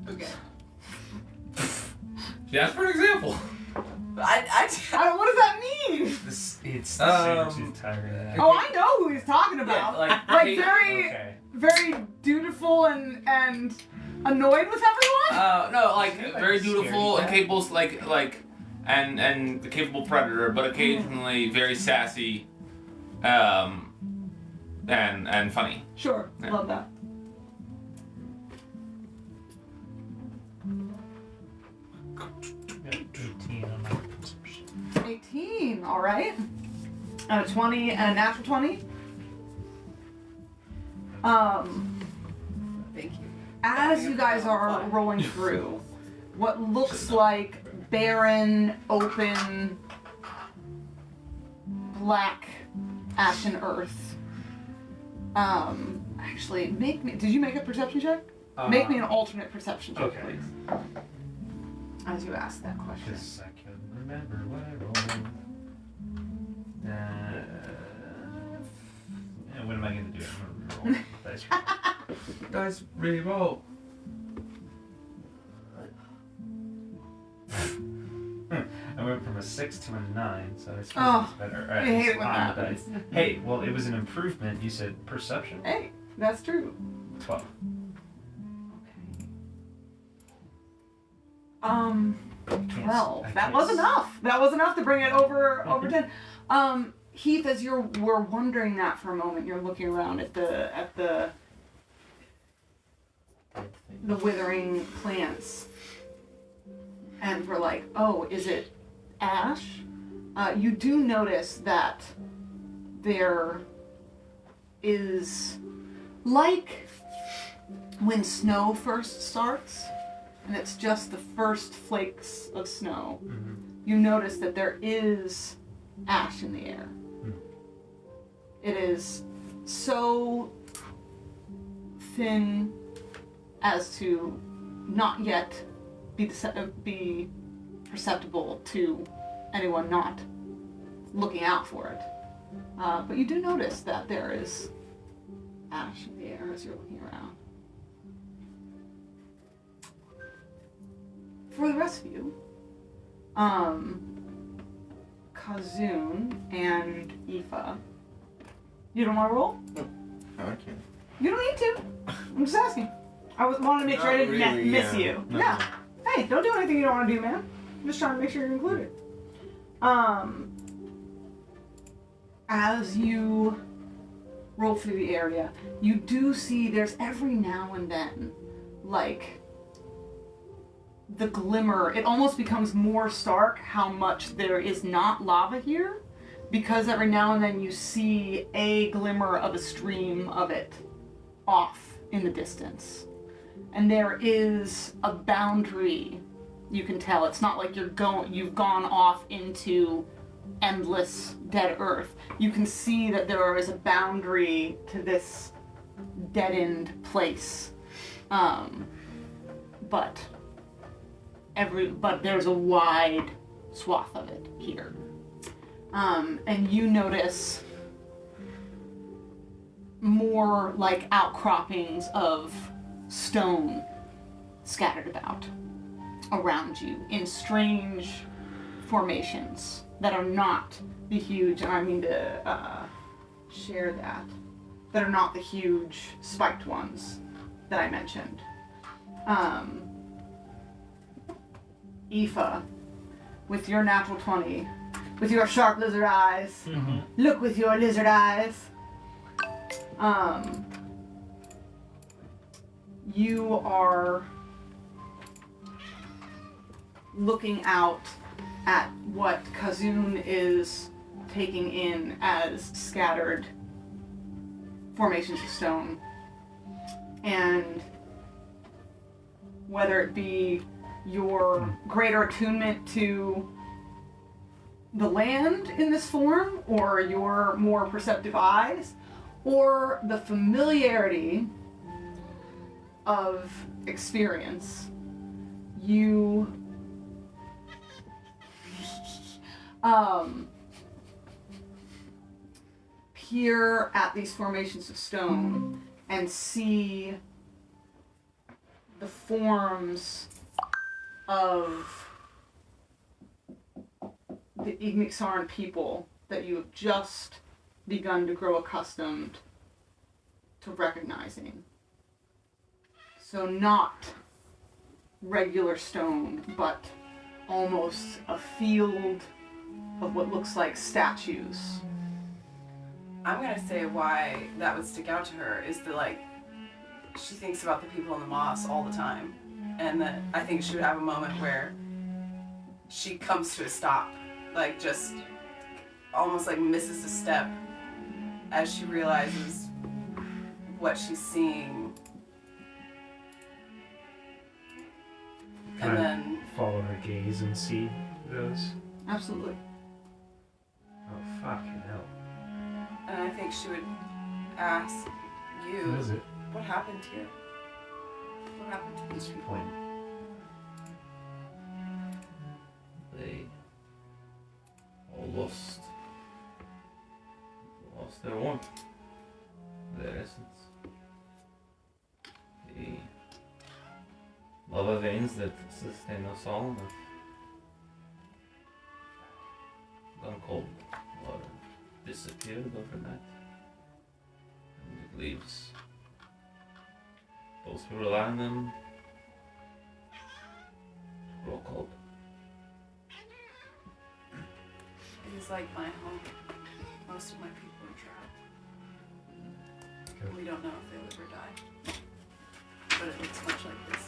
Okay. Yeah, that's for an example. I What does that mean? It's the saber-tooth tiger. Oh, I know who he's talking about. Yeah, Like very, Okay. very dutiful and annoyed with everyone. No, like very Scary dutiful and cat. capable, and the capable predator, but occasionally very sassy, and funny. Sure, Yeah. love that. Got 18 on my perception. 18, all right. And a 20 and a natural 20. Thank you. As you guys are rolling through what looks like barren, open, black, ashen earth, Actually, make me. Did you make a perception check? Make me an alternate perception check, Okay. please. As you ask that question. Because I can remember what I rolled. And what am I going to do? I'm going to reroll. Dice reroll. I went from a 6 to a 9, so I suppose it's better. All right, I hate it when on that the dice. Hey, well, it was an improvement. You said perception? Hey, that's true. 12. Okay. 12. That was enough. That was enough to bring it over 10. Heath, as we're wondering that for a moment, you're looking around at the withering plants, and we're like, oh, is it ash? You do notice that there is, like when snow first starts, and it's just the first flakes of snow, you notice that there is ash in the air. It is so thin as to not yet be perceptible to anyone not looking out for it. But you do notice that there is ash in the air as you're looking around. For the rest of you, Kazun and Aoife, you don't want to roll? Okay. You don't need to. I'm just asking. I wanted to make sure I didn't Not really, miss yeah. you. No. Yeah. Hey, don't do anything you don't want to do, man. I'm just trying to make sure you're included. As you roll through the area, you do see there's every now and then, like, the glimmer. It almost becomes more stark how much there is not lava here, because every now and then you see a glimmer of a stream of it off in the distance. And there is a boundary, you can tell. It's not like you've gone off into endless dead earth. You can see that there is a boundary to this dead-end place. But there's a wide swath of it here. And you notice more like outcroppings of stone scattered about around you in strange formations that are not the huge, and I mean to share that are not the huge spiked ones that I mentioned. Aoife, with your natural 20, with your sharp lizard eyes, look with your lizard eyes. You are looking out at what Kazun is taking in as scattered formations of stone. And whether it be your greater attunement to the land in this form, or your more perceptive eyes, or the familiarity of experience, you peer at these formations of stone and see the forms of the Ignixaran people that you have just begun to grow accustomed to recognizing. So not regular stone, but almost a field of what looks like statues. I'm gonna say why that would stick out to her is that, like, she thinks about the people in the moss all the time, and that I think she would have a moment where she comes to a stop, like just almost like misses a step as she realizes what she's seeing. Can And I then follow her gaze and see those? Absolutely. Oh, fucking hell. and I think she would ask, You. What is it? What happened here? What happened to these people? Point. They all lost their warmth, their essence. The lava veins that sustain us all have gone cold or disappeared overnight. And it leaves those who rely on them to grow cold. It is like my home. Most of my people are trapped. Okay. We don't know if they live or die. But it looks much like this.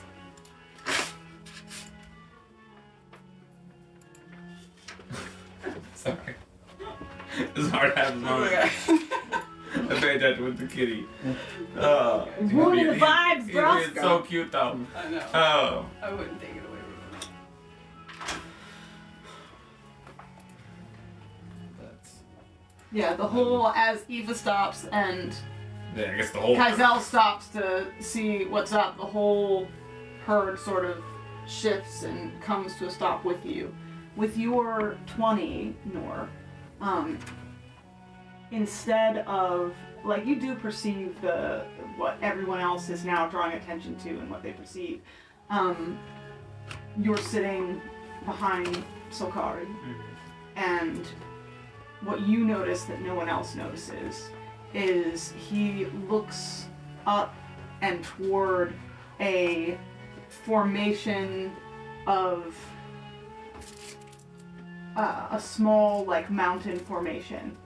Sorry. It's hard to have this moment. I pay attention with the kitty. He's ruining the vibes, bro. It's so cute though. I know. Oh. I wouldn't take it away from That's, Yeah, the whole as Eva stops and yeah, I guess the whole. Kaizel stops to see what's up, the whole herd sort of shifts and comes to a stop with you. With your 20, Nor, instead of, like, you do perceive what everyone else is now drawing attention to and what they perceive. You're sitting behind Sokari, and what you notice that no one else notices is he looks up and toward a formation of a small, like, mountain formation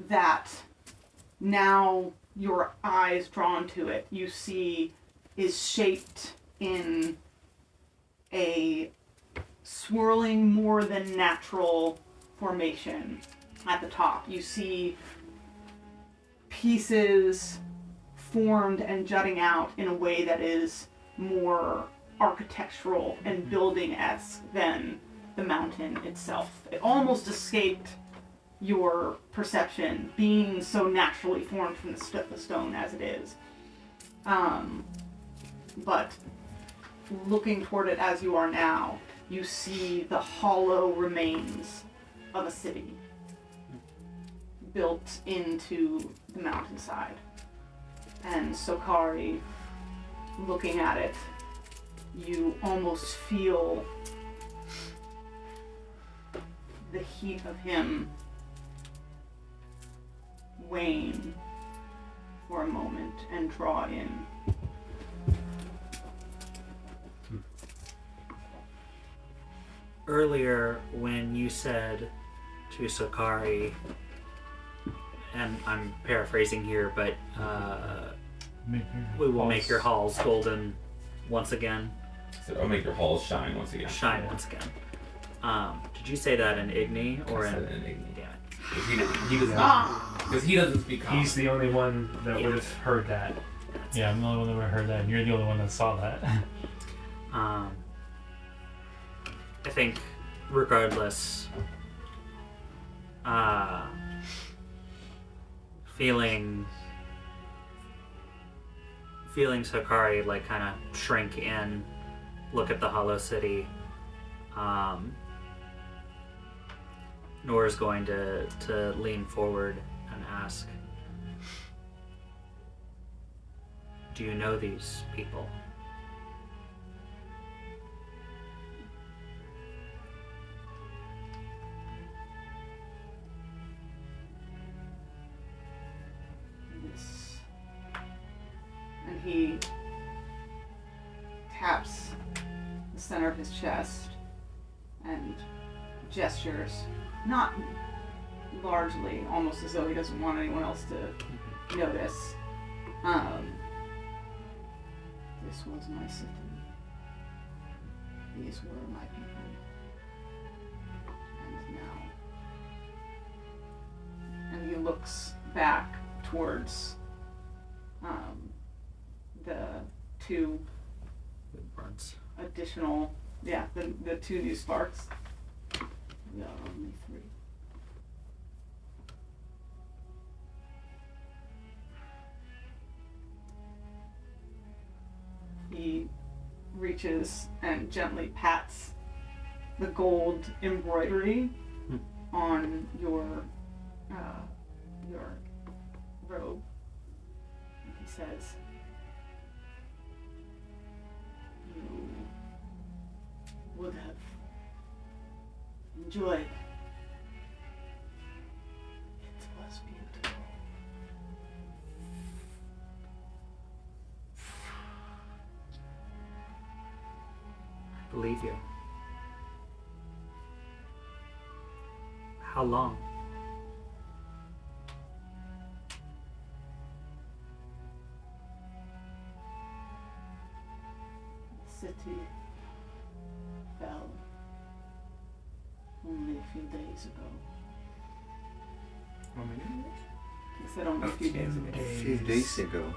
that now your eyes drawn to it, you see is shaped in a swirling more than natural formation at the top. You see pieces formed and jutting out in a way that is more architectural and building-esque than the mountain itself. It almost escaped your perception, being so naturally formed from the stone as it is. But looking toward it as you are now, you see the hollow remains of a city built into the mountainside. And Sokari, looking at it, you almost feel the heat of him wane for a moment and draw in. Earlier, when you said to Sokari, and I'm paraphrasing here, but we will make your halls golden once again. So I'll make your halls shine once again. Shine once again. Did you say that in Igni or I in? said it in Igni. Damn it. He doesn't. Because he doesn't speak common. He's the only one that would have heard that. Yeah, I'm the only one that would have heard that, and you're the only one that saw that. I think, regardless, feeling Sokari like kind of shrink in, look at the hollow city. Nora's going to lean forward and ask, "Do you know these people?" Yes. And he taps the center of his chest and gestures, not largely, almost as though he doesn't want anyone else to notice. This was my city. These were my people. And now. And he looks back towards the two Grunts. additional, the two new sparks. There are only three. reaches and gently pats the gold embroidery on your robe. And he says, "You would have enjoyed. It was beautiful." I believe you. How long? The city fell only a few days ago. How many years? He said only a few days ago. A few days ago.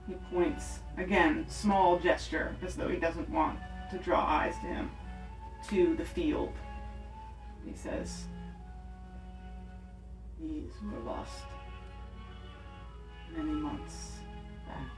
He points, again, small gesture, as though he doesn't want to draw eyes to him, to the field. He says, "These were lost many months back."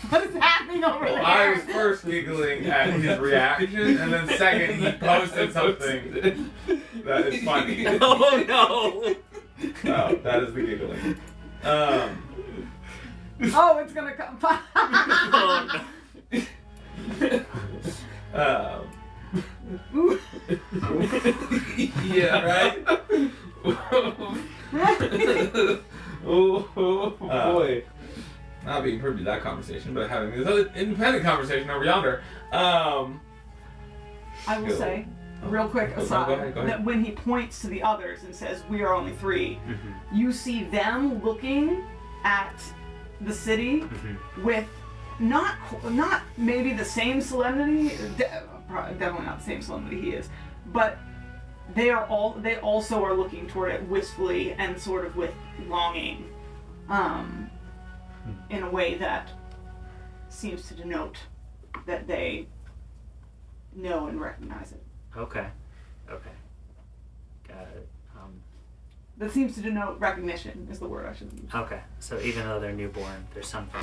What is happening over Well, there? I was first giggling at his reaction, and then second he posted something that is funny. Oh no! Oh, that is the giggling. Oh, it's gonna come. Oh, no. Yeah, right? Oh boy. Not being privy to that conversation, but having this other independent conversation over yonder. I will Go. say, real quick Go aside, ahead, go ahead. that when he points to the others and says, "We are only three," you see them looking at the city with not maybe the same solemnity, definitely not the same solemnity he is, but they also are looking toward it wistfully and sort of with longing, in a way that seems to denote that they know and recognize it. Okay. Got it. That seems to denote recognition is the word I should use. Okay. So even though they're newborn, there's something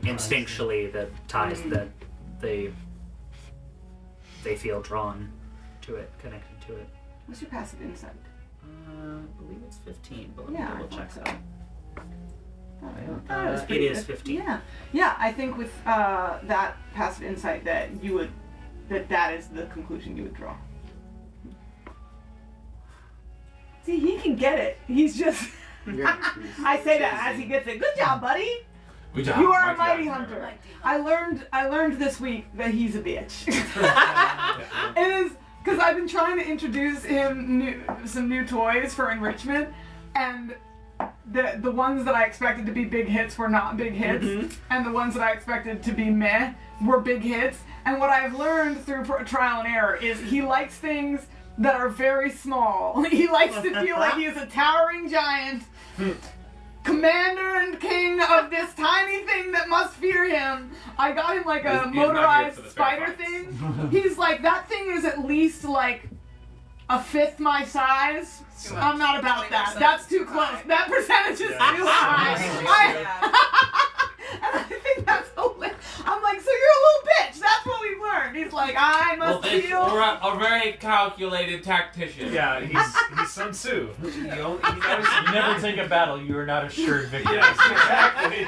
instinctually that ties that they feel drawn to it, connected to it. What's your passive insight? I believe it's 15, but let me Yeah, I double thought check so. that. That was It pretty is good. 15. Yeah. I think with that passive insight that you would, that is the conclusion you would draw. See, he can get it. He's just. Yeah, I say that as he gets it. Good job, buddy. Good job. You are a Mighty mighty hunter. hunter. I learned this week that he's a bitch. It is because I've been trying to introduce him some new toys for enrichment, and the ones that I expected to be big hits were not big hits, and the ones that I expected to be meh were big hits. And what I've learned through trial and error is he likes things that are very small. He likes to feel like he is a towering giant, commander and king of this tiny thing that must fear him. I got him like a He's not here motorized for the spider fair thing. He's like, that thing is at least like a fifth my size. Too much. I'm not about that. 20% That's too too close. high. That percentage is Yeah. too high. And I think that's hilarious. I'm like, so you're a little bitch. That's what we've learned. He's like, I must feel. a very calculated tactician. Yeah, he's Sun Tzu. He knows. You never take a battle you are not assured victory. Yes, exactly.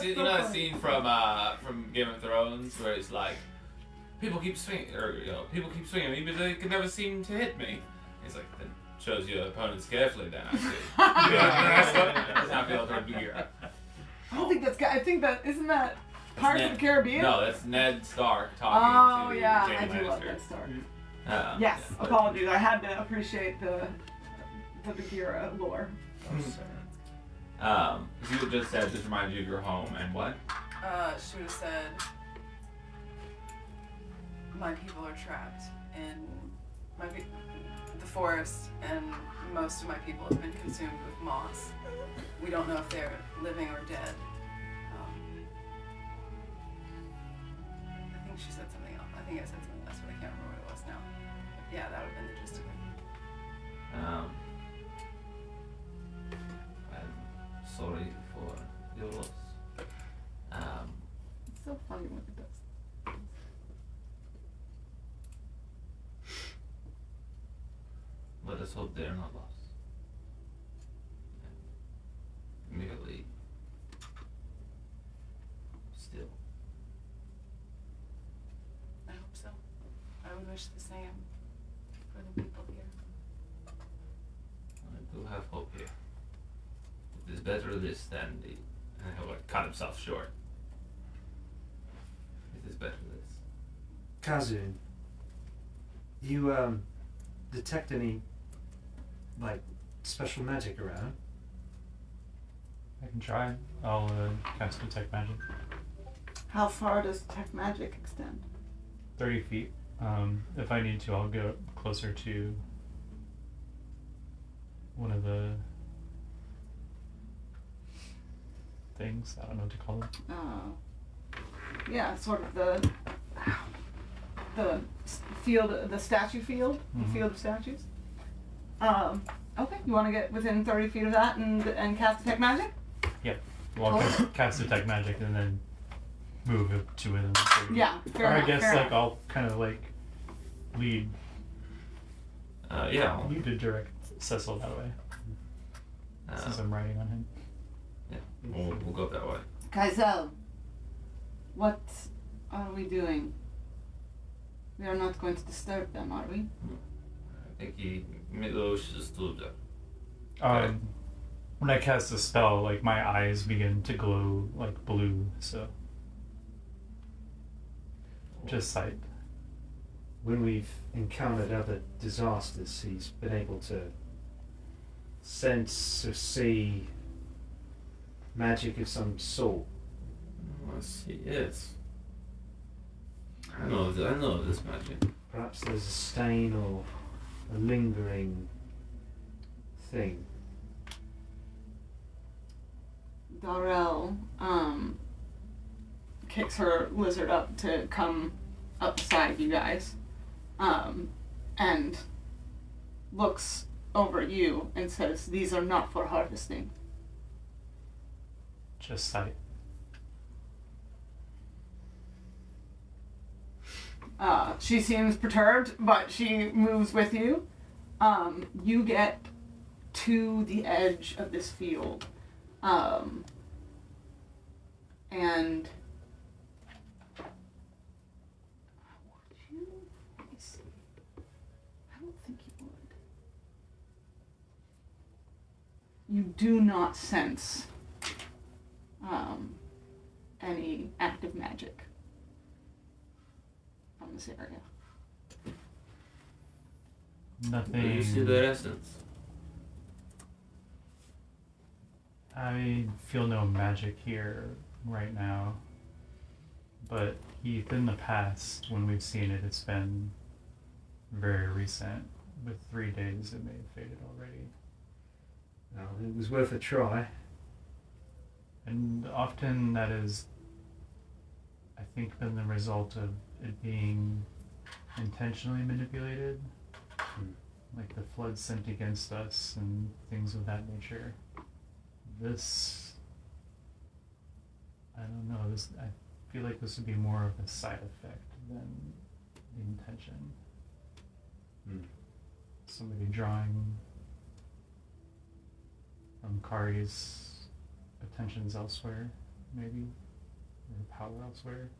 You know that scene from Game of Thrones where it's like, people keep swinging me, but they can never seem to hit me. He's like, that shows your opponents carefully. Then I see. That's how I feel toward Bagheera. I don't think that's. I think that isn't that Pirates of the Caribbean. No, that's Ned Stark Oh talking to yeah, Jaime I do love Lannister. that story. Yes, Yes, apologies. I had to appreciate the Bagheera lore. She would just said, this reminds you of your home, and what? She would have said, my people are trapped in the forest, and most of my people have been consumed with moss. We don't know if they're living or dead. I think she said something else. I think I said something else, but I can't remember what it was now. But yeah, that would have been the gist of it. I'm sorry for your loss. It's so funny when it does. Let us hope they are not lost. Merely still. I hope so. I would wish the same for the people here. I do have hope here. It is better this than the. And he'll like cut himself short. It is better this. Kazun, you detect any like special magic around? I can try. I'll cast detect magic. How far does detect magic extend? 30 feet. If I need to, I'll go closer to one of the things. I don't know what to call them. Yeah, sort of the field, the statue field, the field of statues. Okay, you want to get within 30 feet of that and cast detect magic? Yep. Well, I'll cast detect magic and then move it to within 30. Yeah, fair or enough, I guess fair like enough. I'll kind of like lead Yeah. you to direct Cecil that way since I'm riding on him. Yeah. We'll go that way. Kaizel, what are we doing? We are not going to disturb them, are we? I think he wishes to do. When I cast the spell, like my eyes begin to glow like blue, so just sight. When we've encountered other disasters, he's been able to sense or see magic of some sort. Yes, he is. I know this magic. Perhaps there's a stain or a lingering thing. Darrell kicks her lizard up to come up beside you guys, and looks over at you and says, "These are not for harvesting." Just sight. She seems perturbed, but she moves with you. You get to the edge of this field, and would you? Let me see. I don't think you would. You do not sense any active magic from this area. Nothing. Do you see the essence? I feel no magic here right now, but in the past, when we've seen it, it's been very recent. With 3 days, it may have faded already. Well, it was worth a try. And often that is, I think, been the result of it being intentionally manipulated. Like the flood sent against us and things of that nature. This, I don't know, I feel like this would be more of a side effect than the intention. Somebody drawing Kari's attentions elsewhere, maybe, or power elsewhere.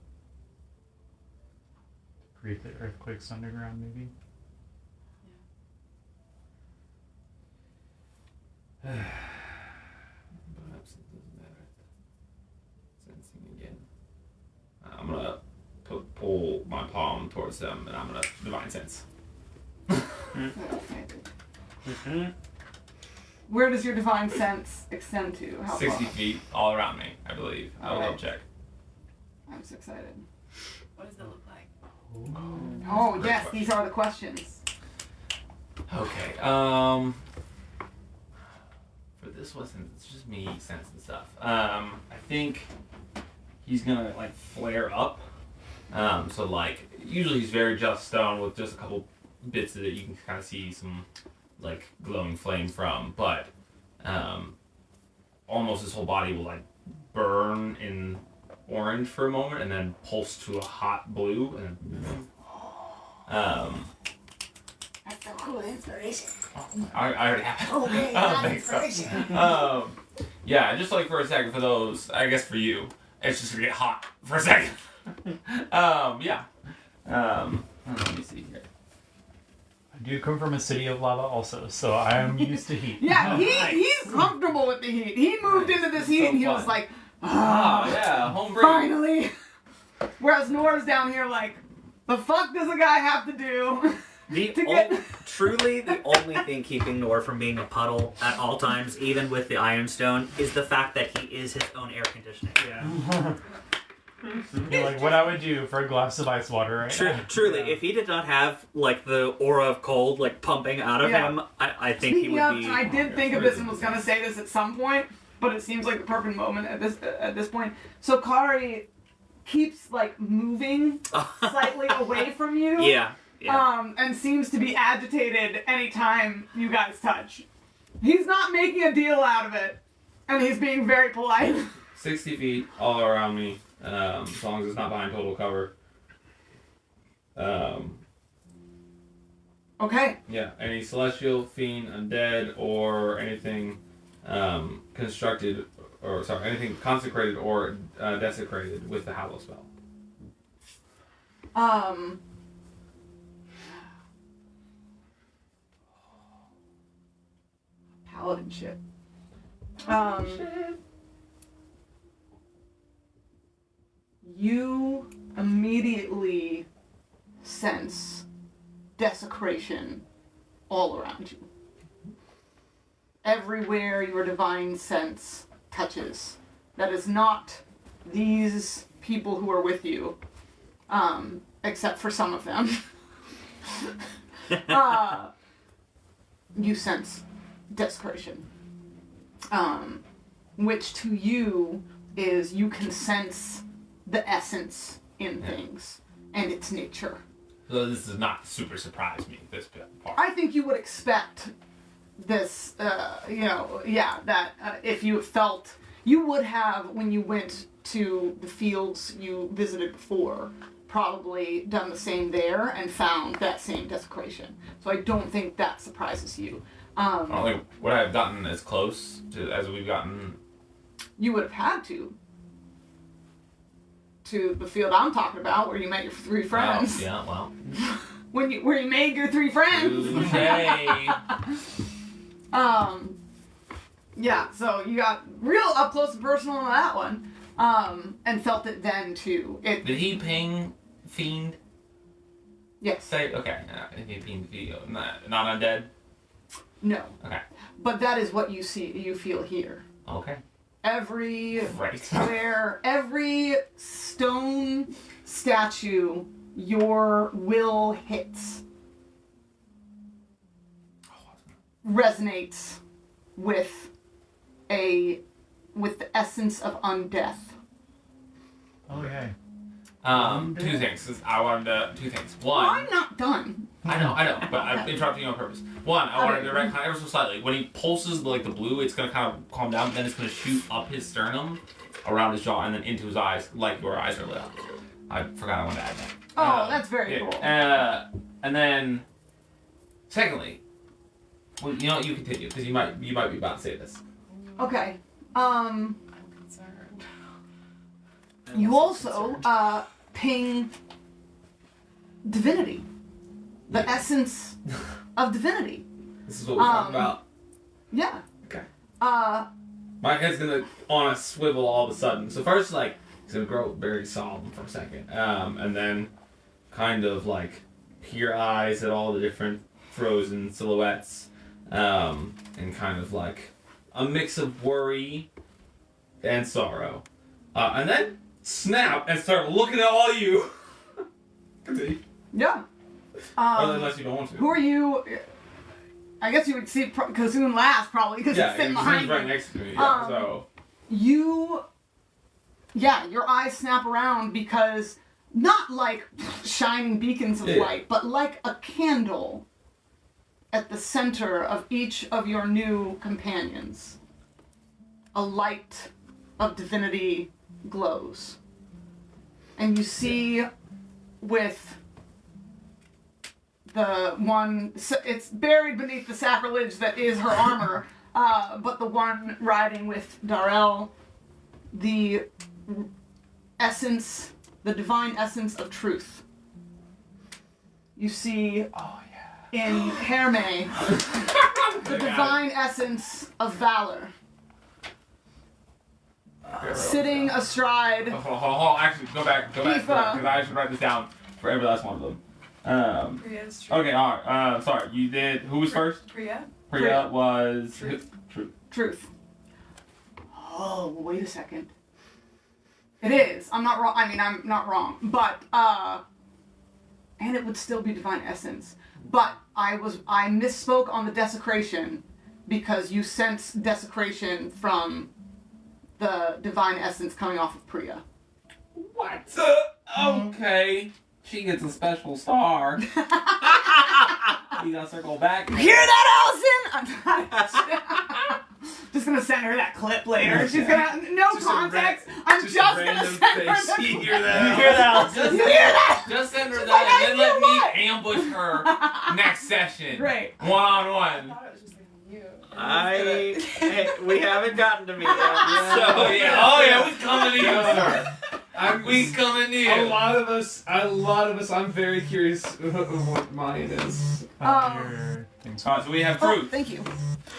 To create the earthquakes underground, maybe. Perhaps it doesn't matter. Sensing again. I'm gonna pull my palm towards them, and I'm gonna divine sense. Where does your divine sense extend to? How 60 far? feet all around me, I believe. I'll Alright. double check. I'm so excited. What does it look like? Oh yes, these are the questions. Okay. For this one, since it's just me, sense and stuff. I think he's gonna like flare up. So like usually he's very just stone with just a couple bits that you can kind of see some like glowing flame from, but almost his whole body will like burn in orange for a moment and then pulse to a hot blue and then That's so cool inspiration. I already have it. Okay, Thanks, so. inspiration. Yeah, just like for a second for those, I guess for you, it's just gonna get hot for a second. Yeah. Let me see here. I do come from a city of lava also, so I am used to heat. Yeah, he's comfortable with the heat. He moved into this heat and he was like, Yeah, home break. finally. Whereas Nora's down here like, the fuck does a guy have to do? Truly, the only thing keeping Nor from being a puddle at all times, even with the Ironstone, is the fact that he is his own air conditioning. Yeah. You're like, what I would do for a glass of ice water right now. Truly, if he did not have like the aura of cold like pumping out of him, I think Speaking he would be. I did think of this and was gonna say this at some point, but it seems like the perfect moment at this point. Sokari keeps like moving slightly away from you. Yeah. And seems to be agitated anytime you guys touch. He's not making a deal out of it, and he's being very polite. 60 feet all around me, as long as it's not behind total cover. Okay. Yeah, any celestial, fiend, undead, or anything constructed, or sorry, anything consecrated or desecrated with the Hallow spell. Paladin shit. You immediately sense desecration all around you. Everywhere your divine sense touches. That is not these people who are with you, except for some of them. You sense desecration, which to you is you can sense the essence in things and its nature. So this does not super surprise me, this part. I think you would expect this, that if you felt, you would have, when you went to the fields you visited before, probably done the same there and found that same desecration. So I don't think that surprises you. I don't think would I have gotten as close to as we've gotten. You would have had to the field I'm talking about, where you met your three friends. Yeah, well. Where you made your three friends. Yeah, so you got real up close and personal on that one, and felt it then too. Did he ping fiend? Yes. Say okay. He pinged not undead. No. Okay. But that is what you feel here. Okay. Every stone statue your will hits resonates with the essence of undeath. Okay. Two things. I wanted to two things. One. Well, I'm not done. I know, but I'm interrupting you on purpose. One, I wanted to retcon ever so slightly. When he pulses the blue, it's gonna kind of calm down, but then it's gonna shoot up his sternum, around his jaw, and then into his eyes, like your eyes are lit up. I forgot I wanted to add that. Oh, that's very cool. And then, secondly, well, you know what, you continue because you might be about to say this. Okay. You also ping divinity, the essence of divinity. This is what we're talking about. Yeah. Okay. My head's gonna on a swivel all of a sudden. So first, he's gonna grow very solemn for a second, and then kind of peer eyes at all the different frozen silhouettes, and kind of a mix of worry and sorrow, and then snap and start looking at all you. Continue. Yeah. Unless you don't want to. Who are you? I guess you would see Kazun last probably because Yeah, he's sitting he's behind right you. next to me. Yeah, so Your eyes snap around because not like shining beacons of light, but like a candle at the center of each of your new companions. A light of divinity glows. And you see with the one, it's buried beneath the sacrilege that is her armor, but the one riding with Darrell, the essence, the divine essence of truth. You see in Herme, the divine essence of valor. Sitting astride. Hold on. Actually, go back, because I should write this down for every last one of them. Priya's truth. Okay, alright. Sorry, you did. Who was first? Priya? Priya was. Truth. Oh, wait a second. It is. I'm not wrong. I mean, I'm not wrong. But, and it would still be divine essence. But I misspoke on the desecration because you sense desecration from the divine essence coming off of Priya. What? Okay. She gets a special star. You gotta circle back. Hear that, Allison? Just gonna send her that clip later. She's gonna no Just context. I'm just gonna random send her face. the You hear that? You hear that? Just, You hear that? just send her She's that, like, and then I let feel me what? ambush her next session. Great. I One-on-one. thought it was just like you. We haven't gotten to me yet. So yeah, we coming in, sir. We coming in. A lot of us. I'm very curious what mine is. Your things. Alright, so we have Oh, truth. thank you.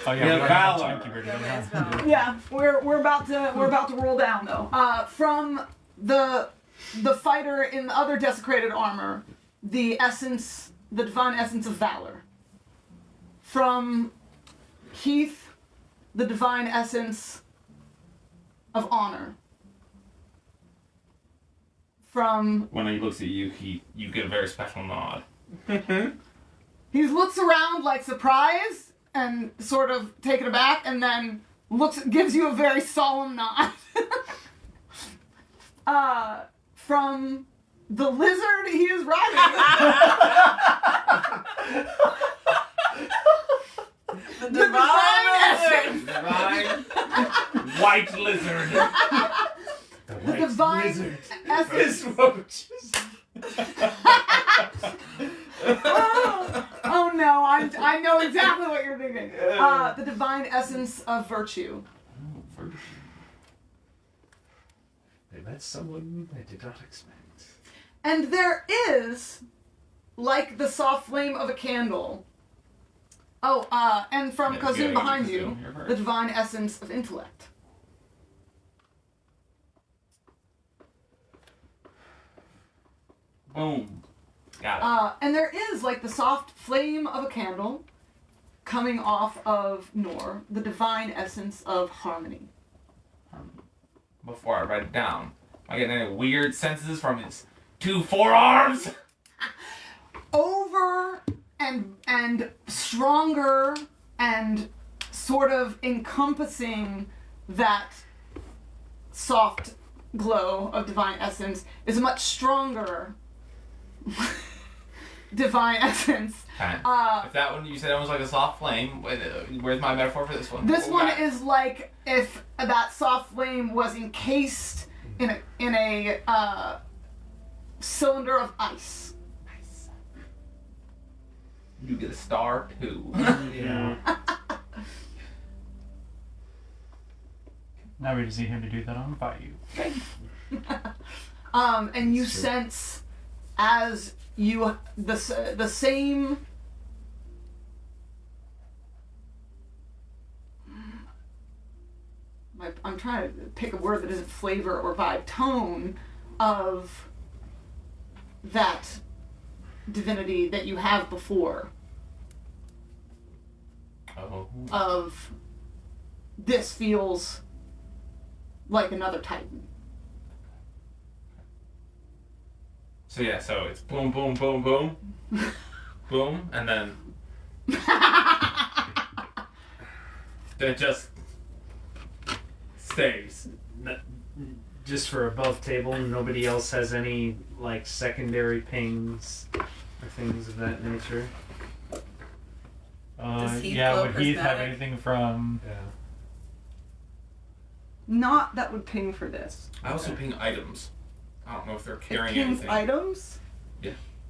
Oh We yeah, have we valor. incubator, Romance yeah. valor. Yeah, we're about to roll down though. From the fighter in the other desecrated armor, the divine essence of valor. From Heath, the divine essence of honor. From When he looks at you, you get a very special nod. he looks around like surprised and sort of taken aback, and then gives you a very solemn nod. From the lizard he is riding. The divine lizard. Divine white lizard. The divine essence. Oh no, I know exactly what you're thinking. The divine essence of virtue. They met someone I did not expect. And there is, like the soft flame of a candle. Oh, and from Yeah, Kazun yeah, behind Kazun, you, you're first. the divine essence of intellect. Boom. Got And there is, like the soft flame of a candle coming off of Nor, the divine essence of harmony. it. Before I write it down, am I getting any weird senses from his two forearms? Over and stronger and sort of encompassing that soft glow of divine essence is a much stronger divine essence. Okay. If that one you said it was like a soft flame, where's my metaphor for this one? This What we one got? is like if that soft flame was encased in a cylinder of ice. You get a star too. Yeah. Now we just need him to do that on Bayou. And you sense as you the same I'm trying to pick a word that isn't flavor or vibe, tone of that divinity that you have before. Oh. Of this feels like another Titan. So yeah, so it's boom, boom, boom, boom, boom, and then then it just stays. Just for above table, nobody else has any like secondary pings or things of that nature. Does Heath Yeah, glow would Heath have prismatic? anything from? Yeah. Not that would ping for this. I also ping items. I don't know if they're It carrying pings anything. items?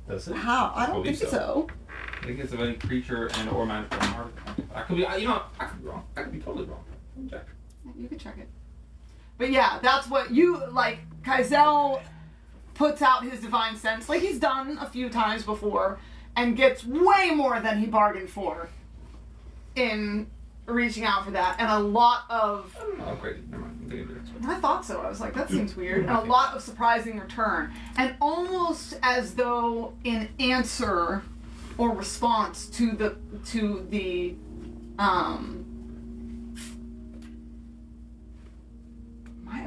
Does it? How? I don't believe think so. so. I think it's of any creature and or magical artifact. I could be, I could be wrong. I could be totally wrong. Check. You can check it. But yeah, that's what you like. Kaizel puts out his divine sense, like he's done a few times before, and gets way more than he bargained for in reaching out for that. And a lot of. Oh, great. Never mind. I'm thinking of it. I thought so. I was like, that seems weird. And a lot of surprising return. And almost as though in answer or response to the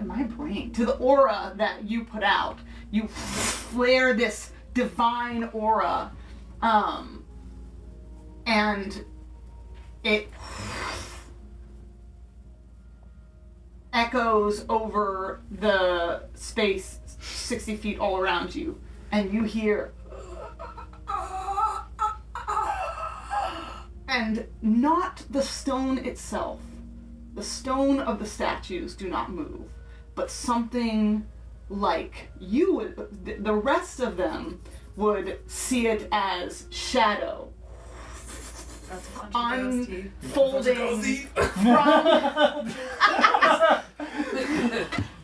my brain, to the aura that you put out. You flare this divine aura, and it echoes over the space 60 feet all around you, and you hear, and not the stone itself. The stone of the statues do not move, but something like you would, the rest of them would see it as shadow. That's a bunch of ghosts. Unfolding from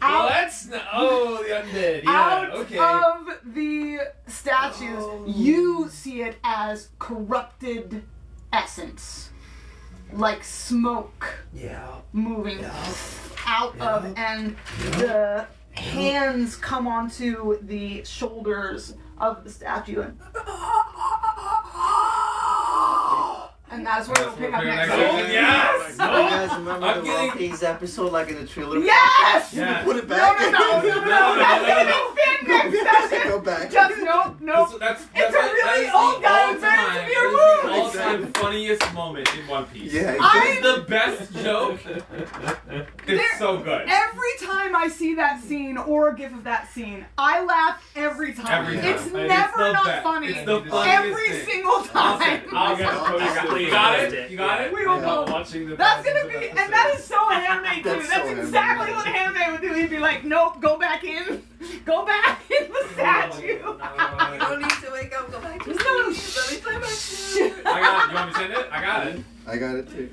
Well, that's not, oh, the undead. Yeah, out okay. of the statues. You see it as corrupted essence, like smoke moving out of, and the hands come onto the shoulders of the statue, and that's where we'll pick up next Oh, week. yes! You guys remember I'm the Raw getting- Kings episode, like in the trailer? Yes! Yeah. Put it No, back. no, that's gonna be fin next session. Go back. Just nope. That's It's a really old guy who's very severe the wounds. all-time funniest moment in One Piece. Yeah, It's the best joke. There- It's so good. Every time I see that scene or a gif of that scene, I laugh every time. Every time. It's It's never the not best. funny. It's the funniest Every thing. single time. I'll get it posted. You got it? You got it? We will While go. watching the That's thousands gonna of be, episodes. and that is so handmade too. That's That's so exactly handmade. what handmade would do. He'd be like, nope, go back in. Go back in the statue. You don't need to wake up. Go back to No, sleep. Let me play my flute. I got it. You want me to send it? I got it. I got it too.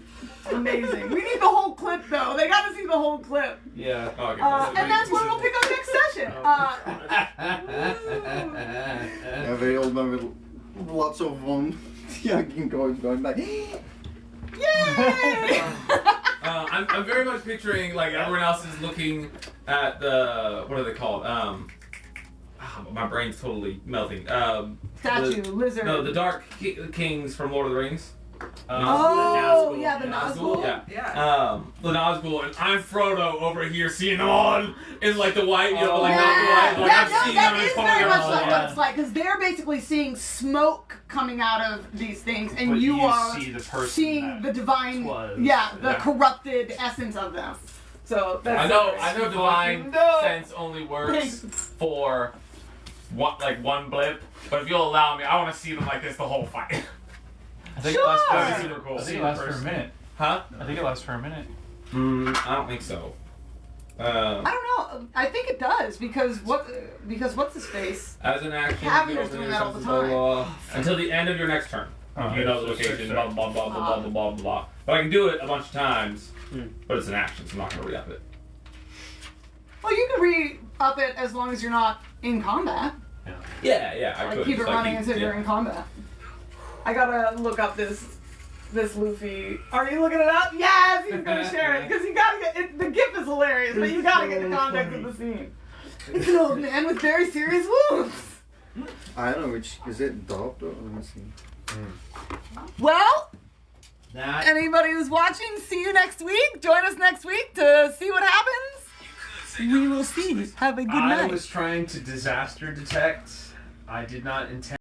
Amazing. We need the whole clip though. They gotta see the whole clip. Yeah. Oh, okay. And that's when we'll pick up next session. A very old man with lots of one. Yeah, going back. Yay! I'm very much picturing like everyone else is looking at the what are they called? My brain's totally melting. Statue, lizard. No, the Dark Kings from Lord of the Rings. Oh, Nazgul. yeah, the Nazgul. Yeah. Yeah. The Nazgul, and I'm Frodo over here seeing them all in like the white, you know, like not the Yeah, white, like I'm no, seeing that them is and very calling much them like all. what it's like, because they're basically seeing smoke coming out of these things, and But you are see the person seeing that the divine, was. yeah, the Yeah. corrupted essence of them. So that's I know divine No. sense only works for one blip, but if you'll allow me, I want to see them like this the whole fight. I think Sure. it lasts for, That'd be super cool. I think it lasts for a minute. Huh? I think it lasts for a minute. I don't think so. I don't know. I think it does because what's his face? As an action, Caviar's you open doing your that all the senses, blah, time. blah, blah, until the end of your next turn. Oh, You know the okay, location, sure. blah, blah, blah, blah, blah, blah, blah, blah. But I can do it a bunch of times, but it's an action, so I'm not going to re-up it. Well, you can re-up it as long as you're not in combat. Yeah, I Like could. keep it just, running until you're in combat. I gotta look up this Luffy. Are you looking it up? Yes, he's gonna share it because you gotta get it. The GIF is hilarious, but you gotta get the context of the scene. It's an old man with very serious wounds. I don't know which is it. Dobbed or let me see. Well, That anybody who's watching, see you next week. Join us next week to see what happens. We will see. Have a good I night. was trying to disaster detect. I did not intend.